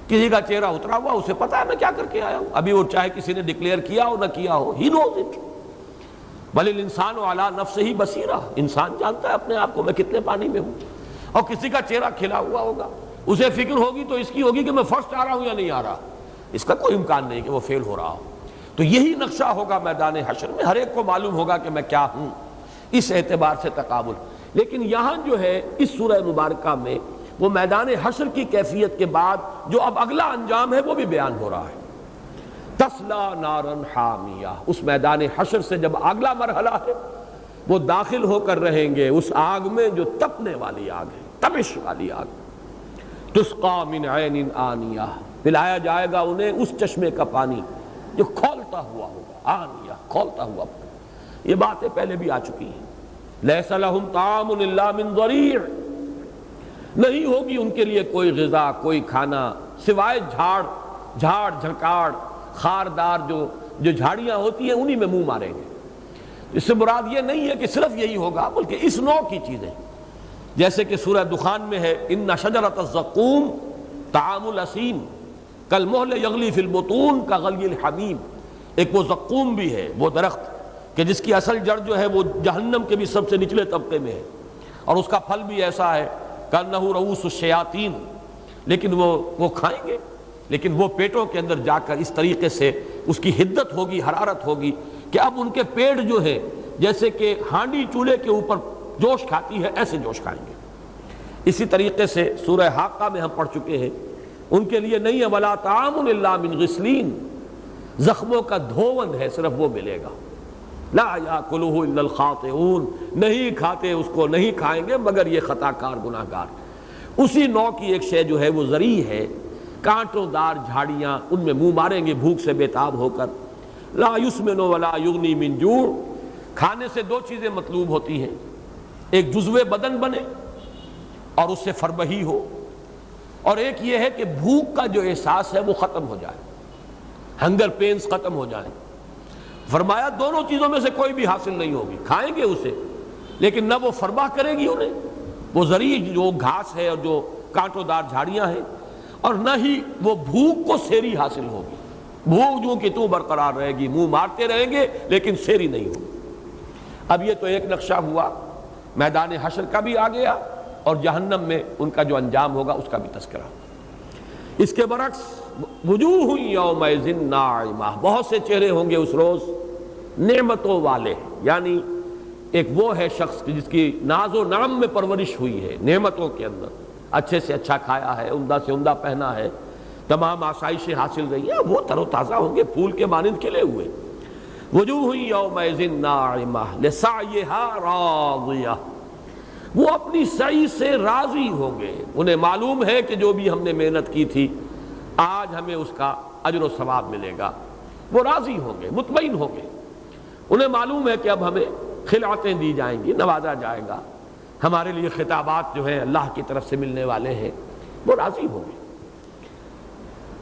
کسی کا چہرہ اترا ہوا، اسے پتا ہے میں کیا کر کے آیا ہوں. ابھی وہ چاہے کسی نے ڈکلیئر کیا ہو نہ کیا ہو، ہی نوز اٹ. بل الانسان علی نفسہ بصیرہ، انسان جانتا ہے اپنے آپ کو میں کتنے پانی میں ہوں. اور کسی کا چہرہ کھلا ہوا ہوگا، اسے فکر ہوگی تو اس کی ہوگی کہ میں فرسٹ آ رہا ہوں یا نہیں آ رہا. اس کا کوئی امکان نہیں کہ وہ فیل ہو رہا ہو. تو یہی نقشہ ہوگا میدان حشر میں، ہر ایک کو معلوم ہوگا کہ میں کیا ہوں. اس اعتبار سے تقابل. لیکن یہاں جو ہے اس سورہ مبارکہ میں وہ میدان حشر کی کیفیت کے بعد جو اب اگلا انجام ہے وہ بھی بیان ہو رہا ہے. تسلا نارن حامیہ، اس میدان حشر سے جب اگلا مرحلہ ہے وہ داخل ہو کر رہیں گے اس آگ میں جو تپنے والی آگ ہے، تپش والی آگ. تسقا من عین آنیہ، پلایا جائے گا انہیں اس چشمے کا پانی جو کھولتا ہوا ہوگا. آنیہ، کھولتا ہوا. یہ باتیں پہلے بھی آ چکی ہیں. لیس لہم طعام الا من ضریع، نہیں ہوگی ان کے لیے کوئی غذا، کوئی کھانا سوائے جھاڑ جھکاڑ خاردار جو جھاڑیاں ہوتی ہیں انہی میں منہ ماریں گے. اس سے مراد یہ نہیں ہے کہ صرف یہی ہوگا، بلکہ اس نوع کی چیزیں، جیسے کہ سورہ دخان میں ہے ان شجرۃ الزقوم طعام الاسیم کالمہل یغلی فی البطون کغلی الحمیم. ایک وہ زقوم بھی ہے، وہ درخت کہ جس کی اصل جڑ جو ہے وہ جہنم کے بھی سب سے نچلے طبقے میں ہے، اور اس کا پھل بھی ایسا ہے کأنہ رؤوس الشیاطین. لیکن وہ کھائیں گے، لیکن وہ پیٹوں کے اندر جا کر اس طریقے سے اس کی حدت ہوگی، حرارت ہوگی کہ اب ان کے پیٹ جو ہے جیسے کہ ہانڈی چولہے کے اوپر جوش کھاتی ہے ایسے جوش کھائیں گے. اسی طریقے سے سورہ حاقہ میں ہم پڑھ چکے ہیں ان کے لیے نہیں ہے ولا طعام الا من غسلین، زخموں کا دھون ہے صرف وہ ملے گا. لا یاکلہ الا الخاطئون، نہیں کھاتے اس کو، نہیں کھائیں گے مگر یہ خطا کار گناہ گار. اسی نوع کی ایک شے جو ہے وہ ذریع ہے، کانٹوں دار جھاڑیاں، ان میں منہ ماریں گے بھوک سے بیتاب ہو کر. لا یسمن ولا یغنی من جوع، کھانے سے 2 چیزیں مطلوب ہوتی ہیں، ایک جزو بدن بنے اور اس سے فربہی ہو، اور ایک یہ ہے کہ بھوک کا جو احساس ہے وہ ختم ہو جائے، ہنگر پینز ختم ہو جائیں. فرمایا دونوں چیزوں میں سے کوئی بھی حاصل نہیں ہوگی. کھائیں گے اسے لیکن نہ وہ فربہ کرے گی انہیں، وہ ذریع جو گھاس ہے اور جو کانٹوں دار جھاڑیاں ہیں، اور نہ ہی وہ بھوک کو سیری حاصل ہوگی. بھوک جو کہ تو برقرار رہے گی، منہ مارتے رہیں گے لیکن سیری نہیں ہوگی. اب یہ تو ایک نقشہ ہوا، میدان حشر کا بھی آ گیا اور جہنم میں ان کا جو انجام ہوگا اس کا بھی تذکرہ. اس کے برعکس وجوہ یومئذ ناعمہ، بہت سے چہرے ہوں گے اس روز نعمتوں والے. یعنی ایک وہ ہے شخص جس کی ناز و نعم میں پرورش ہوئی ہے، نعمتوں کے اندر اچھے سے اچھا کھایا ہے، عمدہ سے عمدہ پہنا ہے، تمام آسائشیں حاصل رہی ہیں، وہ تر و تازہ ہوں گے پھول کے مانند کھلے ہوئے. وجوہ یومئذ ناعمہ لسعیہا راضیہ، وہ اپنی سعی سے راضی ہوں گے. انہیں معلوم ہے کہ جو بھی ہم نے محنت کی تھی آج ہمیں اس کا اجر و ثواب ملے گا. وہ راضی ہوں گے، مطمئن ہوں گے. انہیں معلوم ہے کہ اب ہمیں خلعتیں دی جائیں گی، نوازا جائے گا، ہمارے لیے خطابات جو ہیں اللہ کی طرف سے ملنے والے ہیں. وہ راضی ہوں گے.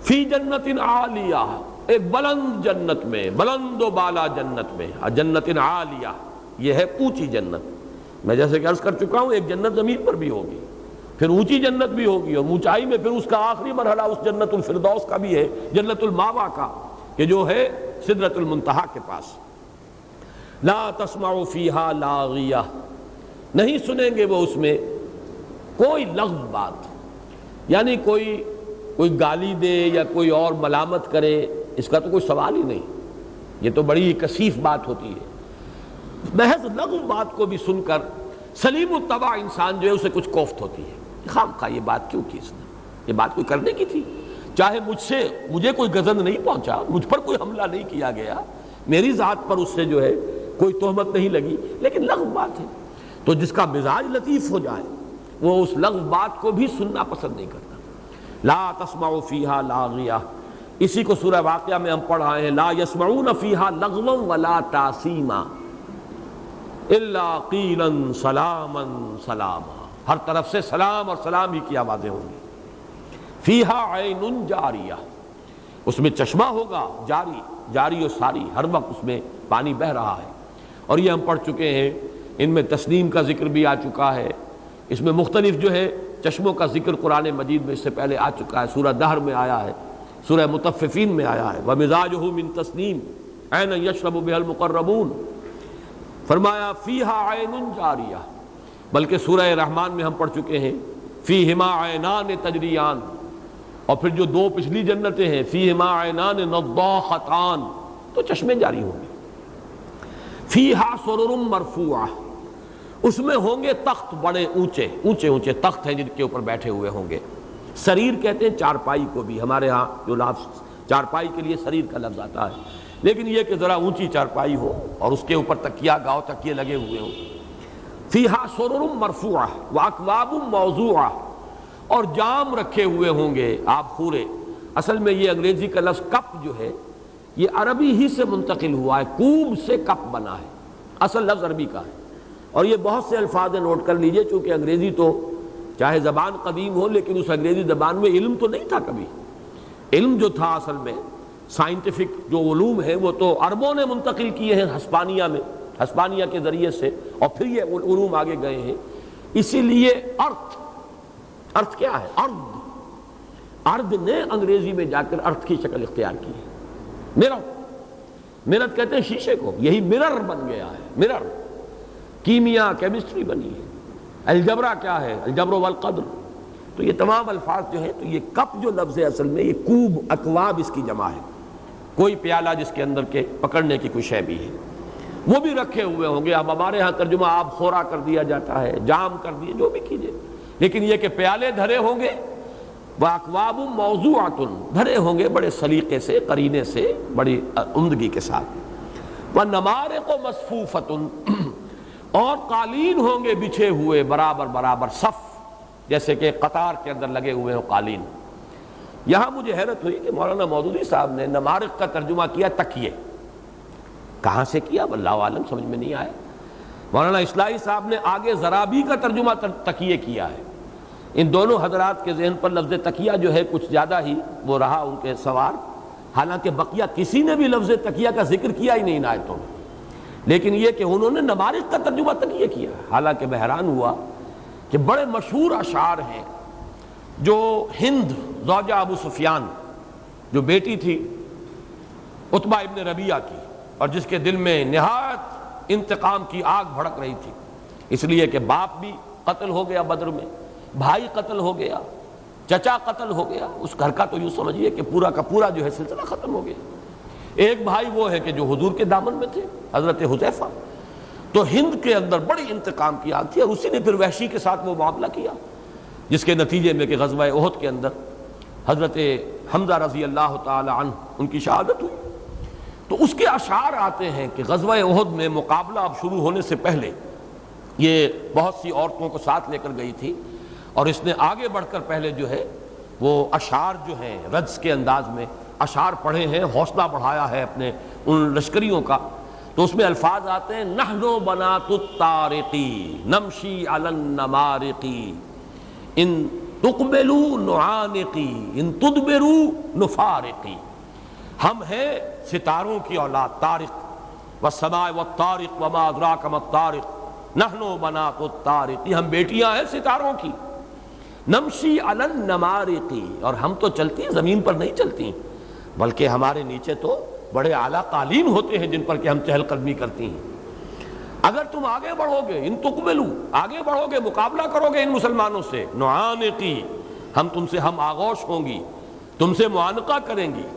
فی جنت عالیہ، ایک بلند جنت میں، بلند و بالا جنت میں. جنت عالیہ یہ ہے اونچی جنت. میں جیسے کہ عرض کر چکا ہوں ایک جنت زمین پر بھی ہوگی، پھر اونچی جنت بھی ہوگی، اور اونچائی میں پھر اس کا آخری مرحلہ اس جنت الفردوس کا بھی ہے، جنت الماوا کا، کہ جو ہے سدرۃ المنتہا کے پاس. لا تسمع فیہا لاغیہ، نہیں سنیں گے وہ اس میں کوئی لغو بات، یعنی کوئی گالی دے یا کوئی اور ملامت کرے، اس کا تو کوئی سوال ہی نہیں. یہ تو بڑی کثیف بات ہوتی ہے. محض لغو بات کو بھی سن کر سلیم الطبع انسان جو ہے اسے کچھ کوفت ہوتی ہے. خواہ یہ بات کیوں کی اس نے، یہ بات کوئی کرنے کی تھی، چاہے مجھے کوئی گزند نہیں پہنچا، مجھ پر کوئی حملہ نہیں کیا گیا، میری ذات پر اس سے جو ہے کوئی تہمت نہیں لگی، لیکن لغو بات ہے. تو جس کا مزاج لطیف ہو جائے وہ اس لغو بات کو بھی سننا پسند نہیں کرتا. لا تسمع فیہا لاغیہ، اسی کو سورہ واقعہ میں ہم پڑھ رہے ہیں. لا یسمعون فیہا لغوا ولا تاثیما الا قیلا سلاما سلاما، ہر طرف سے سلام اور سلام ہی کی آوازیں ہوں گی. فیہا عین جاریہ، اس میں چشمہ ہوگا جاری و ساری، ہر وقت اس میں پانی بہہ رہا ہے۔ اور یہ ہم پڑھ چکے ہیں، ان میں تسنیم کا ذکر بھی آ چکا ہے، اس میں مختلف جو ہے چشموں کا ذکر قرآن مجید میں اس سے پہلے آ چکا ہے، سورہ دہر میں آیا ہے، سورہ مطففین میں آیا ہے، وَمِزَاجُهُ مِن تَسْنِيمٍ عَيْنًا يَشْرَبُ بِهَا الْمُقَرَّبُونَ، فرمایا فیہا عین جاریہ۔ بلکہ سورہ رحمان میں ہم پڑھ چکے ہیں فیہما عینان تجریان، اور پھر جو دو پچھلی جنتیں ہیں فیہما عینان نضاختان، تو چشمے جاری ہوں گے۔ فیہا سرر مرفوعہ، اس میں ہوں گے تخت بڑے اونچے تخت ہیں جن کے اوپر بیٹھے ہوئے ہوں گے۔ سریر کہتے ہیں چارپائی کو بھی، ہمارے ہاں جو لفظ چارپائی کے لیے سریر کا لفظ آتا ہے، لیکن یہ کہ ذرا اونچی چارپائی ہو اور اس کے اوپر تکیہ گاؤ تکیے لگے ہوئے ہوں۔ فیہا سرر مرفوعہ واکواب موضوعہ، اور جام رکھے ہوئے ہوں گے آب خورے۔ اصل میں یہ انگریزی کا لفظ کپ جو ہے یہ عربی ہی سے منتقل ہوا ہے، کوب سے کپ بنا ہے، اصل لفظ عربی کا ہے۔ اور یہ بہت سے الفاظ نوٹ کر لیجئے، چونکہ انگریزی تو چاہے زبان قدیم ہو لیکن اس انگریزی زبان میں علم تو نہیں تھا کبھی۔ علم جو تھا اصل میں سائنٹیفک جو علوم ہیں وہ تو عربوں نے منتقل کیے ہیں ہسپانیہ میں، ہسپانیہ کے ذریعے سے، اور پھر یہ علوم آگے گئے ہیں۔ اسی لیے ارتھ کیا ہے؟ ارد نے انگریزی میں جا کر ارتھ کی شکل اختیار کی ہے۔ مرر کہتے ہیں شیشے کو، یہی مرر بن گیا ہے، مرر۔ کیمیا کیمسٹری بنی ہے۔ الجبرا کیا ہے؟ الجبر والقدر۔ تو یہ تمام الفاظ جو ہیں، تو یہ کپ جو لفظ ہے اصل میں یہ کوب، اکواب اس کی جمع ہے، کوئی پیالہ جس کے اندر کے پکڑنے کی کوئی شے بھی ہے، وہ بھی رکھے ہوئے ہوں گے۔ اب ہمارے ہاں ترجمہ آب خورا کر دیا جاتا ہے، جام کر دیے، جو بھی کیجئے، لیکن یہ کہ پیالے دھرے ہوں گے، وَأَكْوَابٌ مَوْضُوعَةٌ، دھرے ہوں گے بڑے سلیقے سے، قرینے سے، بڑی عمدگی کے ساتھ۔ وَنَمَارِقُ مَصْفُوفَةٌ، اور قالین ہوں گے بچھے ہوئے برابر صف، جیسے کہ قطار کے اندر لگے ہوئے ہوں قالین۔ یہاں مجھے حیرت ہوئی کہ مولانا مودودی صاحب نے نمارق کا ترجمہ کیا تکیے، کہاں سے کیا واللہ عالم، سمجھ میں نہیں آیا۔ مولانا اصلاحی صاحب نے آگے زرابی کا ترجمہ تکیے کیا ہے۔ ان دونوں حضرات کے ذہن پر لفظ تکیہ جو ہے کچھ زیادہ ہی وہ رہا ان کے سوار، حالانکہ بقیہ کسی نے بھی لفظ تکیہ کا ذکر کیا ہی نہیں ان آیتوں میں، لیکن یہ کہ انہوں نے نمارق کا ترجمہ تکیے کیا۔ حالانکہ میں حیران ہوا کہ بڑے مشہور اشعار ہیں جو ہند زوجہ ابو سفیان، جو بیٹی تھی عتبہ ابن ربیعہ کی، اور جس کے دل میں نہایت انتقام کی آگ بھڑک رہی تھی، اس لیے کہ باپ بھی قتل ہو گیا بدر میں، بھائی قتل ہو گیا، چچا قتل ہو گیا، اس گھر کا تو یوں سمجھیے کہ پورا کا پورا جو ہے سلسلہ ختم ہو گیا۔ ایک بھائی وہ ہے کہ جو حضور کے دامن میں تھے، حضرت حذیفہ، تو ہند کے اندر بڑی انتقام کی آگ تھی، اور اسی نے پھر وحشی کے ساتھ وہ معاملہ کیا، جس کے نتیجے میں کہ غزوہ احد کے اندر حضرت حمزہ رضی اللہ تعالی عنہ ان کی شہادت ہوئی۔ تو اس کے اشعار آتے ہیں کہ غزوہ احد میں مقابلہ اب شروع ہونے سے پہلے یہ بہت سی عورتوں کو ساتھ لے کر گئی تھی، اور اس نے آگے بڑھ کر پہلے جو ہے وہ اشعار جو ہیں رجز کے انداز میں اشعار پڑھے ہیں، حوصلہ بڑھایا ہے اپنے ان لشکریوں کا۔ تو اس میں الفاظ آتے ہیں نحن بنات الطارقی نمشی علی النمارقی ان تقبلوا نعانقی ان تدبروا نفارقی، ہم ہیں ستاروں کی اولاد، طارق والسماء والطارق وما ادراک ما الطارق نحن بنات الطارق، ہم بیٹیاں ہیں ستاروں کی، نمشی علی النمارقی، اور ہم تو چلتی ہیں زمین پر نہیں چلتی، بلکہ ہمارے نیچے تو بڑے اعلیٰ قالین ہوتے ہیں جن پر کہ ہم چہل قدمی کرتی ہیں۔ اگر تم آگے بڑھو گے، ان تقبلو، آگے بڑھو گے، مقابلہ کرو گے ان مسلمانوں سے، نعانقی، ہم تم سے ہم آغوش ہوں گی، تم سے معانقہ کریں گی،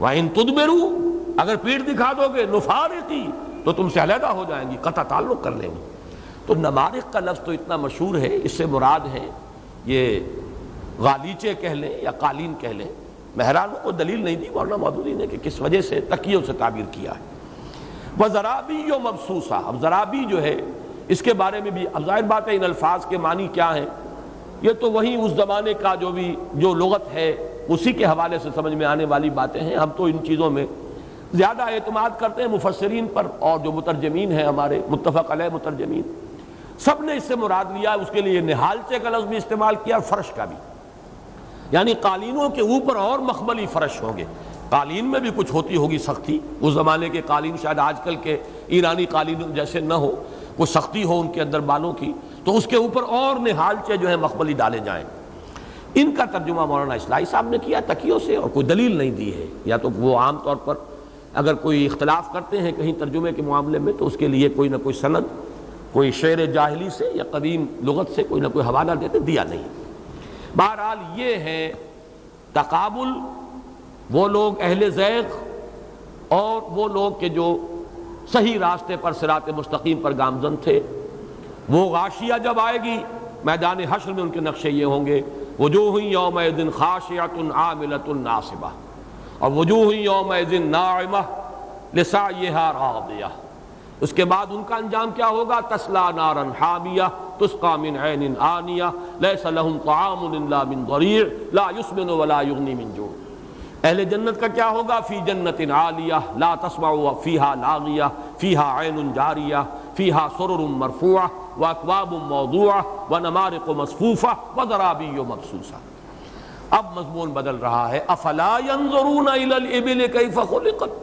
وَإِن تُدْبِرُوا، اگر پیٹھ دکھا دو گے، نفارقی، تو تم سے علیحدہ ہو جائیں گی، قطع تعلق کر لیں گے۔ تو نمارق کا لفظ تو اتنا مشہور ہے، اس سے مراد ہے یہ غالیچے کہہ لیں یا قالین کہہ لیں۔ مہرانوں کو دلیل نہیں دی مولانا مودودی نے کہ کس وجہ سے تکیوں سے تعبیر کیا ہے۔ وَزَرَابِيُّ مَبْسُوسَةٌ، اب زرابی جو ہے اس کے بارے میں بھی اب ظاہر بات ہے ان الفاظ کے معنی کیا ہیں، یہ تو وہی اس زمانے کا جو لغت ہے اسی کے حوالے سے سمجھ میں آنے والی باتیں ہیں۔ ہم تو ان چیزوں میں زیادہ اعتماد کرتے ہیں مفسرین پر، اور جو مترجمین ہیں ہمارے متفق علیہ مترجمین، سب نے اس سے مراد لیا، اس کے لیے نہالچے کا لفظ بھی استعمال کیا، فرش کا بھی۔ یعنی قالینوں کے اوپر اور مخملی فرش ہوں گے. قالین میں بھی کچھ ہوتی ہوگی سختی، اس زمانے کے قالین شاید آج کل کے ایرانی قالینوں جیسے نہ ہو، کوئی سختی ہو ان کے اندر بالوں کی، تو اس کے اوپر اور نہالچے جو ہیں مخملی ڈالے جائیں. ان کا ترجمہ مولانا اصلاحی صاحب نے کیا تکیوں سے، اور کوئی دلیل نہیں دی ہے. یا تو وہ عام طور پر اگر کوئی اختلاف کرتے ہیں کہیں ترجمے کے معاملے میں تو اس کے لیے کوئی نہ کوئی سند، کوئی شعر جاہلی سے یا قدیم لغت سے کوئی نہ کوئی حوالہ دیتے، دیا نہیں. بہرحال یہ ہے تقابل، وہ لوگ اہل زیغ اور وہ لوگ کہ جو صحیح راستے پر صراط مستقیم پر گامزن تھے. وہ غاشیہ جب آئے گی میدان حشر میں ان کے نقشے یہ ہوں گے، وجوہ یومئذ خاشعۃ عاملۃ ناصبہ، اور وجوہ یومئذ ناعمہ لسعیہا راضیہ. اس کے بعد ان کا انجام کیا ہوگا؟ تسلا نارا حامیہ تسقى من عین آنیہ لیس لهم طعام الا من ضریع لا یسمن ولا یغنی من جوع. اہل جنت کا کیا ہوگا؟ فی جنت عالیہ لا تسمع فیہا لاغیہ فیہا عین جاریہ فیہا سرر مرفوعہ واکواب موضوعہ ونمارق مصفوفہ وزرابی مبثوثہ. اب مضمون بدل رہا ہے. افلا ينظرون الى الابل کیف خلقت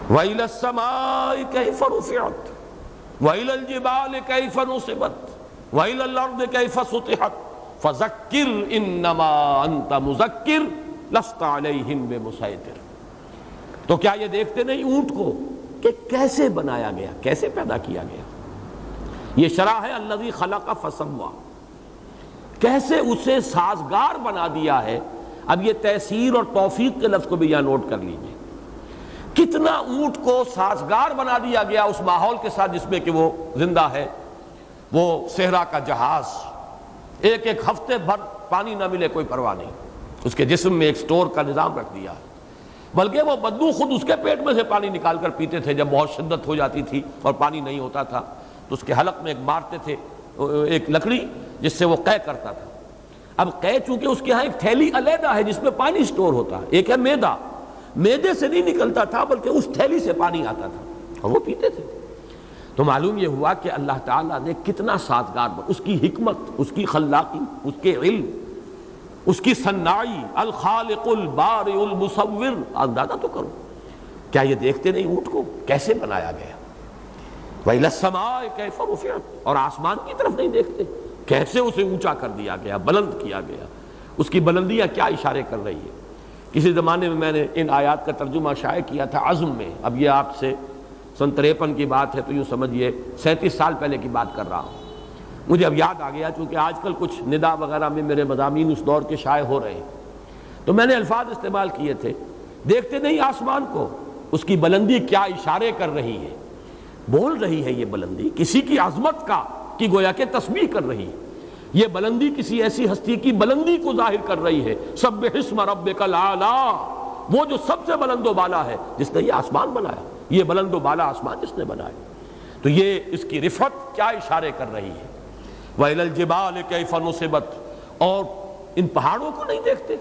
وإلى السماء كيف رفعت وإلى الجبال كيف نصبت وإلى الأرض كيف سطحت فذكر إنما أنت مذكر لست عليهم بمسيطر. تو کیا یہ دیکھتے نہیں اونٹ کو کہ کیسے بنایا گیا، کیسے پیدا کیا گیا؟ یہ شرح ہے الذی خلق فسوی، کیسے اسے سازگار بنا دیا ہے. اب یہ تیسیر اور توفیق کے لفظ کو بھی یہاں نوٹ کر لیجئے. کتنا اونٹ کو سازگار بنا دیا گیا اس ماحول کے ساتھ جس میں کہ وہ زندہ ہے. وہ صحرا کا جہاز، ایک ایک ہفتے بھر پانی نہ ملے کوئی پرواہ نہیں، اس کے جسم میں ایک سٹور کا نظام رکھ دیا ہے. بلکہ وہ بدو خود اس کے پیٹ میں سے پانی نکال کر پیتے تھے. جب بہت شدت ہو جاتی تھی اور پانی نہیں ہوتا تھا تو اس کے حلق میں ایک مارتے تھے ایک لکڑی جس سے وہ قے کرتا تھا. اب قے چونکہ اس کے ہاں ایک تھیلی علیحدہ ہے جس میں پانی سٹور ہوتا ہے. ایک ہے میدا، میدے سے نہیں نکلتا تھا بلکہ اس تھیلی سے پانی آتا تھا اور وہ پیتے تھے. تو معلوم یہ ہوا کہ اللہ تعالیٰ نے کتنا سازگار، اس کی حکمت، اس کی خلاقی، اس کے علم، اس کی صناعی، الخالق البارئ المصور. اندازہ تو کرو، کیا یہ دیکھتے نہیں اونٹ کو کیسے بنایا گیا؟ وَإِلَى السَّمَاءِ كَيْفَ رُفِعَتْ، اور آسمان کی طرف نہیں دیکھتے کیسے اسے اونچا کر دیا گیا، بلند کیا گیا. اس کی بلندیاں کیا اشارے کر رہی ہے. کسی زمانے میں نے ان آیات کا ترجمہ شائع کیا تھا عزم میں. اب یہ آپ سے سن 53 کی بات ہے تو یوں سمجھیے 37 سال پہلے کی بات کر رہا ہوں. مجھے اب یاد آ گیا چونکہ آج کل کچھ ندا وغیرہ میں میرے مضامین اس دور کے شائع ہو رہے ہیں تو میں نے الفاظ استعمال کیے تھے. دیکھتے نہیں آسمان کو، اس کی بلندی کیا اشارے کر رہی ہے. بول رہی ہے یہ بلندی کسی کی عظمت کا کی گویا کہ تسبیح کر رہی ہے. یہ بلندی کسی ایسی ہستی کی بلندی کو ظاہر کر رہی ہے. سبح اسم ربک الاعلی، وہ جو سب سے بلند و بالا ہے جس نے یہ آسمان بنایا، یہ بلند و بالا آسمان جس نے بنایا. تو یہ اس کی رفعت کیا اشارے کر رہی ہے. وَإِلَى الْجِبَالِ كَيْفَ نُصِبَتْ، اور ان پہاڑوں کو نہیں دیکھتے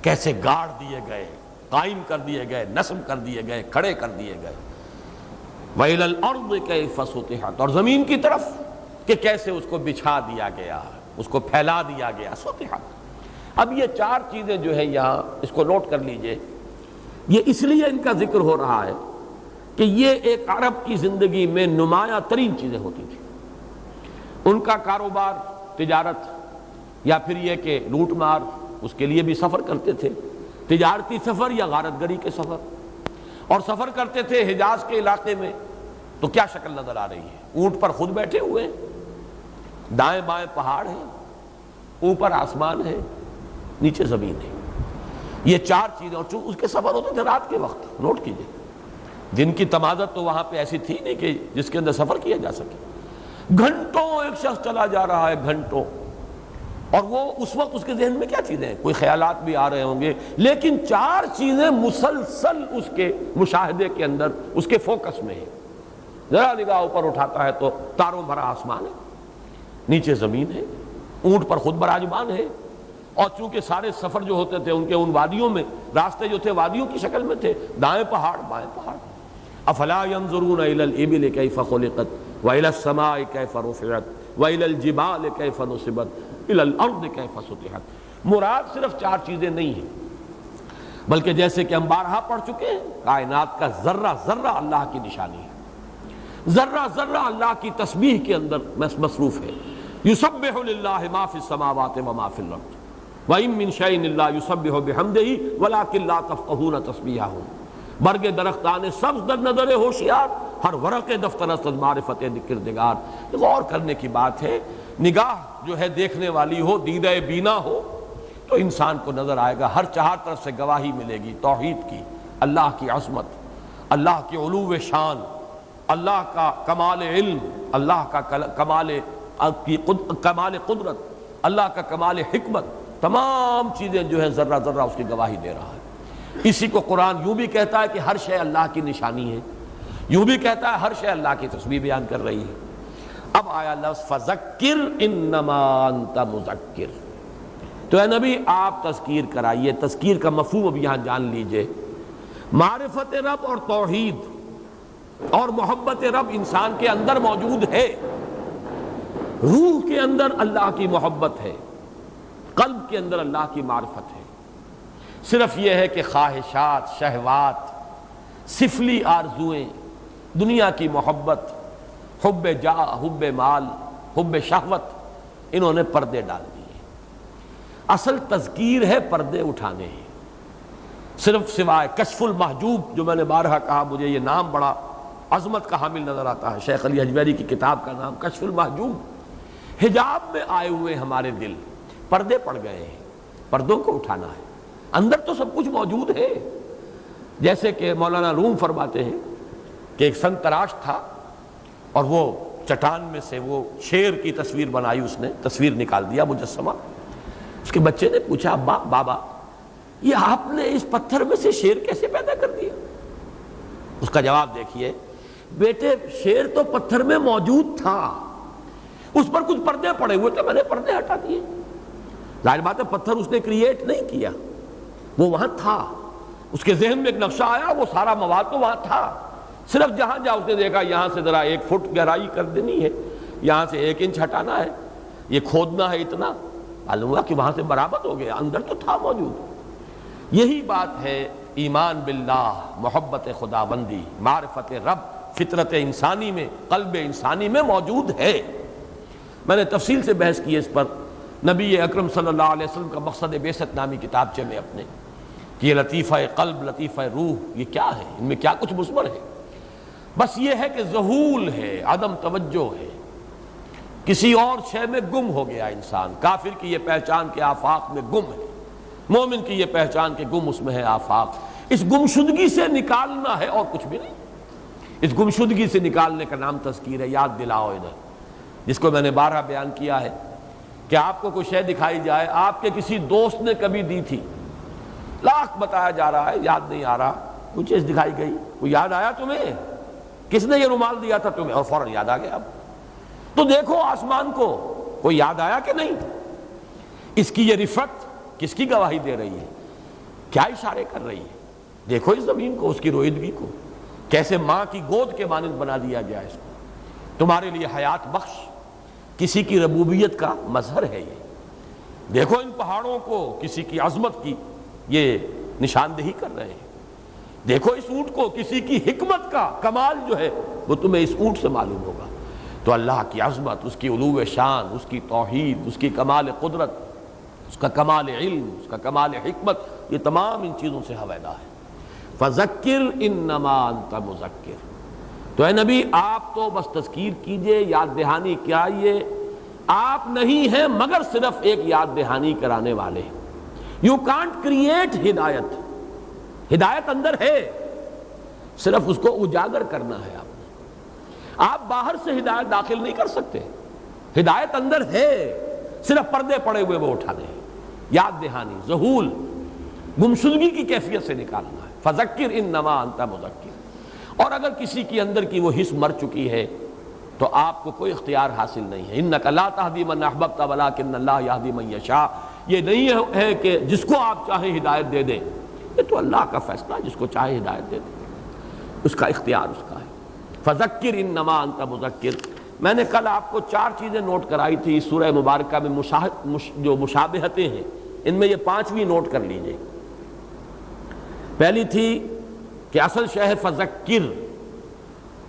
کیسے گاڑ دیے گئے، قائم کر دیے گئے، نصب کر دیے گئے، کھڑے کر دیے گئے. وَإِلَى الْأَرْضِ كَيْفَ سُطِحَتْ، اور زمین کی طرف کہ کیسے اس کو بچھا دیا گیا، اس کو پھیلا دیا گیا. سطحت. اب یہ چار چیزیں جو ہے یہاں اس کو نوٹ کر لیجئے. یہ اس لیے ان کا ذکر ہو رہا ہے کہ یہ ایک عرب کی زندگی میں نمایاں ترین چیزیں ہوتی تھیں. ان کا کاروبار، تجارت، یا پھر یہ کہ لوٹ مار، اس کے لیے بھی سفر کرتے تھے، تجارتی سفر یا غارت گری کے سفر. اور سفر کرتے تھے حجاز کے علاقے میں تو کیا شکل نظر آ رہی ہے؟ اونٹ پر خود بیٹھے ہوئے، دائیں بائیں پہاڑ ہیں، اوپر آسمان ہے، نیچے زمین ہے. یہ چار چیزیں. اور اس کے سفر ہوتے تھے رات کے وقت. نوٹ کیجئے، دن کی تمازت تو وہاں پہ ایسی تھی نہیں کہ جس کے اندر سفر کیا جا سکے. گھنٹوں ایک شخص چلا جا رہا ہے، گھنٹوں. اور وہ اس وقت اس کے ذہن میں کیا چیزیں ہیں؟ کوئی خیالات بھی آ رہے ہوں گے لیکن چار چیزیں مسلسل اس کے مشاہدے کے اندر، اس کے فوکس میں ہیں. ذرا نگاہ اوپر اٹھاتا ہے تو تاروں بھرا آسمان ہے، نیچے زمین ہے، اونٹ پر خود براجمان ہے. اور چونکہ سارے سفر جو ہوتے تھے ان کے ان وادیوں میں، راستے جو تھے وادیوں کی شکل میں تھے، دائیں پہاڑ بائیں پہاڑ. افلا ينظرون الى الابل كيف خلقت وإلى السماء كيف رفعت وإلى الجبال كيف نصبت الی الارض کیف سطحت۔ مراد صرف 4 چیزیں نہیں ہیں، بلکہ جیسے کہ ہم بارہا پڑھ چکے ہیں، کائنات کا ذرہ ذرہ اللہ کی نشانی ہے، ذرہ ذرہ اللہ کی تسبیح کے اندر مصروف ہے۔ یسبح للہ ما فی السماوات وما فی الارض وَإِن مِّن شَيْءٍ إِلَّا يُسَبِّحُ بِحَمْدِهِ وَلَٰكِن لَّا تَفْقَهُونَ تَسْبِيحَهُم۔ برگ درختان سبز در نظر ہوشیار، ہر ورق دفتر است از معرفت کردگار۔ غور کرنے کی بات ہے، نگاہ جو ہے دیکھنے والی ہو، دیدہ بینا ہو، تو انسان کو نظر آئے گا، ہر 4 طرف سے گواہی ملے گی توحید کی، اللہ کی عظمت، اللہ کی علو شان، اللہ کا کمال علم، اللہ کا کمال قدرت، اللہ کا کمال حکمت، تمام چیزیں جو ہے ذرہ ذرہ اس کی گواہی دے رہا ہے۔ اسی کو قرآن یوں بھی کہتا ہے کہ ہر شے اللہ کی نشانی ہے، یوں بھی کہتا ہے ہر شے اللہ کی تسبیح بیان کر رہی ہے۔ اب آیا لفظ فذکر انما انت مذکر، تو اے نبی آپ تذکیر کرائیے۔ تذکیر کا مفہوم اب یہاں جان لیجئے، معرفت رب اور توحید اور محبت رب انسان کے اندر موجود ہے، روح کے اندر اللہ کی محبت ہے، قلب کے اندر اللہ کی معرفت ہے۔ صرف یہ ہے کہ خواہشات، شہوات، سفلی آرزوئیں، دنیا کی محبت، حب جاہ، حب مال، حب شہوت، انہوں نے پردے ڈال دیے۔ اصل تذکیر ہے پردے اٹھانے ہیں، صرف سوائے کشف المحجوب، جو میں نے بارہا کہا مجھے یہ نام بڑا عظمت کا حامل نظر آتا ہے، شیخ علی حجویری کی کتاب کا نام کشف المحجوب۔ حجاب میں آئے ہوئے ہمارے دل پردے پڑ گئے ہیں، پردوں کو اٹھانا ہے۔ اندر تو سب کچھ موجود ہے، جیسے کہ مولانا روم فرماتے ہیں کہ ایک سن تراش تھا اور وہ چٹان میں سے وہ شیر کی تصویر بنائی، اس نے تصویر نکال دیا مجسمہ۔ اس کے بچے نے پوچھا بابا یہ آپ نے اس پتھر میں سے شیر کیسے پیدا کر دیا؟ اس کا جواب دیکھیے، بیٹے شیر تو پتھر میں موجود تھا، اس پر کچھ پردے پڑے ہوئے تھے، میں نے پردے ہٹا دیے۔ ظاہر بات ہے پتھر اس نے کریٹ نہیں کیا، وہ وہاں تھا، اس کے ذہن میں ایک نقشہ آیا، وہ سارا مواد تو وہاں تھا، صرف جہاں جہاں اس نے دیکھا یہاں سے ذرا 1 فٹ گہرائی کر دینی ہے، یہاں سے 1 انچ ہٹانا ہے، یہ کھودنا ہے اتنا، معلوم ہوا کہ وہاں سے برآمد ہو گیا، اندر تو تھا موجود۔ یہی بات ہے ایمان باللہ، محبت خداوندی، معرفت رب، فطرت انسانی میں، قلب انسانی میں موجود ہے۔ میں نے تفصیل سے بحث کی اس پر نبی اکرم صلی اللہ علیہ وسلم کا مقصد بعثت نامی کتابچے میں اپنے، کہ یہ لطیفہ قلب، لطیفہ روح، یہ کیا ہے، ان میں کیا کچھ مثمر ہے؟ بس یہ ہے کہ ذہول ہے، عدم توجہ ہے، کسی اور شے میں گم ہو گیا انسان۔ کافر کی یہ پہچان کے آفاق میں گم ہے، مومن کی یہ پہچان کہ گم اس میں ہے آفاق۔ اس گمشدگی سے نکالنا ہے اور کچھ بھی نہیں۔ اس گمشدگی سے نکالنے کا نام تذکیر ہے۔ یاد دلاؤ ادھر، جس کو میں نے 12 بیان کیا ہے کہ آپ کو کوئی شے دکھائی جائے، آپ کے کسی دوست نے کبھی دی تھی، لاکھ بتایا جا رہا ہے، یاد نہیں آ رہا، کوئی چیز دکھائی گئی، کوئی یاد آیا تمہیں کس نے یہ رومال دیا تھا تمہیں، اور فوراً یاد آ گیا۔ اب تو دیکھو آسمان کو، کوئی یاد آیا کہ نہیں؟ اس کی یہ رفت کس کی گواہی دے رہی ہے، کیا اشارے کر رہی ہے؟ دیکھو اس زمین کو، اس کی روئیدگی کو، کیسے ماں کی گود کے مانند بنا دیا گیا اس کو، تمہارے لیے حیات بخش، کسی کی ربوبیت کا مظہر ہے یہ۔ دیکھو ان پہاڑوں کو، کسی کی عظمت کی یہ نشاندہی کر رہے ہیں۔ دیکھو اس اونٹ کو، کسی کی حکمت کا کمال جو ہے وہ تمہیں اس اونٹ سے معلوم ہوگا۔ تو اللہ کی عظمت، اس کی علو شان، اس کی توحید، اس کی کمال قدرت، اس کا کمال علم، اس کا کمال حکمت، یہ تمام ان چیزوں سے حویدہ ہے۔ فذکر انما انت مذکر، تو اے نبی آپ تو بس تذکیر کیجئے، یاد دہانی کیائیے، آپ نہیں ہیں مگر صرف ایک یاد دہانی کرانے والے۔ یو کانٹ کریٹ ہدایت، ہدایت اندر ہے، صرف اس کو اجاگر کرنا ہے۔ آپ باہر سے ہدایت داخل نہیں کر سکتے، ہدایت اندر ہے، صرف پردے پڑے ہوئے وہ اٹھانے ہیں۔ یاد دہانی، ذہول، گمشدگی کی کیفیت سے نکالنا ہے۔ فذکر انما انت مذکر۔ اور اگر کسی کی اندر کی وہ حس مر چکی ہے تو آپ کو کوئی اختیار حاصل نہیں ہے۔ انک لا تہدی من احببت ولکن اللہ یہدی من یشاء، یہ نہیں ہے کہ جس کو آپ چاہیں ہدایت دے دیں، یہ تو اللہ کا فیصلہ، جس کو چاہے ہدایت دے دیں، اس کا اختیار اس کا ہے۔ فذکر انما انت مذکر، میں نے کل آپ کو 4 چیزیں نوٹ کرائی تھی اس سورہ مبارکہ میں جو مشابہتیں ہیں، ان میں یہ 5ویں نوٹ کر لیجئے۔ پہلی تھی کہ اصل شے ہے فذکر،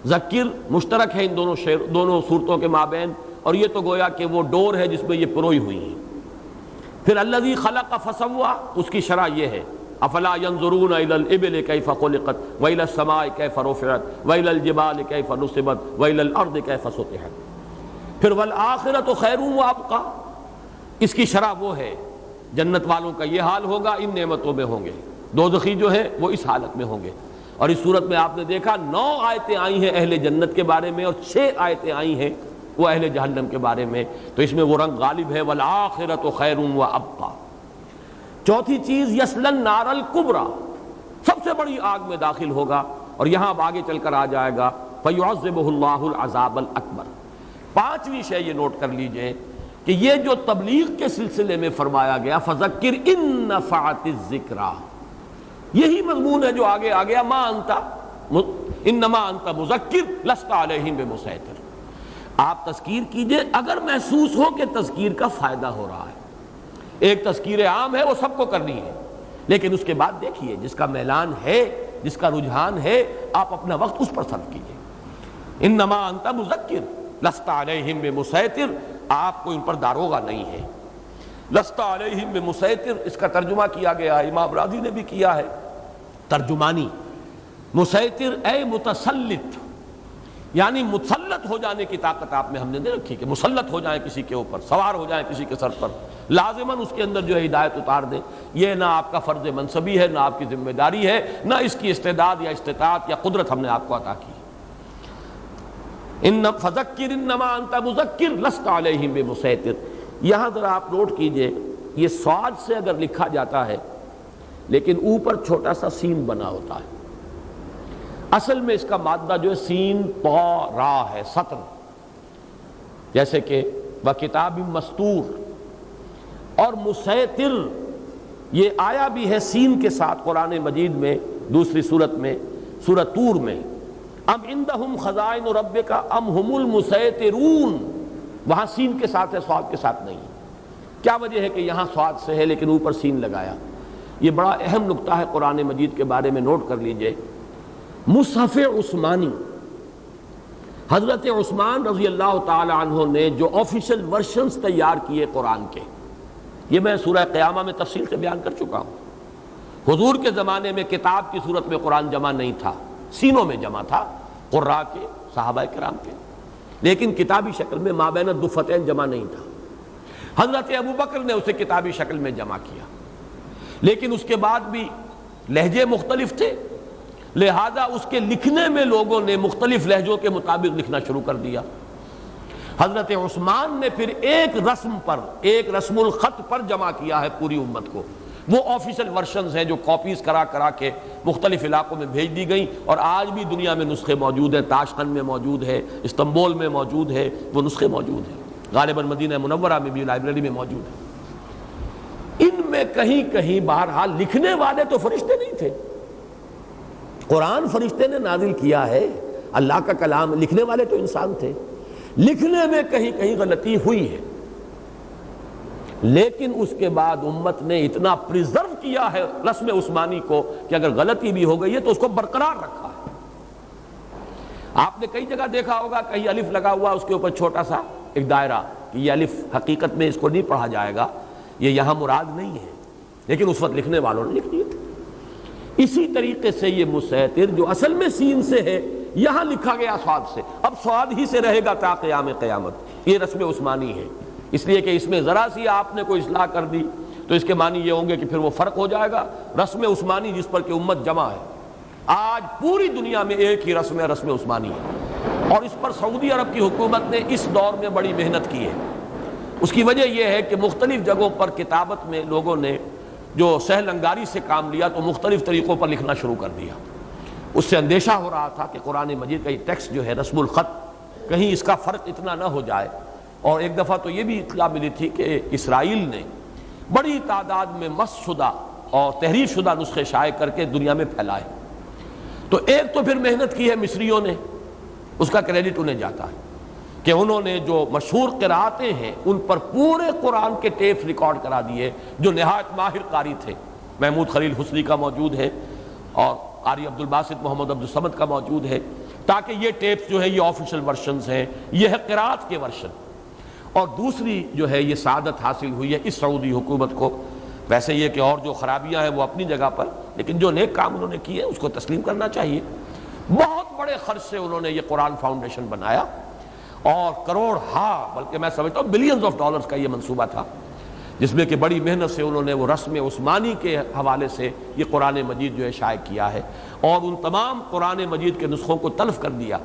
ذکر مشترک ہے ان دونوں صورتوں کے مابین، اور یہ تو گویا کہ وہ ڈور ہے جس میں یہ پروئی ہوئی ہیں۔ پھر الذی خلق فسوی، اس کی شرح یہ ہے افلا ينظرون الى الابل كيف خلقت والى السماء كيف رفعت والى الجبال كيف نصبت والى الارض كيف سطحت۔ پھر والآخرة خیر وابقى، اس کی شرح وہ ہے جنت والوں کا یہ حال ہوگا، ان نعمتوں میں ہوں گے، دوزخی جو ہے وہ اس حالت میں ہوں گے۔ اور اس صورت میں آپ نے دیکھا 9 آیتیں آئی ہیں اہل جنت کے بارے میں اور 6 آیتیں آئی ہیں وہ اہل جہنم کے بارے میں، تو اس میں وہ رنگ غالب ہے والآخرۃ خیر و ابقیٰ۔ چوتھی چیز یصلی النار الکبریٰ، سب سے بڑی آگ میں داخل ہوگا، اور یہاں اب آگے چل کر آ جائے گا فیعذبہ اللہ العذاب الاکبر۔ 5ویں شے یہ نوٹ کر لیجئے کہ یہ جو تبلیغ کے سلسلے میں فرمایا گیا فذکر ان نفعت الذکریٰ، یہی مضمون ہے جو آگے آ گیا ما انت انما انت مذکر لست علیہم بمسیطر، آپ تذکیر کیجئے اگر محسوس ہو کہ تذکیر کا فائدہ ہو رہا ہے۔ ایک تذکیر عام ہے وہ سب کو کرنی ہے، لیکن اس کے بعد دیکھیے جس کا میلان ہے، جس کا رجحان ہے، آپ اپنا وقت اس پر صرف کیجئے۔ انما انت مذکر لست علیہم بمسیطر، آپ کو ان پر داروغہ نہیں ہے۔ لست علیہم بمسیطر، اس کا ترجمہ کیا گیا ہے، امام راضی نے بھی کیا ہے ترجمانی، مسیطر اے متسلط، یعنی مسلط ہو جانے کی طاقت آپ میں ہم نے دے رکھی کہ مسلط ہو جائیں کسی کے اوپر، سوار ہو جائیں کسی کے سر پر، لازماً اس کے اندر جو ہے ہدایت اتار دیں۔ یہ نہ آپ کا فرض منصبی ہے، نہ آپ کی ذمہ داری ہے، نہ اس کی استعداد یا استطاعت یا قدرت ہم نے آپ کو عطا کی۔ فذکر انما انت مذکر لست علیہم بمسیطر، یہاں ذرا آپ نوٹ کیجئے یہ صاد سے اگر لکھا جاتا ہے لیکن اوپر چھوٹا سا سین بنا ہوتا ہے، اصل میں اس کا مادہ جو ہے سین طا را ہے، سطر، جیسے کہ وکتاب مسطور، اور مسیطر یہ آیا بھی ہے سین کے ساتھ قرآن مجید میں دوسری صورت میں، سورۃ طور میں، ام عندہم خزائن ربک ام ہم المسیطرون، وہاں سین کے ساتھ ہے، صاد کے ساتھ نہیں۔ کیا وجہ ہے کہ یہاں صاد سے ہے لیکن اوپر سین لگایا؟ یہ بڑا اہم نقطہ ہے قرآن مجید کے بارے میں، نوٹ کر لیجئے۔ مصحف عثمانی، حضرت عثمان رضی اللہ تعالی عنہ نے جو آفیشل ورشنز تیار کیے قرآن کے، یہ میں سورہ قیامہ میں تفصیل سے بیان کر چکا ہوں۔ حضور کے زمانے میں کتاب کی صورت میں قرآن جمع نہیں تھا، سینوں میں جمع تھا قراء کے، صحابہ کرام کے، لیکن کتابی شکل میں مابین الدفتین جمع نہیں تھا۔ حضرت ابوبکر نے اسے کتابی شکل میں جمع کیا، لیکن اس کے بعد بھی لہجے مختلف تھے، لہذا اس کے لکھنے میں لوگوں نے مختلف لہجوں کے مطابق لکھنا شروع کر دیا۔ حضرت عثمان نے پھر ایک رسم پر، ایک رسم الخط پر جمع کیا ہے پوری امت کو، وہ آفیشل ورشنز ہیں جو کاپیز کرا کرا کے مختلف علاقوں میں بھیج دی گئیں، اور آج بھی دنیا میں نسخے موجود ہیں، تاشقند میں موجود ہے، استنبول میں موجود ہے، وہ نسخے موجود ہیں، غالباً مدینہ منورہ میں بھی لائبریری میں موجود ہے۔ ان میں کہیں کہیں بہرحال لکھنے والے تو فرشتے نہیں تھے، قرآن فرشتے نے نازل کیا ہے، اللہ کا کلام، لکھنے والے تو انسان تھے، لکھنے میں کہیں کہیں غلطی ہوئی ہے، لیکن اس کے بعد امت نے اتنا پریزرو کیا ہے رسم عثمانی کو کہ اگر غلطی بھی ہو گئی ہے تو اس کو برقرار رکھا ہے۔ آپ نے کئی جگہ دیکھا ہوگا کہیں الف لگا ہوا، اس کے اوپر چھوٹا سا ایک دائرہ، کہ یہ الف حقیقت میں اس کو نہیں پڑھا جائے گا، یہ یہاں مراد نہیں ہے، لیکن اس وقت لکھنے والوں نے لکھ دیا تھا۔ اسی طریقے سے یہ مسیطر جو اصل میں سین سے ہے، یہاں لکھا گیا صاد سے، اب صاد ہی سے رہے گا تا قیام قیامت، یہ رسم عثمانی ہے، اس لیے کہ اس میں ذرا سی آپ نے کوئی اصلاح کر دی تو اس کے معنی یہ ہوں گے کہ پھر وہ فرق ہو جائے گا۔ رسم عثمانی جس پر کہ امت جمع ہے، آج پوری دنیا میں ایک ہی رسم ہے، رسم عثمانی ہے، اور اس پر سعودی عرب کی حکومت نے اس دور میں بڑی محنت کی ہے۔ اس کی وجہ یہ ہے کہ مختلف جگہوں پر کتابت میں لوگوں نے جو سہل انگاری سے کام لیا تو مختلف طریقوں پر لکھنا شروع کر دیا۔ اس سے اندیشہ ہو رہا تھا کہ قرآن مجید کا یہ ٹیکسٹ جو ہے رسم الخط، کہیں اس کا فرق اتنا نہ ہو جائے۔ اور ایک دفعہ تو یہ بھی اطلاع ملی تھی کہ اسرائیل نے بڑی تعداد میں مسخ شدہ اور تحریف شدہ نسخے شائع کر کے دنیا میں پھیلائے، تو ایک تو پھر محنت کی ہے مصریوں نے، اس کا کریڈٹ انہیں جاتا ہے، کہ انہوں نے جو مشہور قراتیں ہیں ان پر پورے قرآن کے ٹیپس ریکارڈ کرا دیے، جو نہایت ماہر قاری تھے۔ محمود خلیل حسنی کا موجود ہے اور قاری عبد الباسط محمد عبد الصمد کا موجود ہے، تاکہ یہ ٹیپس جو ہے یہ آفیشل ورشنز ہیں، یہ ہے قرات کے ورشن۔ اور دوسری جو ہے یہ سعادت حاصل ہوئی ہے اس سعودی حکومت کو، ویسے یہ کہ اور جو خرابیاں ہیں وہ اپنی جگہ پر، لیکن جو نیک کام انہوں نے کیے اس کو تسلیم کرنا چاہیے۔ بہت بڑے خرچ سے انہوں نے یہ قرآن فاؤنڈیشن بنایا، اور کروڑ بلکہ میں سمجھتا ہوں بلینز آف ڈالرز کا یہ منصوبہ تھا، جس میں کہ بڑی محنت سے انہوں نے وہ رسم عثمانی کے حوالے سے یہ قرآن مجید جو ہے شائع کیا ہے، اور ان تمام قرآن مجید کے نسخوں کو تلف کر دیا،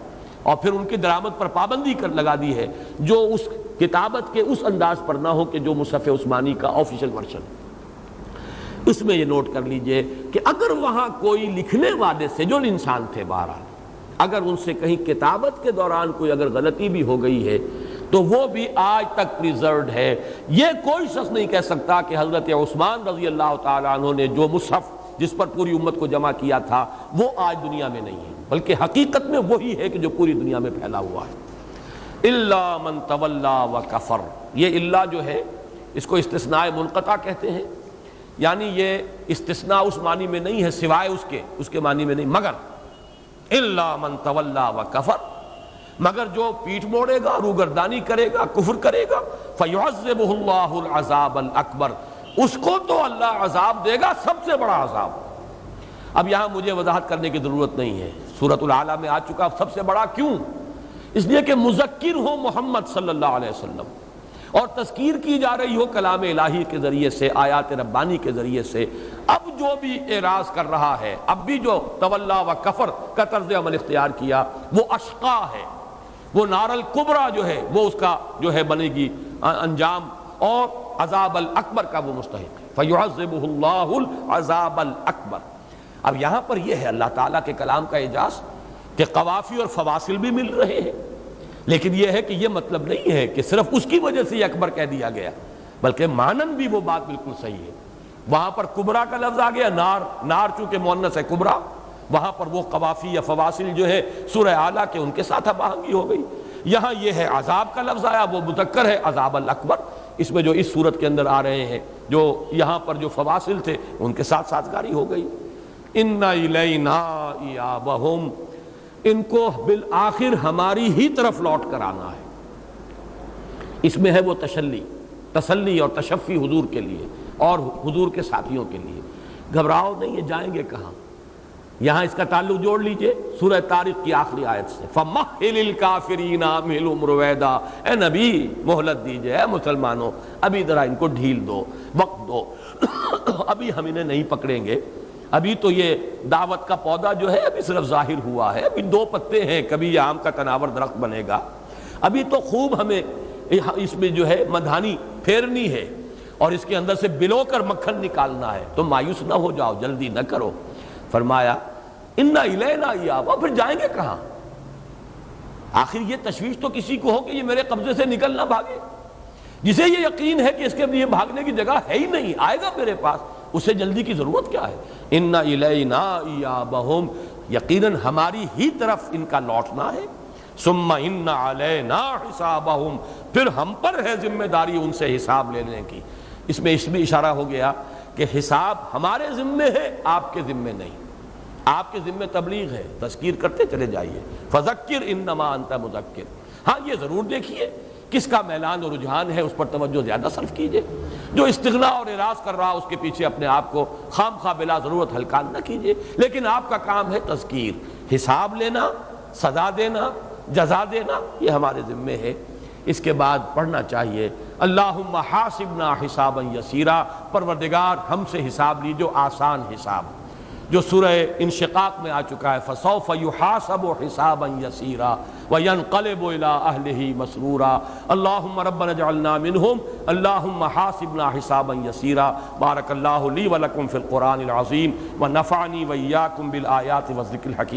اور پھر ان کی درآمد پر پابندی لگا دی ہے، جو اس کتابت کے اس انداز پر نہ ہو کہ جو مصحف عثمانی کا آفیشل ورژن۔ اس میں یہ نوٹ کر لیجئے کہ اگر وہاں کوئی لکھنے والے سے، جو انسان تھے بہرحال، اگر ان سے کہیں کتابت کے دوران کوئی اگر غلطی بھی ہو گئی ہے تو وہ بھی آج تک پریزروڈ ہے۔ یہ کوئی شخص نہیں کہہ سکتا کہ حضرت عثمان رضی اللہ تعالیٰ عنہ نے جو مصحف جس پر پوری امت کو جمع کیا تھا وہ آج دنیا میں نہیں ہے، بلکہ حقیقت میں وہی ہے کہ جو پوری دنیا میں پھیلا ہوا ہے۔ الا من تولا وکفر، یہ الا جو ہے اس کو استثناء منقطع کہتے ہیں، یعنی یہ استثناء اس معنی میں نہیں ہے سوائے اس کے معنی میں نہیں، مگر الا من تولا وکفر، مگر جو پیٹھ موڑے گا، روگردانی کرے گا، کفر کرے گا، فیعذبہ اللہ العذاب الاکبر، اس کو تو اللہ عذاب دے گا سب سے بڑا عذاب۔ اب یہاں مجھے وضاحت کرنے کی ضرورت نہیں ہے، سورۃ الاعلیٰ میں آ چکا، سب سے بڑا کیوں؟ اس لیے کہ مذکر ہو محمد صلی اللہ علیہ وسلم، اور تذکیر کی جا رہی ہو کلام الہی کے ذریعے سے، آیات ربانی کے ذریعے سے۔ اب جو بھی اعراض کر رہا ہے، اب بھی جو تولا و کفر کا طرز عمل اختیار کیا، وہ اشقا ہے، وہ نار الکبریٰ جو ہے وہ اس کا جو ہے بنے گی انجام، اور عذاب الاکبر کا وہ مستحق ہے، فیعذبہ اللہ العذاب الاکبر۔ اب یہاں پر یہ ہے اللہ تعالیٰ کے کلام کا اعجاز کہ قوافی اور فواصل بھی مل رہے ہیں، لیکن یہ ہے کہ یہ مطلب نہیں ہے کہ صرف اس کی وجہ سے یہ اکبر کہہ دیا گیا، بلکہ مانن بھی وہ بات بالکل صحیح ہے۔ وہاں پر کبرا کا لفظ آ گیا، نار چونکہ مؤنث ہے کبرا، وہاں پر وہ قوافی یا فواصل جو ہے سورہ اعلیٰ کے ان کے ساتھ اب آہنگی ہو گئی۔ یہاں یہ ہے عذاب کا لفظ آیا، وہ مذکر ہے عذاب الاکبر، اس میں جو اس صورت کے اندر آ رہے ہیں، جو یہاں پر جو فواصل تھے ان کے ساتھ سازگاری ہو گئی۔ ان الینا ایابہم، ان کو بالآخر ہماری ہی طرف لوٹ کر آنا ہے۔ اس میں ہے وہ تسلی اور تشفی حضور کے لیے اور حضور کے ساتھیوں کے لیے۔ گھبراؤ نہیں، یہ جائیں گے کہاں؟ یہاں اس کا تعلق جوڑ لیجئے سورہ طارق کی آخری آیت سے، فَمَحِّلِ الْكَافِرِينَ أَمْهِلْهُمْ رُوَيْدًا، اے نبی مہلت دیجئے، اے مسلمانوں ابھی ذرا ان کو ڈھیل دو، وقت دو، ابھی ہم انہیں نہیں پکڑیں گے، ابھی تو یہ دعوت کا پودا جو ہے ابھی صرف ظاہر ہوا ہے، ابھی 2 پتے ہیں، کبھی یہ آم کا تناور درخت بنے گا، ابھی تو خوب ہمیں اس میں جو ہے مدھانی پھیرنی ہے اور اس کے اندر سے بلو کر مکھن نکالنا ہے، تم مایوس نہ ہو جاؤ، جلدی نہ کرو۔ فرمایا اِنَّ إِلَيْنَا إِيَابَهُمْ، پھر جائیں گے کہاں؟ آخر یہ تشویش تو کسی کو ہو کہ یہ میرے قبضے سے نکل نہ بھاگے، جسے یہ یقین ہے کہ اس کے لیے بھاگنے کی جگہ ہے ہی نہیں، آئے گا میرے پاس، اسے جلدی کی ضرورت کیا ہے؟ اِنَّ إِلَيْنَا إِيَابَهُمْ، یقیناً ہماری ہی طرف ان کا لوٹنا ہے، ثُمَّ إِنَّ عَلَيْنَا حِسَابَهُمْ، پھر ہم پر ہے ذمہ داری ان سے حساب لینے کی۔ اس میں اس بھی اشارہ ہو گیا کہ حساب ہمارے ذمے ہے، آپ کے ذمے نہیں، آپ کے ذمے تبلیغ ہے، تذکیر کرتے چلے جائیے، فذکر انما انت مذکر۔ ہاں یہ ضرور دیکھیے کس کا میلان اور رجحان ہے، اس پر توجہ زیادہ صرف کیجئے، جو استغنا اور اعراض کر رہا اس کے پیچھے اپنے آپ کو خام خواہ بلا ضرورت ہلکان نہ کیجئے، لیکن آپ کا کام ہے تذکیر، حساب لینا، سزا دینا، جزا دینا، یہ ہمارے ذمے ہے۔ اس کے بعد پڑھنا چاہیے اللہم حاسبنا حسابا یسیرا، پروردگار ہم سے حساب لیجو آسان حساب، جو سورہ انشقاق میں آ چکا ہے، فسوف یحاسب حسابا یسیرا وینقلب الی اہلہ مسرورا، اللہم ربنا اجعلنا منہم، اللہم حاسبنا حسابا یسیرا۔ بارک اللہ لی ولکم فی القرآن العظیم ونفعنی وإیاکم بالآیات والذکر الحکیم۔